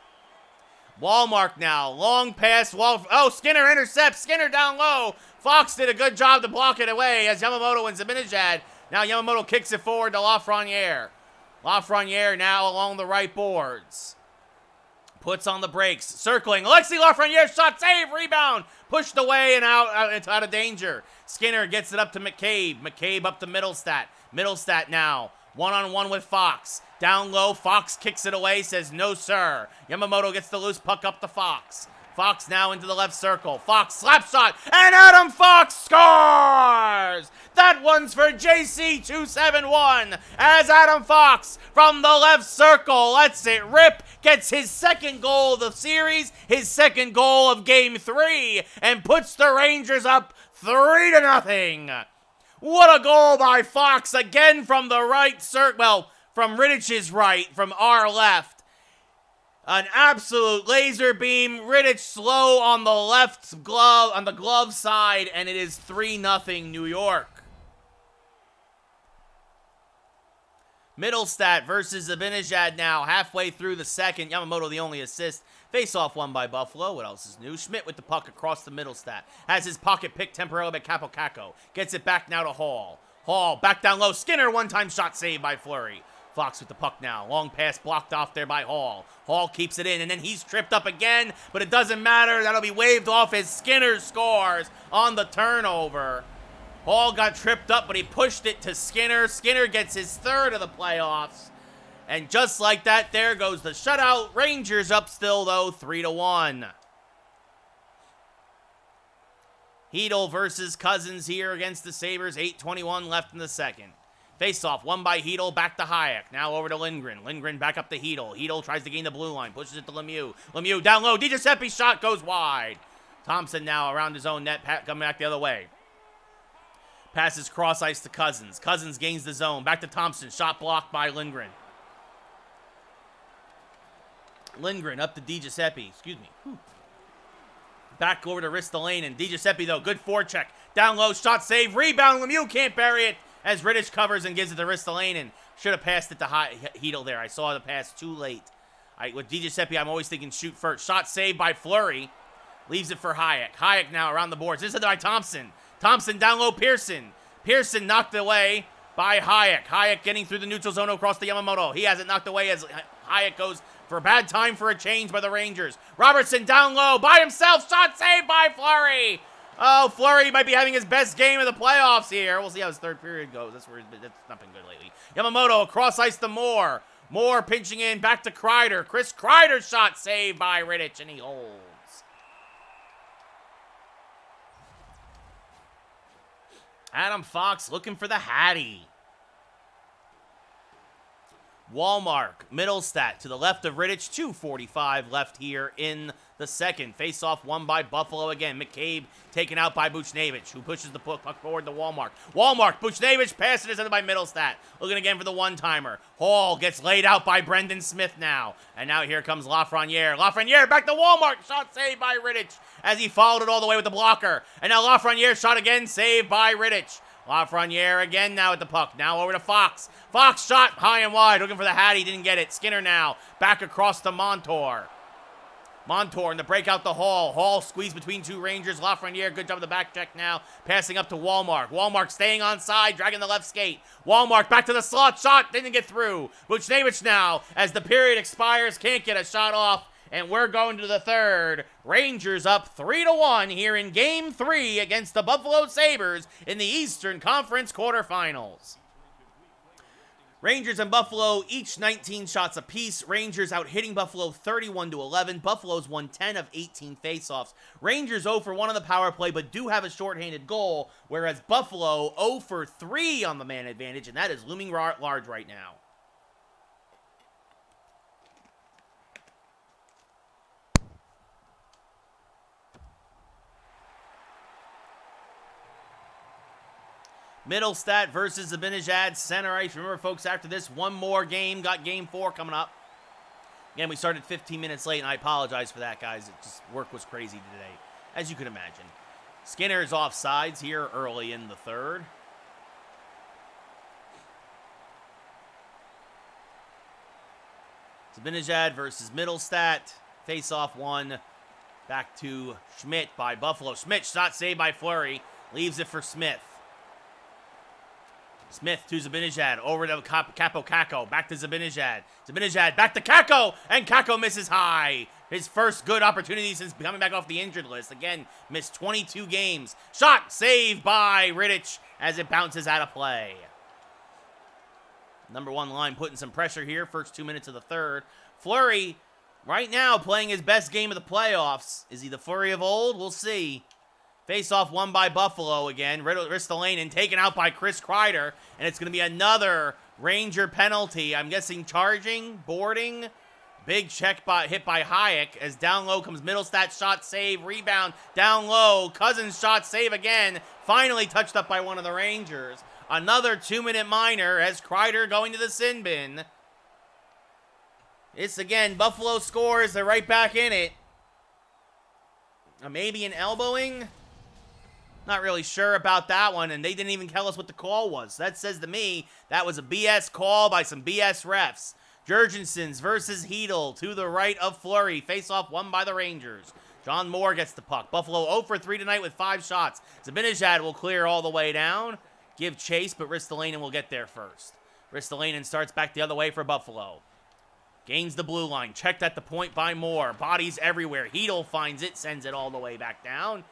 [SPEAKER 1] Wallmark now, long pass, Skinner intercepts, Skinner down low. Fox did a good job to block it away as Yamamoto and Zibanejad. Now Yamamoto kicks it forward to Lafreniere. Lafreniere now along the right boards. Puts on the brakes, circling. Alexis Lafreniere, shot, save, rebound. Pushed away and out of danger. Skinner gets it up to McCabe. McCabe up to Middlestat. Middlestat now, one-on-one with Fox. Down low, Fox kicks it away, says no, sir. Yamamoto gets the loose puck up to Fox. Fox now into the left circle. Fox slap shot, and Adam Fox scores! That one's for JC271 as Adam Fox from the left circle lets it rip, gets his second goal of the series, his second goal of Game 3, and puts the Rangers up 3-0. What a goal by Fox, again from the right circle, well, from Rittich's right, from our left. An absolute laser beam. Rittich slow on the left glove, on the glove side, and it is 3-0 New York. Middlestat versus Zibanejad now, halfway through the second. Yamamoto the only assist. Face-off won by Buffalo. What else is new? Schmidt with the puck across the Middlestat. Has his pocket picked temporarily by Capocaco. Gets it back now to Hall. Hall back down low. Skinner one-time shot saved by Fleury. Fox with the puck now. Long pass blocked off there by Hall. Hall keeps it in, and then he's tripped up again, but it doesn't matter. That'll be waved off as Skinner scores on the turnover. Hall got tripped up, but he pushed it to Skinner. Skinner gets his third of the playoffs. And just like that, there goes the shutout. Rangers up still, though, 3-1. Hedel versus Cousins here against the Sabres. 8:21 left in the second. Face-off, won by Hedel, back to Hayek. Now over to Lindgren. Lindgren back up to Hedel. Hedel tries to gain the blue line, pushes it to Lemieux. Lemieux down low. DiGiuseppe's shot goes wide. Thompson now around his own net, coming back the other way. Passes cross ice to Cousins. Cousins gains the zone. Back to Thompson. Shot blocked by Lindgren. Lindgren up to DiGiuseppe. Excuse me. Whew. Back over to Ristolainen. DiGiuseppe, though, good forecheck. Down low, shot save, rebound. Lemieux can't bury it as Rittich covers and gives it to Ristolainen. Should have passed it to Hedel there. I saw the pass too late. With DiGiuseppe, I'm always thinking shoot first. Shot saved by Fleury. Leaves it for Hayek. Hayek now around the boards. This is by Thompson. Thompson down low, Pearson. Pearson knocked away by Hayek. Hayek getting through the neutral zone across to Yamamoto. He has it knocked away as Hayek goes for a bad time for a change by the Rangers. Robertson down low by himself. Shot saved by Fleury. Oh, Fleury might be having his best game of the playoffs here. We'll see how his third period goes. That's not been good lately. Yamamoto across ice to Moore. Moore pinching in back to Kreider. Chris Kreider shot saved by Rittich, and he holds. Adam Fox looking for the Hattie. Walmark, Middlestat to the left of Rittich. 2:45 left here in the second. Face-off won by Buffalo again. McCabe taken out by Buchnevich, who pushes the puck forward to Walmark. Walmark, Buchnevich passing it by Middlestat. Looking again for the one-timer. Hall gets laid out by Brendan Smith now. And now here comes Lafreniere. Lafreniere back to Walmark. Shot saved by Rittich as he followed it all the way with the blocker. And now Lafreniere shot again, saved by Rittich. Lafreniere again now at the puck. Now over to Fox. Fox shot high and wide. Looking for the Hattie. Didn't get it. Skinner now. Back across to Montour. Montour in the breakout to Hall. Hall squeezed between two Rangers. Lafreniere, good job of the back check now. Passing up to Walmark. Walmark staying on side, dragging the left skate. Walmark back to the slot. Shot didn't get through. Buchnevich now, as the period expires, can't get a shot off. And we're going to the third. Rangers up 3-1 here in Game 3 against the Buffalo Sabers in the Eastern Conference Quarterfinals. Rangers and Buffalo each 19 shots apiece. Rangers out hitting Buffalo 31-11. Buffalo's won 10 of 18 faceoffs. Rangers 0 for 1 on the power play, but do have a shorthanded goal, whereas Buffalo 0 for 3 on the man advantage, and that is looming large right now. Middlestat versus Zibanejad, center ice. Remember, folks, after this, one more game. Got Game 4 coming up. Again, we started 15 minutes late, and I apologize for that, guys. Work was crazy today, as you can imagine. Skinner is off sides here early in the third. Zibanejad versus Middlestat. Face-off one. Back to Schmidt by Buffalo. Schmidt, shot saved by Fleury. Leaves it for Smith. Smith to Zibanejad, over to Capo Kakko, back to Zibanejad. Zibanejad, back to Kakko, and Kakko misses high. His first good opportunity since coming back off the injured list. Again, missed 22 games. Shot saved by Rittich as it bounces out of play. Number one line putting some pressure here. First 2 minutes of the third. Fleury, right now, playing his best game of the playoffs. Is he the Fleury of old? We'll see. Face-off won by Buffalo again. Ristolainen taken out by Chris Kreider. And it's going to be another Ranger penalty. I'm guessing charging, boarding. Big check hit by Hayek. As down low comes Middlestat. Shot, save, rebound. Down low. Cousins shot, save again. Finally touched up by one of the Rangers. Another 2-minute minor as Kreider going to the sin bin. It's again, Buffalo scores. They're right back in it. Maybe an elbowing? Not really sure about that one, and they didn't even tell us what the call was. That says to me that was a BS call by some BS refs. Jurgensen's versus Hedel to the right of Fleury. Face-off won by the Rangers. John Moore gets the puck. Buffalo 0 for 3 tonight with 5 shots. Zibanejad will clear all the way down. Give chase, but Ristolainen will get there first. Ristolainen starts back the other way for Buffalo. Gains the blue line. Checked at the point by Moore. Bodies everywhere. Hedel finds it, sends it all the way back down.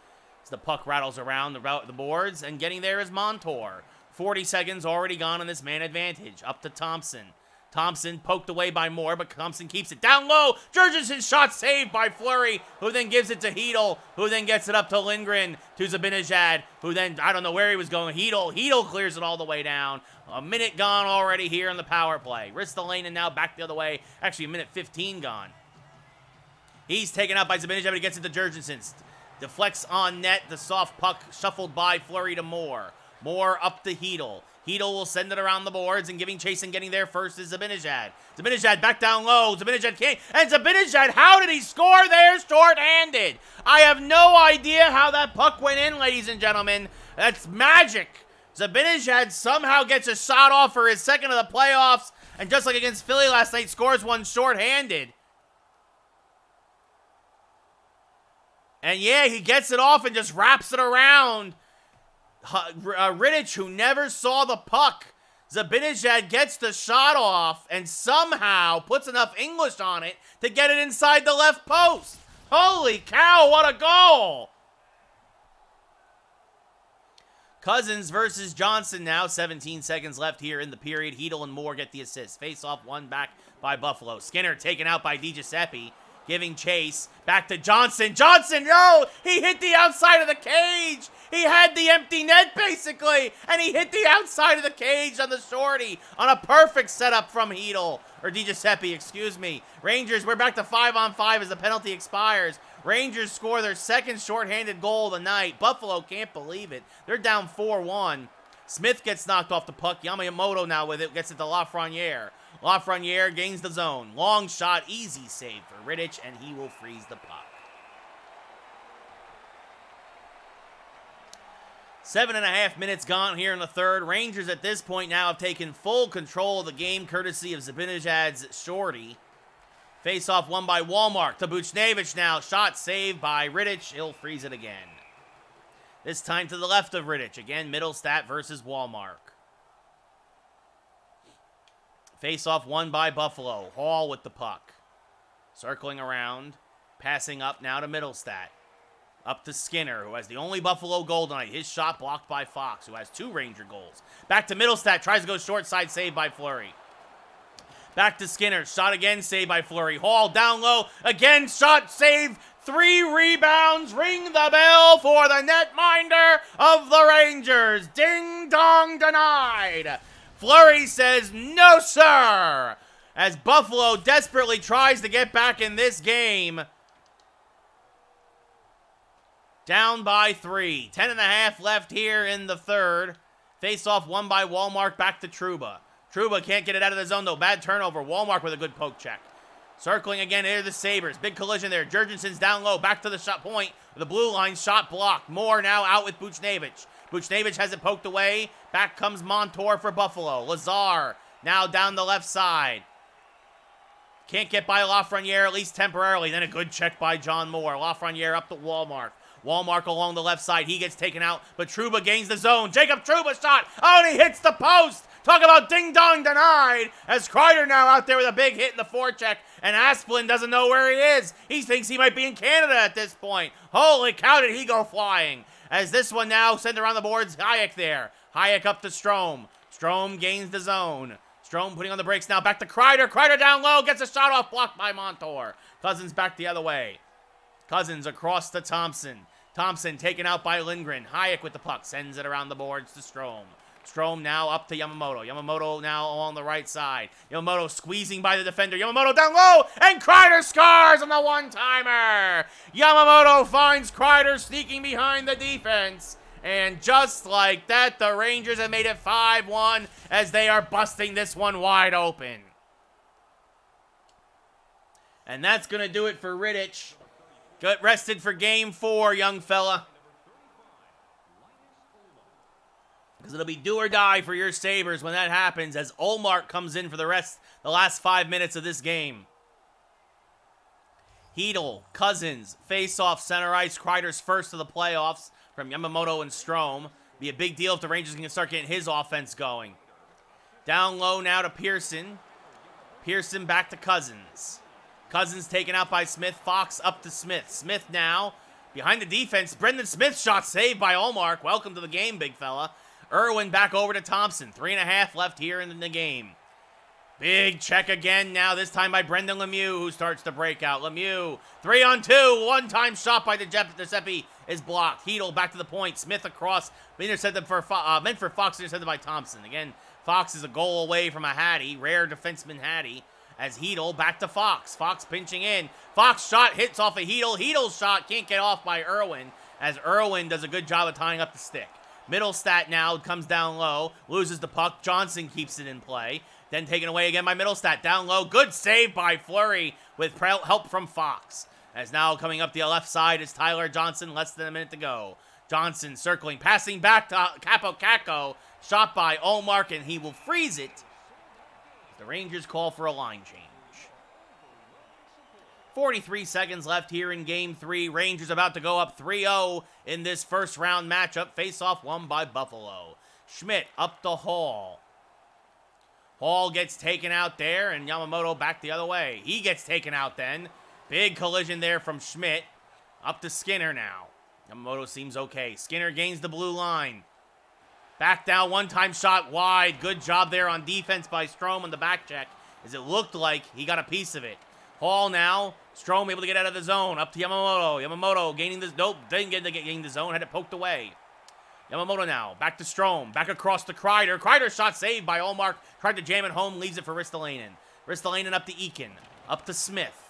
[SPEAKER 1] The puck rattles around the boards, and getting there is Montour. 40 seconds already gone on this man advantage. Up to Thompson. Thompson poked away by Moore, but Thompson keeps it down low. Jurgensen's shot saved by Fleury, who then gives it to Hedel, who then gets it up to Lindgren, to Zibanejad, who then, I don't know where he was going. Hedel clears it all the way down. A minute gone already here in the power play. Ristolainen now back the other way. Actually, a minute 15 gone. He's taken out by Zibanejad, but he gets it to Jurgensen. Deflects on net. The soft puck shuffled by Fleury to Moore. Moore up to Hedel. Hedel will send it around the boards, and giving chase and getting there first is Zibanejad. Zibanejad back down low. Zibanejad can't. And Zibanejad, how did he score there short-handed? I have no idea how that puck went in, ladies and gentlemen. That's magic. Zibanejad somehow gets a shot off for his second of the playoffs, and just like against Philly last night, scores one short-handed. And yeah, he gets it off and just wraps it around. Rittich, who never saw the puck. Zibanejad gets the shot off and somehow puts enough English on it to get it inside the left post. Holy cow, what a goal! Cousins versus Johnson now. 17 seconds left here in the period. Hedel and Moore get the assist. Face-off one back by Buffalo. Skinner taken out by DiGiuseppe. Giving chase. Back to Johnson. Johnson, no! He hit the outside of the cage! He had the empty net, basically! And he hit the outside of the cage on the shorty. On a perfect setup from Hedel. Or DiGiuseppe, excuse me. Rangers, we're back to 5-on-5 as the penalty expires. Rangers score their second shorthanded goal of the night. Buffalo can't believe it. They're down 4-1. Smith gets knocked off the puck. Yamamoto now with it. Gets it to Lafreniere. Lafreniere gains the zone. Long shot. Easy save for Rittich, and he will freeze the puck. 7.5 minutes gone here in the third. Rangers at this point now have taken full control of the game, courtesy of Zibanejad's shorty. Face-off won by Wallmark to Buchnevich now. Shot saved by Rittich. He'll freeze it again. This time to the left of Rittich. Again, Middlestat versus Wallmark. Face-off won by Buffalo. Hall with the puck. Circling around. Passing up now to Middlestat. Up to Skinner, who has the only Buffalo goal tonight. His shot blocked by Fox, who has 2 Ranger goals. Back to Middlestat. Tries to go short side, saved by Fleury. Back to Skinner. Shot again, saved by Fleury. Hall down low. Again, shot, save. 3 rebounds. Ring the bell for the netminder of the Rangers. Ding dong denied. Fleury says, no, sir. As Buffalo desperately tries to get back in this game. Down by 3. 10.5 left here in the third. Face-off won by Wallmark. Back to Trouba. Trouba can't get it out of the zone, though. Bad turnover. Wallmark with a good poke check. Circling again here the Sabres. Big collision there. Jurgensen's down low. Back to the shot point. The blue line shot blocked. Moore now out with Buchnevich. Buchnevich has it poked away. Back comes Montour for Buffalo. Lazar now down the left side. Can't get by Lafreniere, at least temporarily. Then a good check by John Moore. Lafreniere up to Wallmark. Wallmark along the left side. He gets taken out, but Trouba gains the zone. Jacob Trouba shot. Oh, and he hits the post. Talk about ding-dong denied. As Kreider now out there with a big hit in the forecheck, and Asplund doesn't know where he is. He thinks he might be in Canada at this point. Holy cow, did he go flying. As this one now sent around the boards, Hayek there. Hayek up to Strome. Strome gains the zone. Strome putting on the brakes now. Back to Kreider. Kreider down low. Gets a shot off, blocked by Montour. Cousins back the other way. Cousins across to Thompson. Thompson taken out by Lindgren. Hayek with the puck. Sends it around the boards to Strome. Strome now up to Yamamoto. Yamamoto now along the right side. Yamamoto squeezing by the defender. Yamamoto down low. And Kreider scores on the one-timer. Yamamoto finds Kreider sneaking behind the defense. And just like that, the Rangers have made it 5-1 as they are busting this one wide open. And that's going to do it for Rittich. Get rested for game 4, young fella. Because it'll be do or die for your Sabres when that happens as Ullmark comes in for the last 5 minutes of this game. Hedel, Cousins, face-off center ice. Kreider's first of the playoffs from Yamamoto and Strome. Be a big deal if the Rangers can start getting his offense going. Down low now to Pearson. Pearson back to Cousins. Cousins taken out by Smith. Fox up to Smith. Smith now behind the defense. Brendan Smith shot saved by Ullmark. Welcome to the game, big fella. Irwin back over to Thompson. 3.5 left here in the game. Big check again now, this time by Brendan Lemieux, who starts the breakout. Lemieux, 3-on-2, one-time shot by Giuseppe is blocked. Heedle back to the point. Smith across, intercepted meant for Fox, intercepted by Thompson. Again, Fox is a goal away from a Hattie, rare defenseman Hattie, as Heedle back to Fox. Fox pinching in. Fox shot hits off of Heedle. Heedle's shot can't get off by Irwin, as Irwin does a good job of tying up the stick. Middlestat now comes down low, loses the puck. Johnson keeps it in play. Then taken away again by Middlestat. Down low. Good save by Fleury with help from Fox. As now coming up the left side is Tyler Johnson. Less than a minute to go. Johnson circling. Passing back to Capo Caco. Shot by Olmark, and he will freeze it. The Rangers call for a line change. 43 seconds left here in Game 3. Rangers about to go up 3-0 in this first round matchup. Face-off won by Buffalo. Schmidt up the Hall. Hall gets taken out there, and Yamamoto back the other way. He gets taken out then. Big collision there from Schmidt. Up to Skinner now. Yamamoto seems okay. Skinner gains the blue line. Back down, one-time shot wide. Good job there on defense by Strome on the back check, as it looked like he got a piece of it. Hall now. Strome able to get out of the zone. Up to Yamamoto. Yamamoto gaining this. Nope, didn't get to gain the zone. Had it poked away. Yamamoto now, back to Strome, back across to Kreider. Kreider shot saved by Olmark, tried to jam it home, leaves it for Ristolainen. Ristolainen up to Eakin, up to Smith.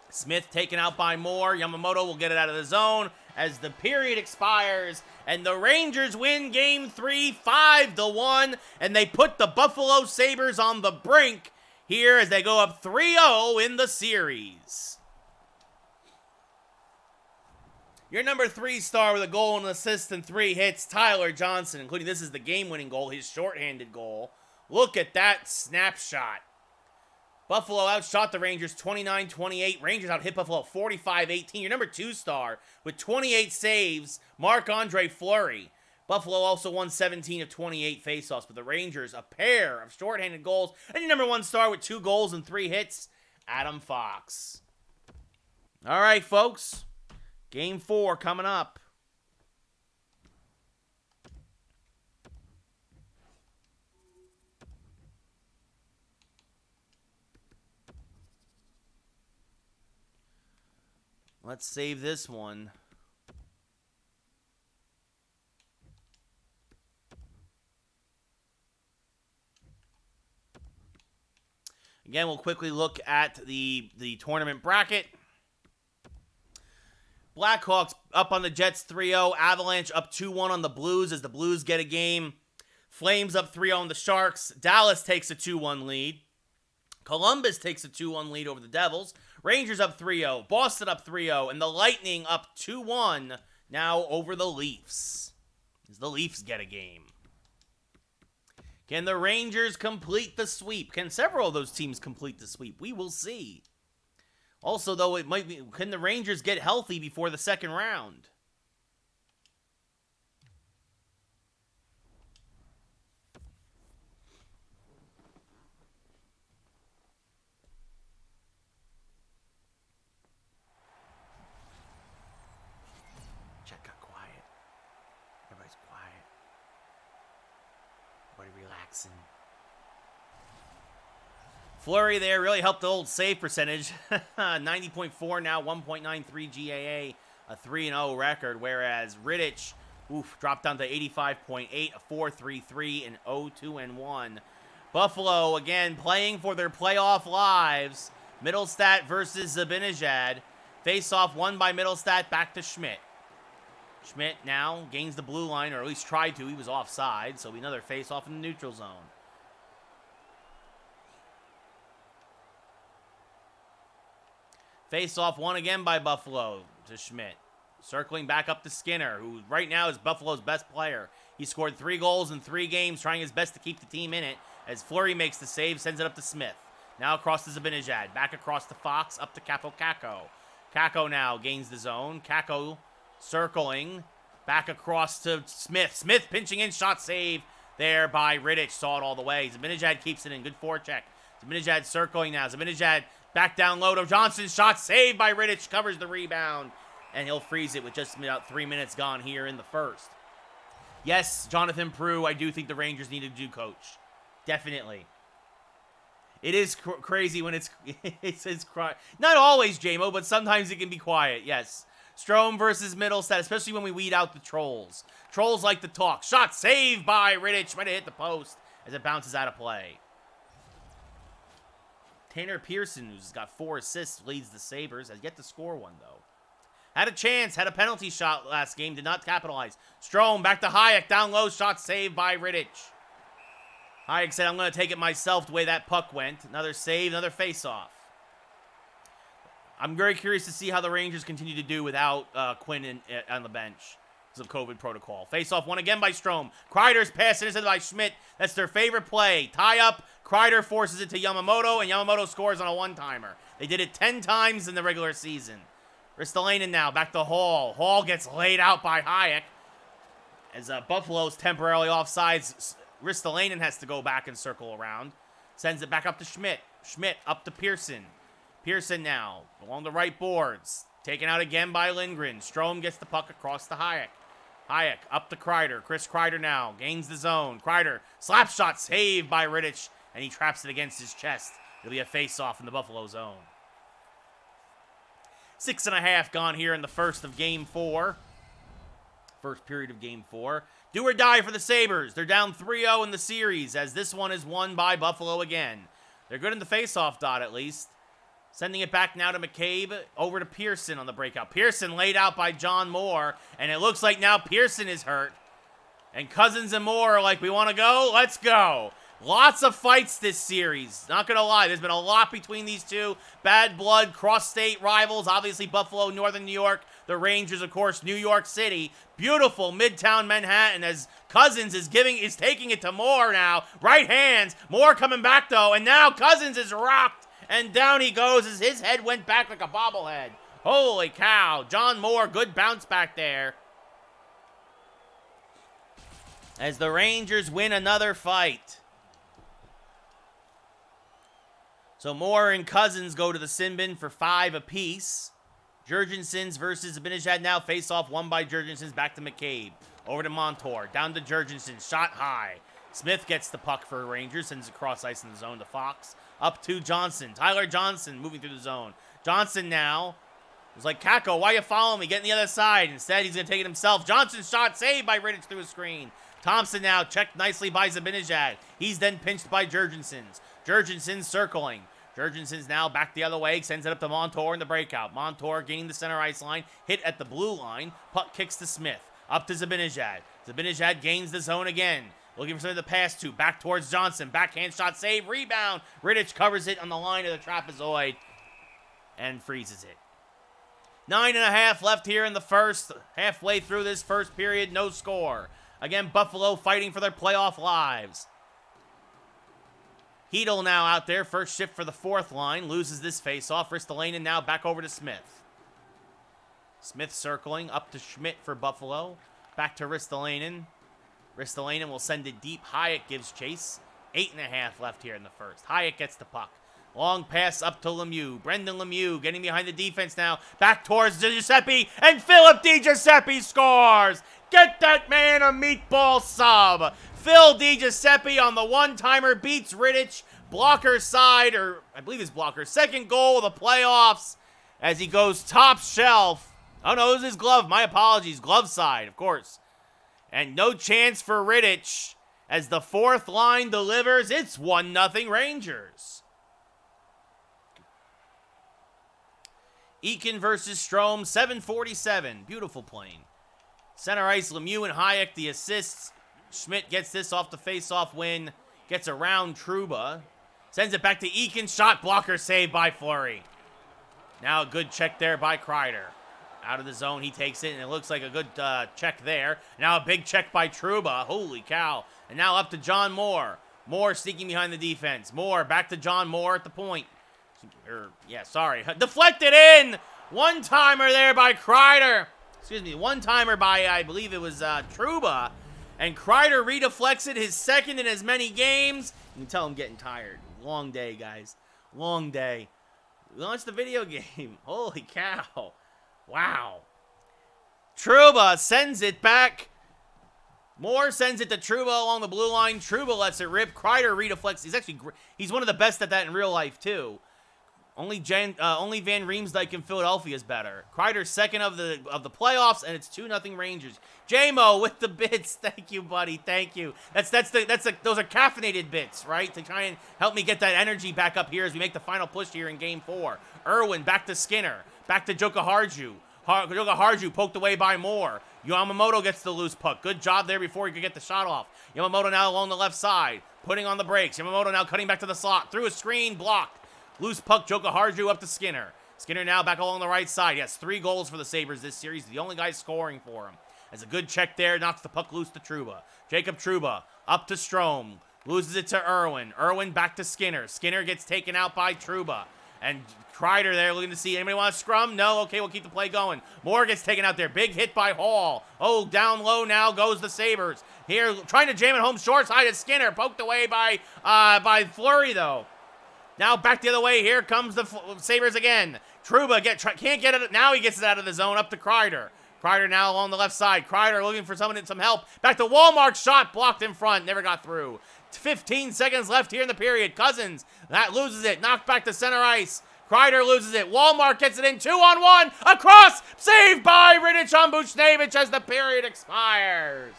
[SPEAKER 1] Smith taken out by Moore. Yamamoto will get it out of the zone as the period expires, and the Rangers win Game 3, 5-1, and they put the Buffalo Sabers on the brink here as they go up 3-0 in the series. Your number 3 star with a goal and an assist and 3 hits, Tyler Johnson, including this is the game-winning goal, his shorthanded goal. Look at that snapshot. Buffalo outshot the Rangers 29-28. Rangers out hit Buffalo 45-18. Your number 2 star with 28 saves, Marc-Andre Fleury. Buffalo also won 17 of 28 faceoffs, but the Rangers a pair of shorthanded goals. And your number 1 star with 2 goals and 3 hits, Adam Fox. All right, folks. Game 4 coming up. Let's save this one. Again, we'll quickly look at the tournament bracket. Blackhawks up on the Jets 3-0. Avalanche up 2-1 on the Blues as the Blues get a game. Flames up 3-0 on the Sharks. Dallas takes a 2-1 lead. Columbus takes a 2-1 lead over the Devils. Rangers up 3-0. Boston up 3-0. And the Lightning up 2-1 now over the Leafs, as the Leafs get a game. Can the Rangers complete the sweep? Can several of those teams complete the sweep? We will see. Also, though, it might be, can the Rangers get healthy before the second round? Chat got quiet. Everybody's quiet. Everybody relaxing. Fleury there really helped the old save percentage. 90.4 now, 1.93 GAA, a 3-0 record, whereas Rittich, dropped down to 85.8, a 4.33, and 0-2-1. Buffalo, again, playing for their playoff lives. Middlestat versus Zibanejad. Face-off won by Middlestat, back to Schmidt. Schmidt now gains the blue line, or at least tried to. He was offside, so another face-off in the neutral zone. Face-off won again by Buffalo to Schmidt. Circling back up to Skinner, who right now is Buffalo's best player. He scored 3 goals in 3 games, trying his best to keep the team in it. As Fleury makes the save, sends it up to Smith. Now across to Zibanejad. Back across to Fox, up to Capo Caco. Caco now gains the zone. Caco circling. Back across to Smith. Smith pinching in, shot save there by Rittich. Saw it all the way. Zibanejad keeps it in. Good forecheck. Zibanejad circling now. Zibanejad back down low to Johnson. Shot saved by Rittich. Covers the rebound. And he'll freeze it with just about 3 minutes gone here in the first. Yes, Jonathan Prue, I do think the Rangers need a new coach. Definitely. It is crazy when it's not always, JMO, but sometimes it can be quiet. Yes. Strome versus Middlestat, especially when we weed out the trolls. Trolls like to talk. Shot saved by Rittich. Might have hit the post as it bounces out of play. Tanner Pearson, who's got 4 assists, leads the Sabres. Has yet to score one, though. Had a chance. Had a penalty shot last game. Did not capitalize. Strome back to Hayek. Down low. Shot saved by Rittich. Hayek said, I'm going to take it myself the way that puck went. Another save, another face-off. I'm very curious to see how the Rangers continue to do without Quinn on the bench because of COVID protocol. Face-off won again by Strome. Kreider's pass intercepted by Schmidt. That's their favorite play. Tie-up. Kreider forces it to Yamamoto, and Yamamoto scores on a one-timer. They did it 10 times in the regular season. Ristolainen now back to Hall. Hall gets laid out by Hayek. As Buffalo's temporarily offsides, Ristolainen has to go back and circle around. Sends it back up to Schmidt. Schmidt up to Pearson. Pearson now along the right boards. Taken out again by Lindgren. Strome gets the puck across to Hayek. Hayek up to Kreider. Chris Kreider now gains the zone. Kreider slap shot saved by Rittich, and he traps it against his chest. It'll be a face-off in the Buffalo zone. 6.5 gone here in the first of Game 4. First period of Game 4. Do or die for the Sabres. They're down 3-0 in the series, as this one is won by Buffalo again. They're good in the face-off dot, at least. Sending it back now to McCabe, over to Pearson on the breakout. Pearson laid out by John Moore, and it looks like now Pearson is hurt. And Cousins and Moore are like, we want to go? Let's go. Lots of fights this series. Not going to lie, there's been a lot between these two. Bad blood, cross-state rivals. Obviously, Buffalo, Northern New York. The Rangers, of course, New York City. Beautiful Midtown Manhattan as Cousins is taking it to Moore now. Right hands. Moore coming back, though. And now Cousins is rocked. And down he goes as his head went back like a bobblehead. Holy cow. John Moore, good bounce back there. As the Rangers win another fight. So Moore and Cousins go to the sin bin for 5 apiece. Jurgensen's versus Zibanejad now. Face-off won by Jurgensen's. Back to McCabe. Over to Montour. Down to Jurgensen. Shot high. Smith gets the puck for Rangers. Sends it cross ice in the zone to Fox. Up to Johnson. Tyler Johnson moving through the zone. Johnson now. It's like, Kako, why you following me? Get on the other side. Instead, he's going to take it himself. Johnson's shot saved by Rittich through a screen. Thompson now checked nicely by Zibanejad. He's then pinched by Jurgensen's. Jurgensen's circling. Jurgensen's now back the other way. Sends it up to Montour in the breakout. Montour gaining the center ice line. Hit at the blue line. Puck kicks to Smith. Up to Zibanejad. Zibanejad gains the zone again. Looking for something to pass to. Back towards Johnson. Backhand shot save. Rebound. Rittich covers it on the line of the trapezoid. And freezes it. 9.5 left here in the first. Halfway through this first period. No score. Again, Buffalo fighting for their playoff lives. Hedel now out there. First shift for the fourth line. Loses this faceoff. Ristolainen now back over to Smith. Smith circling. Up to Schmidt for Buffalo. Back to Ristolainen. Ristolainen will send it deep. Hayek gives chase. 8.5 left here in the first. Hayek gets the puck. Long pass up to Lemieux. Brendan Lemieux getting behind the defense now. Back towards Giuseppe. And Philip DiGiuseppe scores. Get that man a meatball sub. Phil DiGiuseppe on the one-timer beats Rittich. Blocker side, or I believe it's blocker. Second goal of the playoffs as he goes top shelf. Oh no, it was his glove. My apologies. Glove side, of course. And no chance for Rittich as the fourth line delivers. It's 1-0 Rangers. Eakin versus Strome, 7:47. Beautiful plane. Center ice, Lemieux and Hayek, the assists. Schmidt gets this off the face-off win. Gets around Trouba. Sends it back to Eakin. Shot blocker saved by Fleury. Now a good check there by Kreider. Out of the zone, he takes it, and it looks like a good check there. Now a big check by Trouba. Holy cow. And now up to John Moore. Moore sneaking behind the defense. Moore back to John Moore at the point. Deflected in! One-timer there by Kreider. Excuse me, one-timer by, I believe it was Trouba. And Kreider redeflects it, his second in as many games. You can tell I'm getting tired. Long day, guys. Long day. We launched the video game. Holy cow. Wow. Trouba sends it back. Moore sends it to Trouba along the blue line. Trouba lets it rip. Kreider redeflects. He's one of the best at that in real life, too. Only Van Riemsdyk in Philadelphia is better. Kreider's second of the playoffs, and it's 2-0 Rangers. J-Mo with the bits. Thank you, buddy. Thank you. Those are caffeinated bits, right? To try and help me get that energy back up here as we make the final push here in Game 4. Irwin back to Skinner. Back to Joka Harju. Joka Harju poked away by Moore. Yamamoto gets the loose puck. Good job there before he could get the shot off. Yamamoto now along the left side, putting on the brakes. Yamamoto now cutting back to the slot. Through a screen, blocked. Loose puck, Joka Harju up to Skinner. Skinner now back along the right side. Yes, 3 goals for the Sabres this series. The only guy scoring for him. Has a good check there. Knocks the puck loose to Trouba. Jacob Trouba up to Strome. Loses it to Irwin. Irwin back to Skinner. Skinner gets taken out by Trouba. And Kreider there looking to see, anybody want to scrum? No? Okay, we'll keep the play going. Moore gets taken out there. Big hit by Hall. Oh, down low now goes the Sabres. Here, trying to jam it home short side at Skinner. Poked away by Fleury, though. Now back the other way. Here comes the Sabres again. Trouba can't get it. Now he gets it out of the zone up to Kreider. Kreider now along the left side. Kreider looking for some help. Back to Walmart. Shot blocked in front. Never got through. 15 seconds left here in the period. Cousins, that loses it. Knocked back to center ice. Kreider loses it. Walmart gets it in 2-on-1. Across. Saved by Rittich on Buchnevich as the period expires.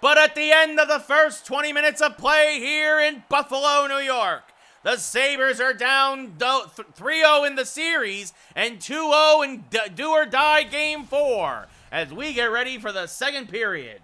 [SPEAKER 1] But at the end of the first 20 minutes of play here in Buffalo, New York, the Sabres are down 3-0 in the series and 2-0 in do-or-die Game 4 as we get ready for the second period.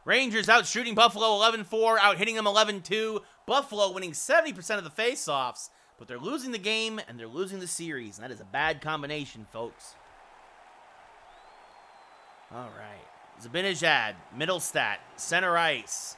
[SPEAKER 1] Rangers out shooting Buffalo 11-4, out hitting them 11-2. Buffalo winning 70% of the faceoffs, but they're losing the game and they're losing the series, and that is a bad combination, folks. All right. Zibanejad, Middlestat, center ice.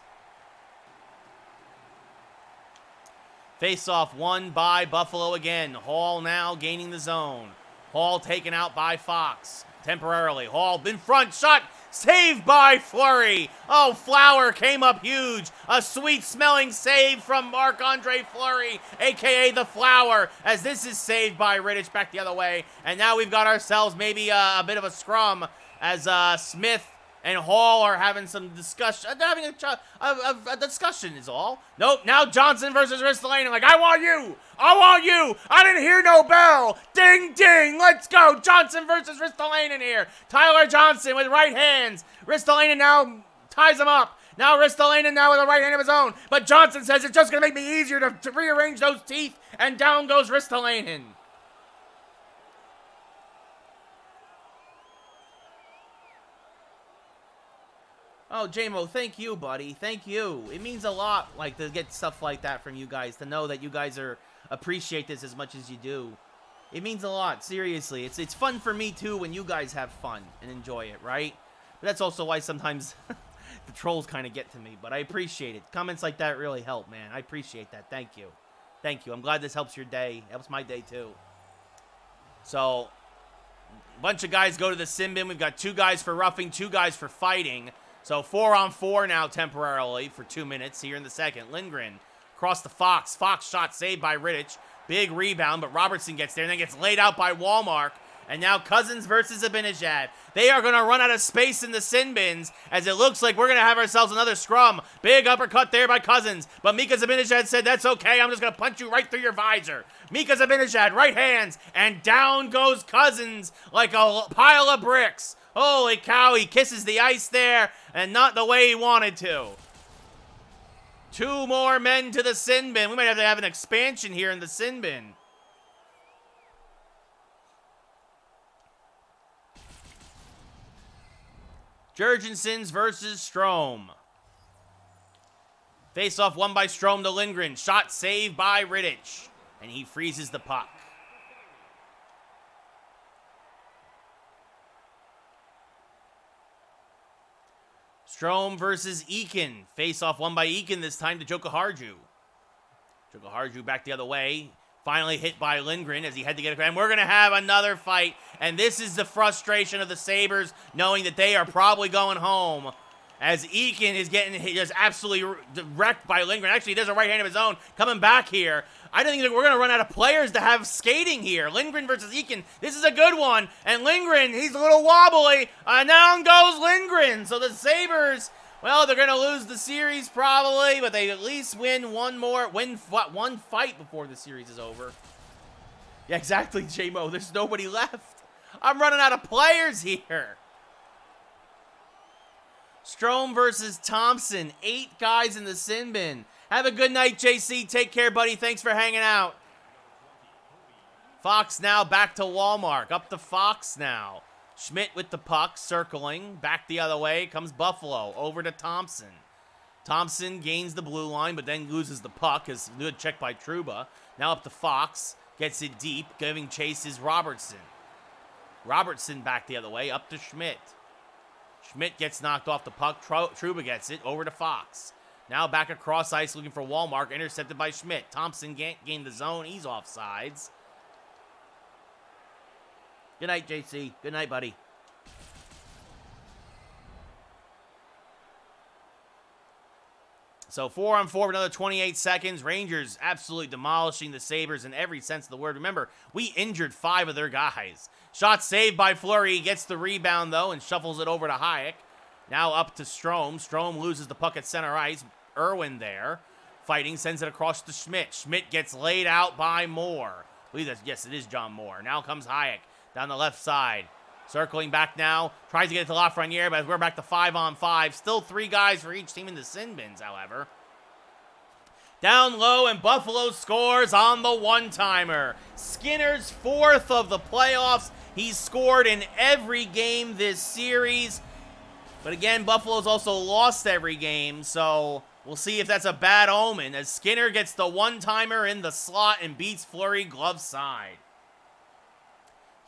[SPEAKER 1] Faceoff won by Buffalo again. Hall now gaining the zone. Hall taken out by Fox temporarily. Hall in front, shot. Saved by Fleury. Oh, Flower came up huge. A sweet-smelling save from Marc-Andre Fleury, a.k.a. the Flower, as this is saved by Rittich back the other way. And now we've got ourselves maybe a bit of a scrum as Smith and Hall are having some discussion. Having a discussion is all. Nope, now Johnson versus Ristolainen. Like, I want you. I want you. I didn't hear no bell. Ding, ding. Let's go. Johnson versus Ristolainen here. Tyler Johnson with right hands. Ristolainen now ties him up. Now Ristolainen now with a right hand of his own. But Johnson says it's just going to make me easier to rearrange those teeth. And down goes Ristolainen. Oh, J-Mo, thank you, buddy. Thank you. It means a lot, like, to get stuff like that from you guys, to know that you guys appreciate this as much as you do. It means a lot, seriously. It's fun for me, too, when you guys have fun and enjoy it, right? But that's also why sometimes the trolls kind of get to me, but I appreciate it. Comments like that really help, man. I appreciate that. Thank you. Thank you. I'm glad this helps your day. Helps my day, too. So, a bunch of guys go to the sin bin. We've got 2 guys for roughing, 2 guys for fighting. So 4-on-4 now temporarily for 2 minutes here in the second. Lindgren across the Fox. Fox shot saved by Rittich. Big rebound, but Robertson gets there and then gets laid out by Walmart. And now Cousins versus Zibanejad. They are going to run out of space in the sin bins as it looks like we're going to have ourselves another scrum. Big uppercut there by Cousins. But Mika Zibanejad said, that's okay. I'm just going to punch you right through your visor. Mika Zibanejad, right hands. And down goes Cousins like a pile of bricks. Holy cow, he kisses the ice there, and not the way he wanted to. 2 more men to the sin bin. We might have to have an expansion here in the sin bin. Jurgensons versus Strome. Face-off won by Strome to Lindgren. Shot saved by Rittich, and he freezes the puck. Strome versus Eakin. Face-off won by Eakin, this time to Joka Harju. Joka Harju back the other way. Finally hit by Lindgren as he had to get it. And we're going to have another fight. And this is the frustration of the Sabres, knowing that they are probably going home. as Eakin is getting just absolutely wrecked by Lindgren. Actually, he does a right hand of his own, coming back here. I don't think that we're going to run out of players to have skating here. Lindgren versus Eakin. This is a good one. And Lindgren, he's a little wobbly. Down goes Lindgren. So the Sabres, well, they're going to lose the series probably, but they at least win one fight before the series is over. Yeah, exactly, J-Mo. There's nobody left. I'm running out of players here. Strome versus Thompson. 8 guys in the sin bin. Have a good night, JC. Take care, buddy. Thanks for hanging out. Fox now back to Walmart. Up to Fox now. Schmidt with the puck, circling. Back the other way comes Buffalo. Over to Thompson. Thompson gains the blue line, but then loses the puck. As good check by Trouba. Now up to Fox. Gets it deep. Giving chase is Robertson. Robertson back the other way. Up to Schmidt. Schmidt gets knocked off the puck. Trouba gets it. Over to Fox. Now back across ice looking for Walmart. Intercepted by Schmidt. Thompson gained the zone. He's offsides. Good night, JC. Good night, buddy. So 4-on-4 for another 28 seconds. Rangers absolutely demolishing the Sabres in every sense of the word. Remember, we injured 5 of their guys. Shot saved by Fleury. Gets the rebound, though, and shuffles it over to Hayek. Now up to Strome. Strome loses the puck at center ice. Irwin there. Fighting, sends it across to Schmidt. Schmidt gets laid out by Moore. I believe that's, yes, it is John Moore. Now comes Hayek down the left side. Circling back now. Tries to get it to Lafreniere, but we're back to 5-on-5. Still 3 guys for each team in the sin bins, however. Down low, and Buffalo scores on the one-timer. Skinner's 4th of the playoffs. He's scored in every game this series. But again, Buffalo's also lost every game, so we'll see if that's a bad omen as Skinner gets the one-timer in the slot and beats Fleury glove side.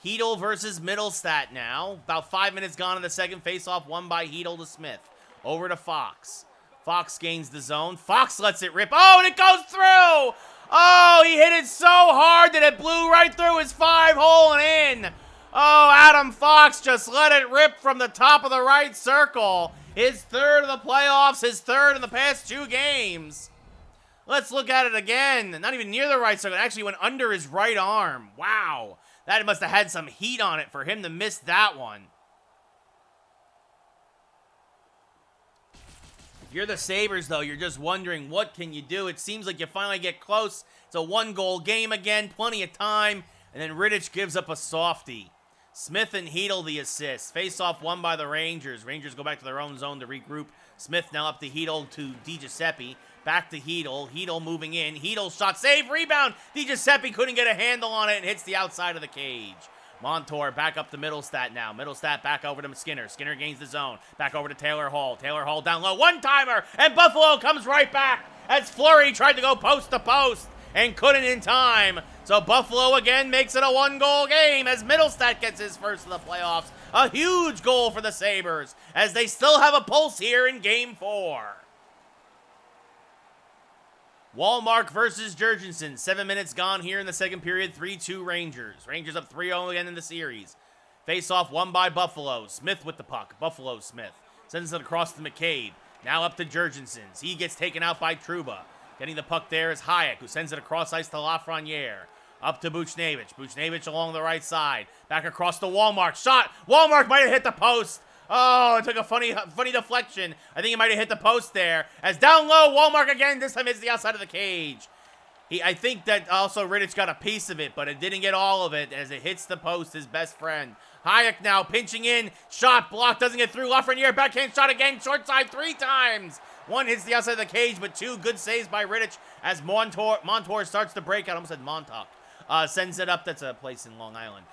[SPEAKER 1] Hedel versus Middlestat now. About 5 minutes gone in the second faceoff, won by Hedel to Smith. Over to Fox. Fox gains the zone. Fox lets it rip. Oh, and it goes through! Oh, he hit it so hard that it blew right through his 5-hole and in. Oh, Adam Fox just let it rip from the top of the right circle. His 3rd of the playoffs, his 3rd in the past 2 games. Let's look at it again. Not even near the right circle. It actually went under his right arm. Wow. That must have had some heat on it for him to miss that one. If you're the Sabres, though, you're just wondering, what can you do? It seems like you finally get close. It's a 1-goal game again, plenty of time. And then Rittich gives up a softie. Smith and Hedel the assist. Face-off won by the Rangers. Rangers go back to their own zone to regroup. Smith now up to Hedel to DiGiuseppe. Back to Hedel. Hedel moving in. Hedel shot, save, rebound. DiGiuseppe couldn't get a handle on it and hits the outside of the cage. Montour back up to Middlestat now. Middlestat back over to Skinner. Skinner gains the zone. Back over to Taylor Hall. Taylor Hall down low. One-timer, and Buffalo comes right back as Fleury tried to go post to post and couldn't in time. So Buffalo again makes it a 1-goal game as Middlestat gets his 1st of the playoffs. A huge goal for the Sabres as they still have a pulse here in Game 4. Walmark versus Jurgensen. 7 minutes gone here in the second period. 3-2 Rangers. Rangers up 3-0 again in the series. Face-off won by Buffalo. Smith with the puck. Buffalo Smith. Sends it across to McCabe. Now up to Jurgensen. He gets taken out by Trouba. Getting the puck there is Hayek, who sends it across ice to Lafreniere. Up to Buchnevich. Buchnevich along the right side. Back across to Walmart. Shot! Walmart might have hit the post. Oh, it took a funny deflection. I think he might have hit the post there. As down low, Walmart again. This time hits the outside of the cage. I think that also Rittich got a piece of it, but it didn't get all of it as it hits the post, his best friend. Hayek now pinching in. Shot blocked. Doesn't get through. Lafreniere backhand shot again. Short side 3 times. 1 hits the outside of the cage, but 2 good saves by Rittich as Montour starts to break out. I almost said Montauk. Sends it up. That's a place in Long Island.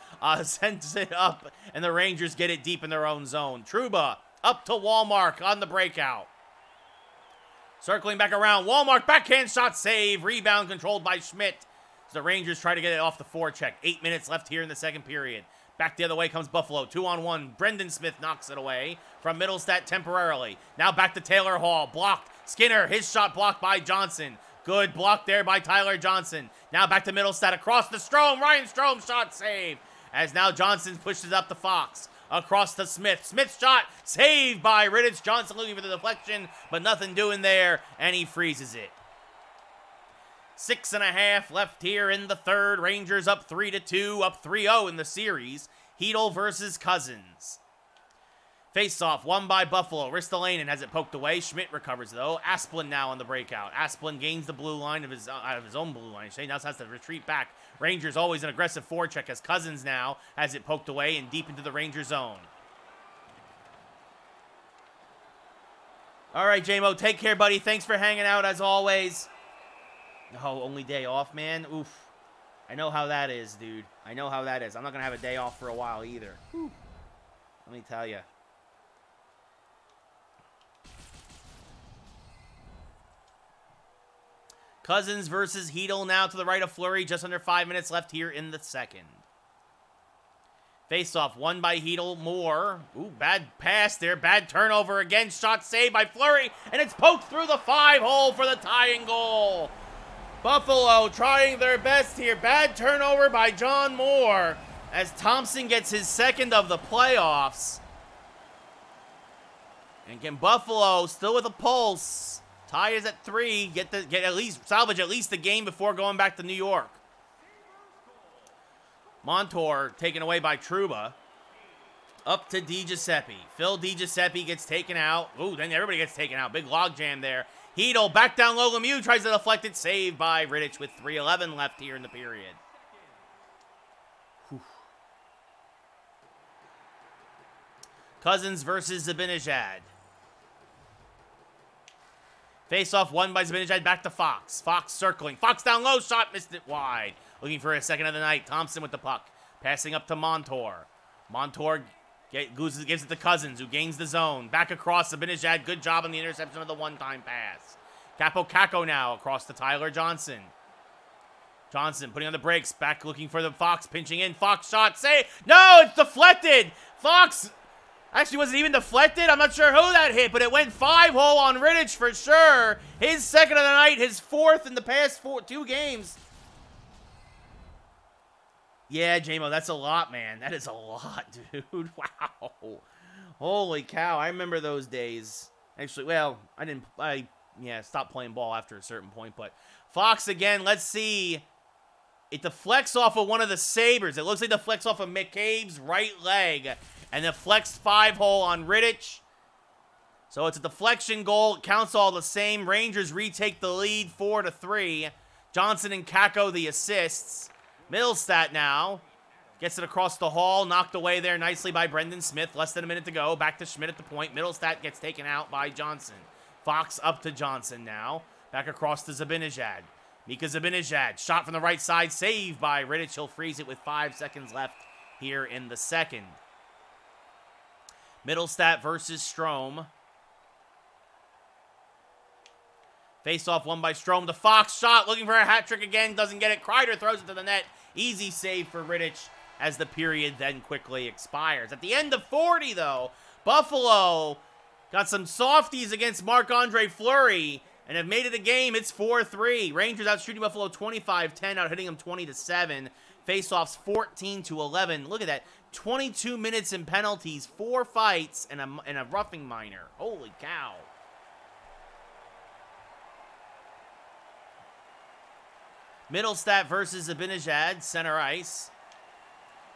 [SPEAKER 1] Sends it up, and the Rangers get it deep in their own zone. Trouba up to Walmart on the breakout. Circling back around. Walmart backhand shot save. Rebound controlled by Schmidt. So the Rangers try to get it off the forecheck. 8 minutes left here in the second period. Back the other way comes Buffalo. 2-on-1. Brendan Smith knocks it away from Middlestat temporarily. Now back to Taylor Hall. Blocked. Skinner. His shot blocked by Johnson. Good block there by Tyler Johnson. Now back to Middlestat across the Strome. Ryan Strome shot save. As now Johnson pushes up to Fox. across to Smith. Smith shot, saved by Rittich. Johnson looking for the deflection, but nothing doing there, and he freezes it. 6.5 left here in the third. Rangers up 3-2, up 3-0 in the series. Hedel versus Cousins. Face-off, won by Buffalo. Ristolainen has it poked away. Schmidt recovers, though. Asplund now on the breakout. Asplund gains the blue line out of his own blue line. Shane now has to retreat back. Rangers always an aggressive forecheck as Cousins now has it poked away and deep into the Ranger zone. All right, J-Mo, take care, buddy. Thanks for hanging out, as always. Oh, only day off, man. Oof. I know how that is, dude. I know how that is. I'm not going to have a day off for a while either. Whew. Let me tell you. Cousins versus Hedel now to the right of Fleury. Just under 5 minutes left here in the second. Face-off, won by Hedel. Moore. Ooh, bad pass there. Bad turnover again. Shot saved by Fleury. And it's poked through the 5-hole for the tying goal. Buffalo trying their best here. Bad turnover by John Moore as Thompson gets his second of the playoffs. And can Buffalo, still with a pulse, tie is at 3, salvage at least the game before going back to New York. Montour taken away by Trouba. Up to DiGiuseppe. Phil DiGiuseppe gets taken out. Ooh, then everybody gets taken out. Big logjam there. Hedel back down low. Lemieux tries to deflect it. Saved by Rittich with 3:11 left here in the period. Whew. Cousins versus Zibanejad. Face-off won by Zibanejad. Back to Fox. Fox circling. Fox down low. Shot missed it wide. Looking for a second of the night. Thompson with the puck. Passing up to Montour. Montour gives it to Cousins, who gains the zone. Back across Zibanejad. Good job on the interception of the one-time pass. Capo now across to Tyler Johnson. Johnson putting on the brakes. Back looking for the Fox. Pinching in. Fox shot. Save. No, it's deflected. Fox actually wasn't even deflected. I'm not sure who that hit, but it went 5-hole on Rittich for sure. His second of the night. His fourth in the past 2 games. Yeah, J-Mo, that's a lot, man. That is a lot, dude. Wow. Holy cow. I remember those days. Actually, well, I stopped playing ball after a certain point, but Fox again, let's see. It deflects off of one of the Sabers. It looks like it deflects off of McCabe's right leg, and deflects 5-hole on Rittich. So it's a deflection goal. It counts all the same. Rangers retake the lead 4-3. Johnson and Kakko the assists. Middlestat now gets it across the hall, knocked away there nicely by Brendan Smith. Less than a minute to go. Back to Schmidt at the point. Middlestat gets taken out by Johnson. Fox up to Johnson now. Back across to Zibanejad. Mika Zibanejad. Shot from the right side. Saved by Rittich. He'll freeze it with 5 seconds left here in the second. Middlestat versus Strome. Face-off won by Strome. The Fox shot. Looking for a hat trick again. Doesn't get it. Kreider throws it to the net. Easy save for Rittich as the period then quickly expires. At the end of 40, though, Buffalo got some softies against Marc-Andre Fleury and have made it a game. It's 4-3. Rangers out shooting Buffalo 25-10, out hitting them 20-7. Face-offs 14-11. Look at that. 22 minutes in penalties, 4 fights, and a roughing minor. Holy cow. Middlestat versus Zibanejad, center ice.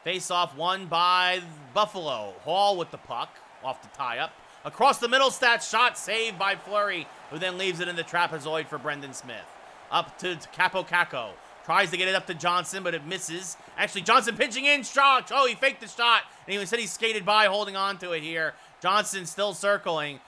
[SPEAKER 1] Face-off won by Buffalo. Hall with the puck off the tie-up. Across the Middlestat, shot saved by Fleury, who then leaves it in the trapezoid for Brendan Smith. Up to Kakko. Tries to get it up to Johnson, but it misses. Actually, Johnson pinching in. Shot. Oh, he faked the shot, and he said he skated by, holding on to it here. Johnson still circling.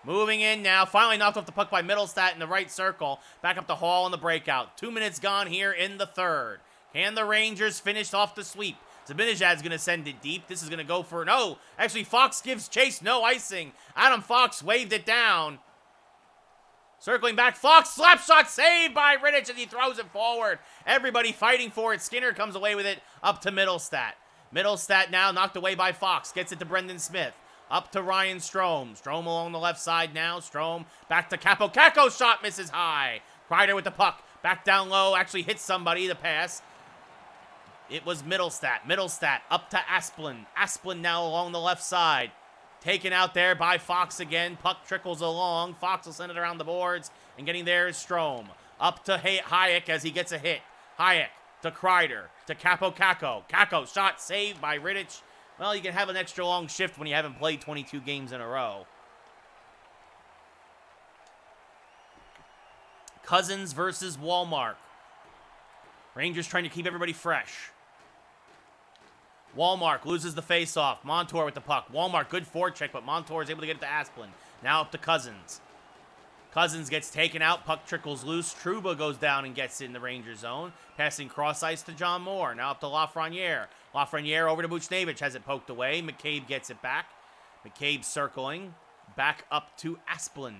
[SPEAKER 1] Moving in now. Finally knocked off the puck by Middlestat in the right circle. Back up the Hall in the breakout. 2 minutes gone here in the third. Can the Rangers finish off the sweep? Zibanejad's going to send it deep. This is going to go for... No! Actually, Fox gives chase. No icing. Adam Fox waved it down. Circling back. Fox slap shot saved by Rittich as he throws it forward. Everybody fighting for it. Skinner comes away with it up to Middlestat. Middlestat now knocked away by Fox. Gets it to Brendan Smith. Up to Ryan Strome. Strome along the left side now. Strome back to Capo. Kakko shot misses high. Kreider with the puck. Back down low. Actually hits somebody. The pass. It was Middlestat. Middlestat up to Asplund. Asplund now along the left side. Taken out there by Fox again. Puck trickles along. Fox will send it around the boards. And getting there is Strome. Up to Hayek as he gets a hit. Hayek to Kreider. To Capo Caco. Caco shot saved by Rittich. Well, you can have an extra long shift when you haven't played 22 games in a row. Cousins versus Wallmark. Rangers trying to keep everybody fresh. Wallmark loses the faceoff. Montour with the puck. Wallmark, good forecheck, but Montour is able to get it to Asplund. Now up to Cousins. Cousins gets taken out. Puck trickles loose. Trouba goes down and gets in the Ranger zone. Passing cross ice to John Moore. Now up to Lafreniere. Lafreniere over to Buchnevich. Has it poked away. McCabe gets it back. McCabe circling. Back up to Asplund.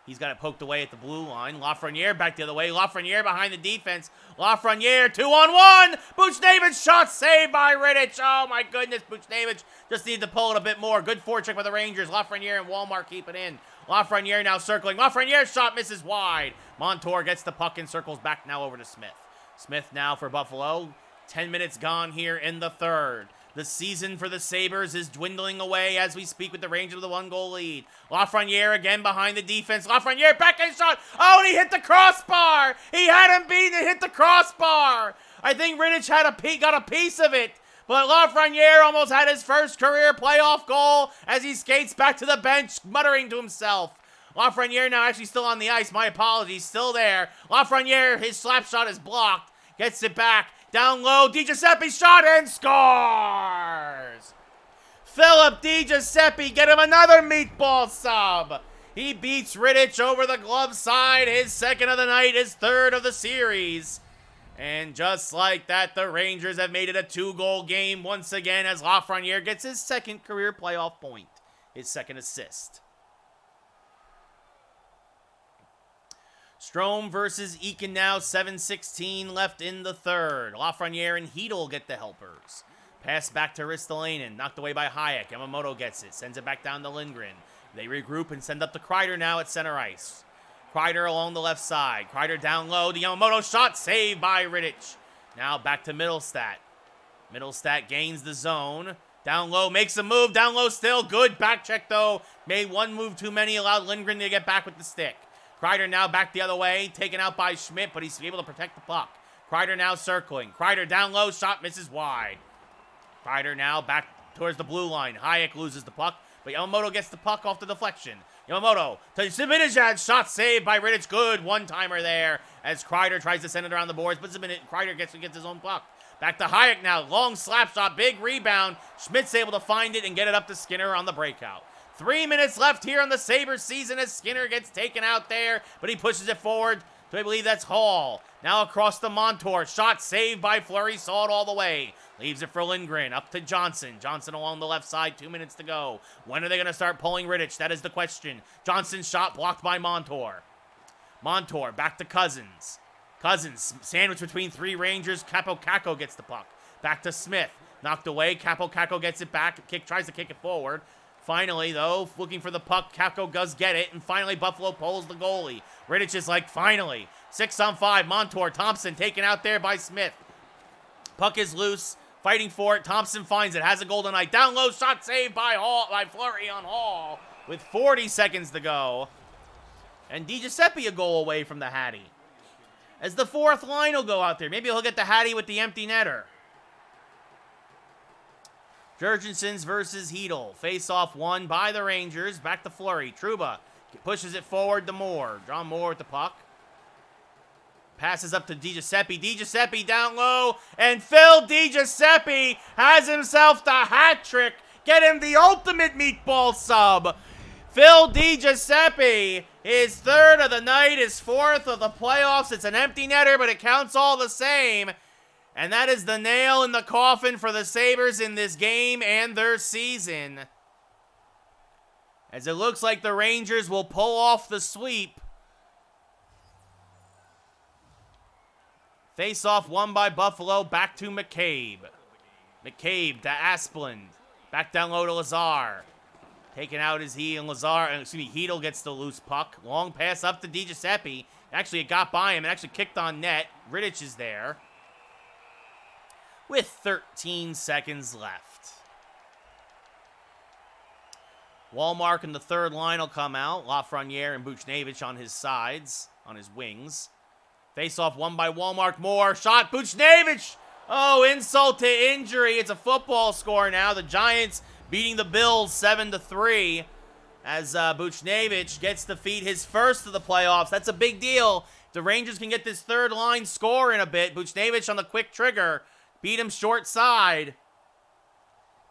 [SPEAKER 1] He's got it poked away at the blue line. Lafreniere back the other way. Lafreniere behind the defense. Lafreniere 2-on-1. Buchnevich shot saved by Rittich. Oh my goodness. Buchnevich just needed to pull it a bit more. Good forecheck by the Rangers. Lafreniere and Wallmark keep it in. Lafreniere now circling. Lafreniere's shot misses wide. Montour gets the puck and circles back now over to Smith. Smith now for Buffalo. 10 minutes gone here in the third. The season for the Sabres is dwindling away as we speak with the Rangers with a 1-goal lead. Lafreniere again behind the defense. Lafreniere backhand shot. Oh, and he hit the crossbar. He had him beaten and hit the crossbar. I think Rittich got a piece of it. But Lafreniere almost had his first career playoff goal as he skates back to the bench, muttering to himself. Lafreniere now actually still on the ice. My apologies. Still there. Lafreniere, his slap shot is blocked. Gets it back. Down low, DiGiuseppe shot and scores! Philip DiGiuseppe, get him another meatball sub. He beats Rittich over the glove side, his second of the night, his third of the series. And just like that, the Rangers have made it a 2-goal game once again as Lafreniere gets his second career playoff point, his second assist. Strome versus Eakin now, 7:16 left in the third. Lafreniere and Hedel get the helpers. Pass back to Ristolainen, knocked away by Hayek. Yamamoto gets it, sends it back down to Lindgren. They regroup and send up to Kreider now at center ice. Kreider along the left side. Kreider down low. The Yamamoto shot saved by Rittich. Now back to Middlestat. Middlestat gains the zone. Down low, makes a move. Down low still. Good back check though. Made one move too many. Allowed Lindgren to get back with the stick. Kreider now back the other way. Taken out by Schmidt, but he's able to protect the puck. Kreider now circling. Kreider down low. Shot misses wide. Kreider now back towards the blue line. Hayek loses the puck, but Yamamoto gets the puck off the deflection. Yamamoto to Zibanejad. Shot saved by Rittich. Good one-timer there as Kreider tries to send it around the boards, but Kreider gets his own puck. Back to Hayek now. Long slap shot. Big rebound. Schmidt's able to find it and get it up to Skinner on the breakout. 3 minutes left here on the Sabres season as Skinner gets taken out there, but he pushes it forward to, I believe that's Hall. Now across to Montour. Shot saved by Fleury. Saw it all the way. Leaves it for Lindgren. Up to Johnson. Johnson along the left side. 2 minutes to go. When are they going to start pulling Rittich? That is the question. Johnson's shot blocked by Montour. Montour back to Cousins. Cousins sandwiched between three Rangers. Capo Caco gets the puck. Back to Smith. Knocked away. Capo Caco gets it back. Tries to kick it forward. Finally, though, looking for the puck, Caco does get it, and finally Buffalo pulls the goalie. Rittich is like, finally. 6-on-5, Montour, Thompson taken out there by Smith. Puck is loose, fighting for it. Thompson finds it, has a golden eye. Down low, shot saved by Fleury on Hall with 40 seconds to go. And DiGiuseppe a goal away from the Hattie. As the fourth line will go out there. Maybe he'll get the Hattie with the empty netter. Jurgensen's versus Hedel. Face-off won by the Rangers. Back to Fleury. Trouba pushes it forward to Moore. John Moore with the puck. Passes up to DiGiuseppe. DiGiuseppe down low. And Phil DiGiuseppe has himself the hat trick. Get him the ultimate meatball sub. Phil DiGiuseppe, his third of the night, his fourth of the playoffs. It's an empty netter, but it counts all the same. And that is the nail in the coffin for the Sabres in this game and their season. As it looks like the Rangers will pull off the sweep. Face-off won by Buffalo. Back to McCabe. McCabe to Asplund. Back down low to Lazar. Taken out is he and Lazar. Hedel gets the loose puck. Long pass up to DiGiuseppe. Actually, it got by him. It actually kicked on net. Rittich is there. with 13 seconds left. Walmark in the third line will come out. Lafreniere and Buchnevich on his sides, on his wings. Face-off won by Walmark. More shot. Buchnevich! Oh, insult to injury. It's a football score now. The Giants beating the Bills 7-3 as Buchnevich gets to feed his first of the playoffs. That's a big deal. The Rangers can get this third line score in a bit. Buchnevich on the quick trigger. Beat him short side.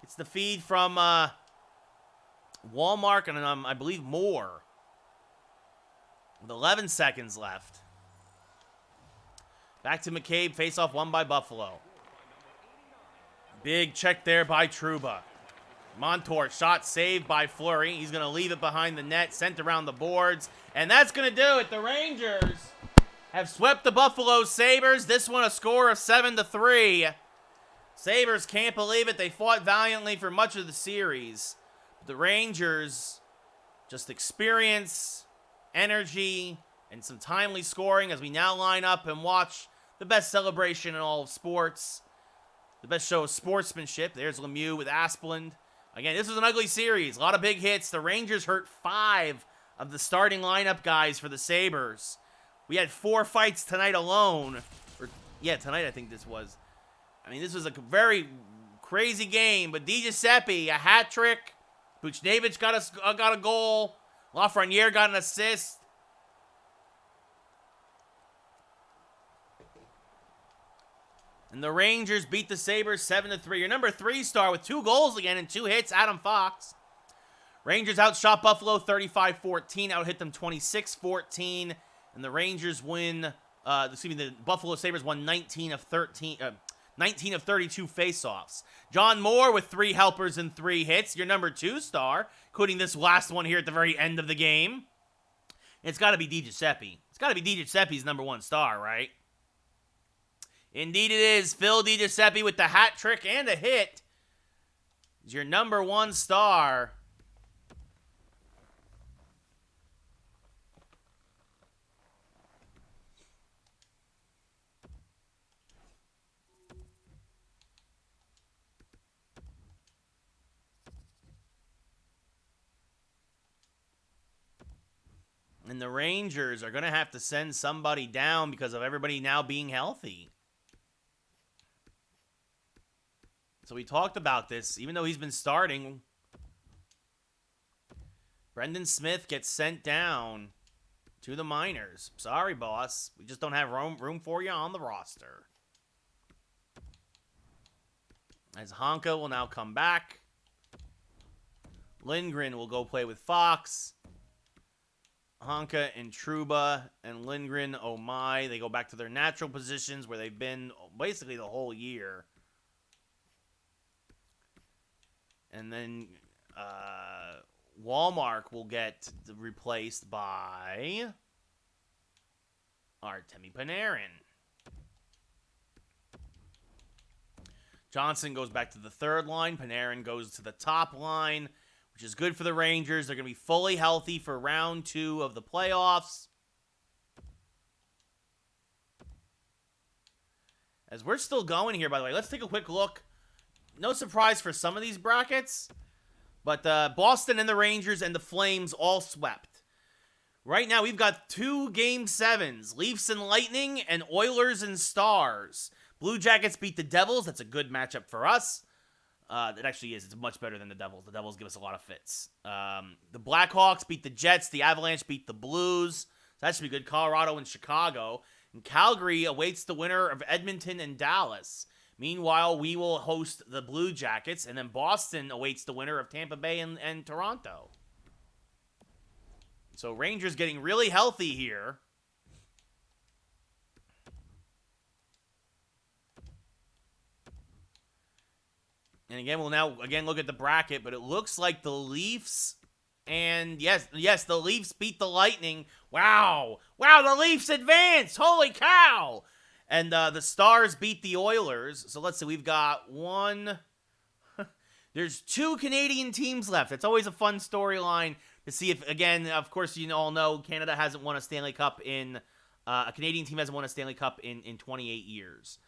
[SPEAKER 1] It's the feed from Walmark and I believe Moore. With 11 seconds left. Back to McCabe. Face-off won by Buffalo. Big check there by Trouba. Montour shot saved by Fleury. He's going to leave it behind the net. Sent around the boards. And that's going to do it. The Rangers have swept the Buffalo Sabers. This one a score of 7-3. Sabres can't believe it. They fought valiantly for much of the series. The Rangers, just experience, energy, and some timely scoring as we now line up and watch the best celebration in all of sports. The best show of sportsmanship. There's Lemieux with Asplund. Again, this was an ugly series. A lot of big hits. The Rangers hurt 5 of the starting lineup guys for the Sabres. We had 4 fights tonight alone. Tonight I think this was. I mean, this was a very crazy game. But DiGiuseppe, a hat trick. Buchnevich got a goal. Lafreniere got an assist. And the Rangers beat the Sabres 7-3. Your number 3 star with 2 goals again and 2 hits, Adam Fox. Rangers outshot Buffalo 35-14, outhit them 26-14. And the Rangers win, the Buffalo Sabres won 19 of 32 faceoffs. John Moore with 3 helpers and 3 hits. Your number 2 star, including this last one here at the very end of the game. It's got to be DiGiuseppe. It's got to be DiGiuseppe's number 1 star, right? Indeed it is. Phil DiGiuseppe with the hat trick and a hit is your number 1 star. And the Rangers are going to have to send somebody down because of everybody now being healthy. So we talked about this, even though he's been starting. Brendan Smith gets sent down to the minors. Sorry, boss. We just don't have room for you on the roster. As Honka will now come back. Lindgren will go play with Fox. Honka and Trouba and Lindgren, oh my, they go back to their natural positions where they've been basically the whole year. And then Walmark will get replaced by Artemi Panarin. Johnson goes back to the third line. Panarin goes to the top line, which is good for the Rangers. They're going to be fully healthy for round 2 of the playoffs. As we're still going here, by the way, let's take a quick look. No surprise for some of these brackets, but Boston and the Rangers and the Flames all swept. Right now, we've got 2 Game 7s, Leafs and Lightning and Oilers and Stars. Blue Jackets beat the Devils. That's a good matchup for us. It actually is. It's much better than the Devils. The Devils give us a lot of fits. The Blackhawks beat the Jets. The Avalanche beat the Blues. So that should be good. Colorado and Chicago. And Calgary awaits the winner of Edmonton and Dallas. Meanwhile, we will host the Blue Jackets, and then Boston awaits the winner of Tampa Bay and Toronto. So Rangers getting really healthy here. And again, we'll now look at the bracket, but it looks like the Leafs and yes, the Leafs beat the Lightning. Wow, the Leafs advance. Holy cow. And the Stars beat the Oilers. So let's see, we've got one. There's 2 Canadian teams left. It's always a fun storyline to see if, again, of course, you all know Canada hasn't won a Stanley Cup in, a Canadian team hasn't won a Stanley Cup in 28 years.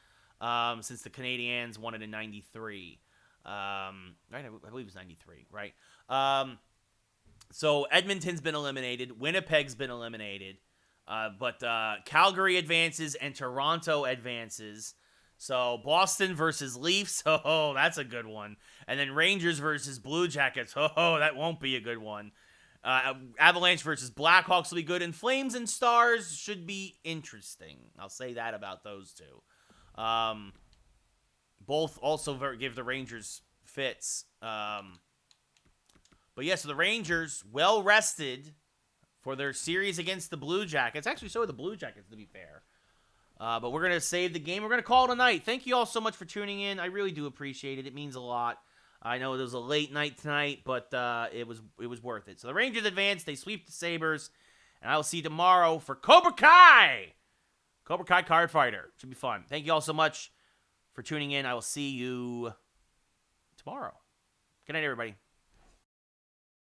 [SPEAKER 1] since the Canadiens won it in 93. Right? I believe it was 93, right? So Edmonton's been eliminated. Winnipeg's been eliminated. But Calgary advances and Toronto advances. So Boston versus Leafs. Oh, that's a good one. And then Rangers versus Blue Jackets. Oh, that won't be a good one. Avalanche versus Blackhawks will be good. And Flames and Stars should be interesting. I'll say that about those two. Both also give the Rangers fits. But yeah, so the Rangers, well rested for their series against the Blue Jackets. Actually, so are the Blue Jackets, to be fair. But we're going to save the game. We're going to call it a night. Thank you all so much for tuning in. I really do appreciate it. It means a lot. I know it was a late night tonight, but it was worth it. So the Rangers advance. They sweep the Sabres. And I will see you tomorrow for Cobra Kai. Cobra Kai Card Fighter. Should be fun. Thank you all so much for tuning in. I will see you tomorrow. Good night, everybody.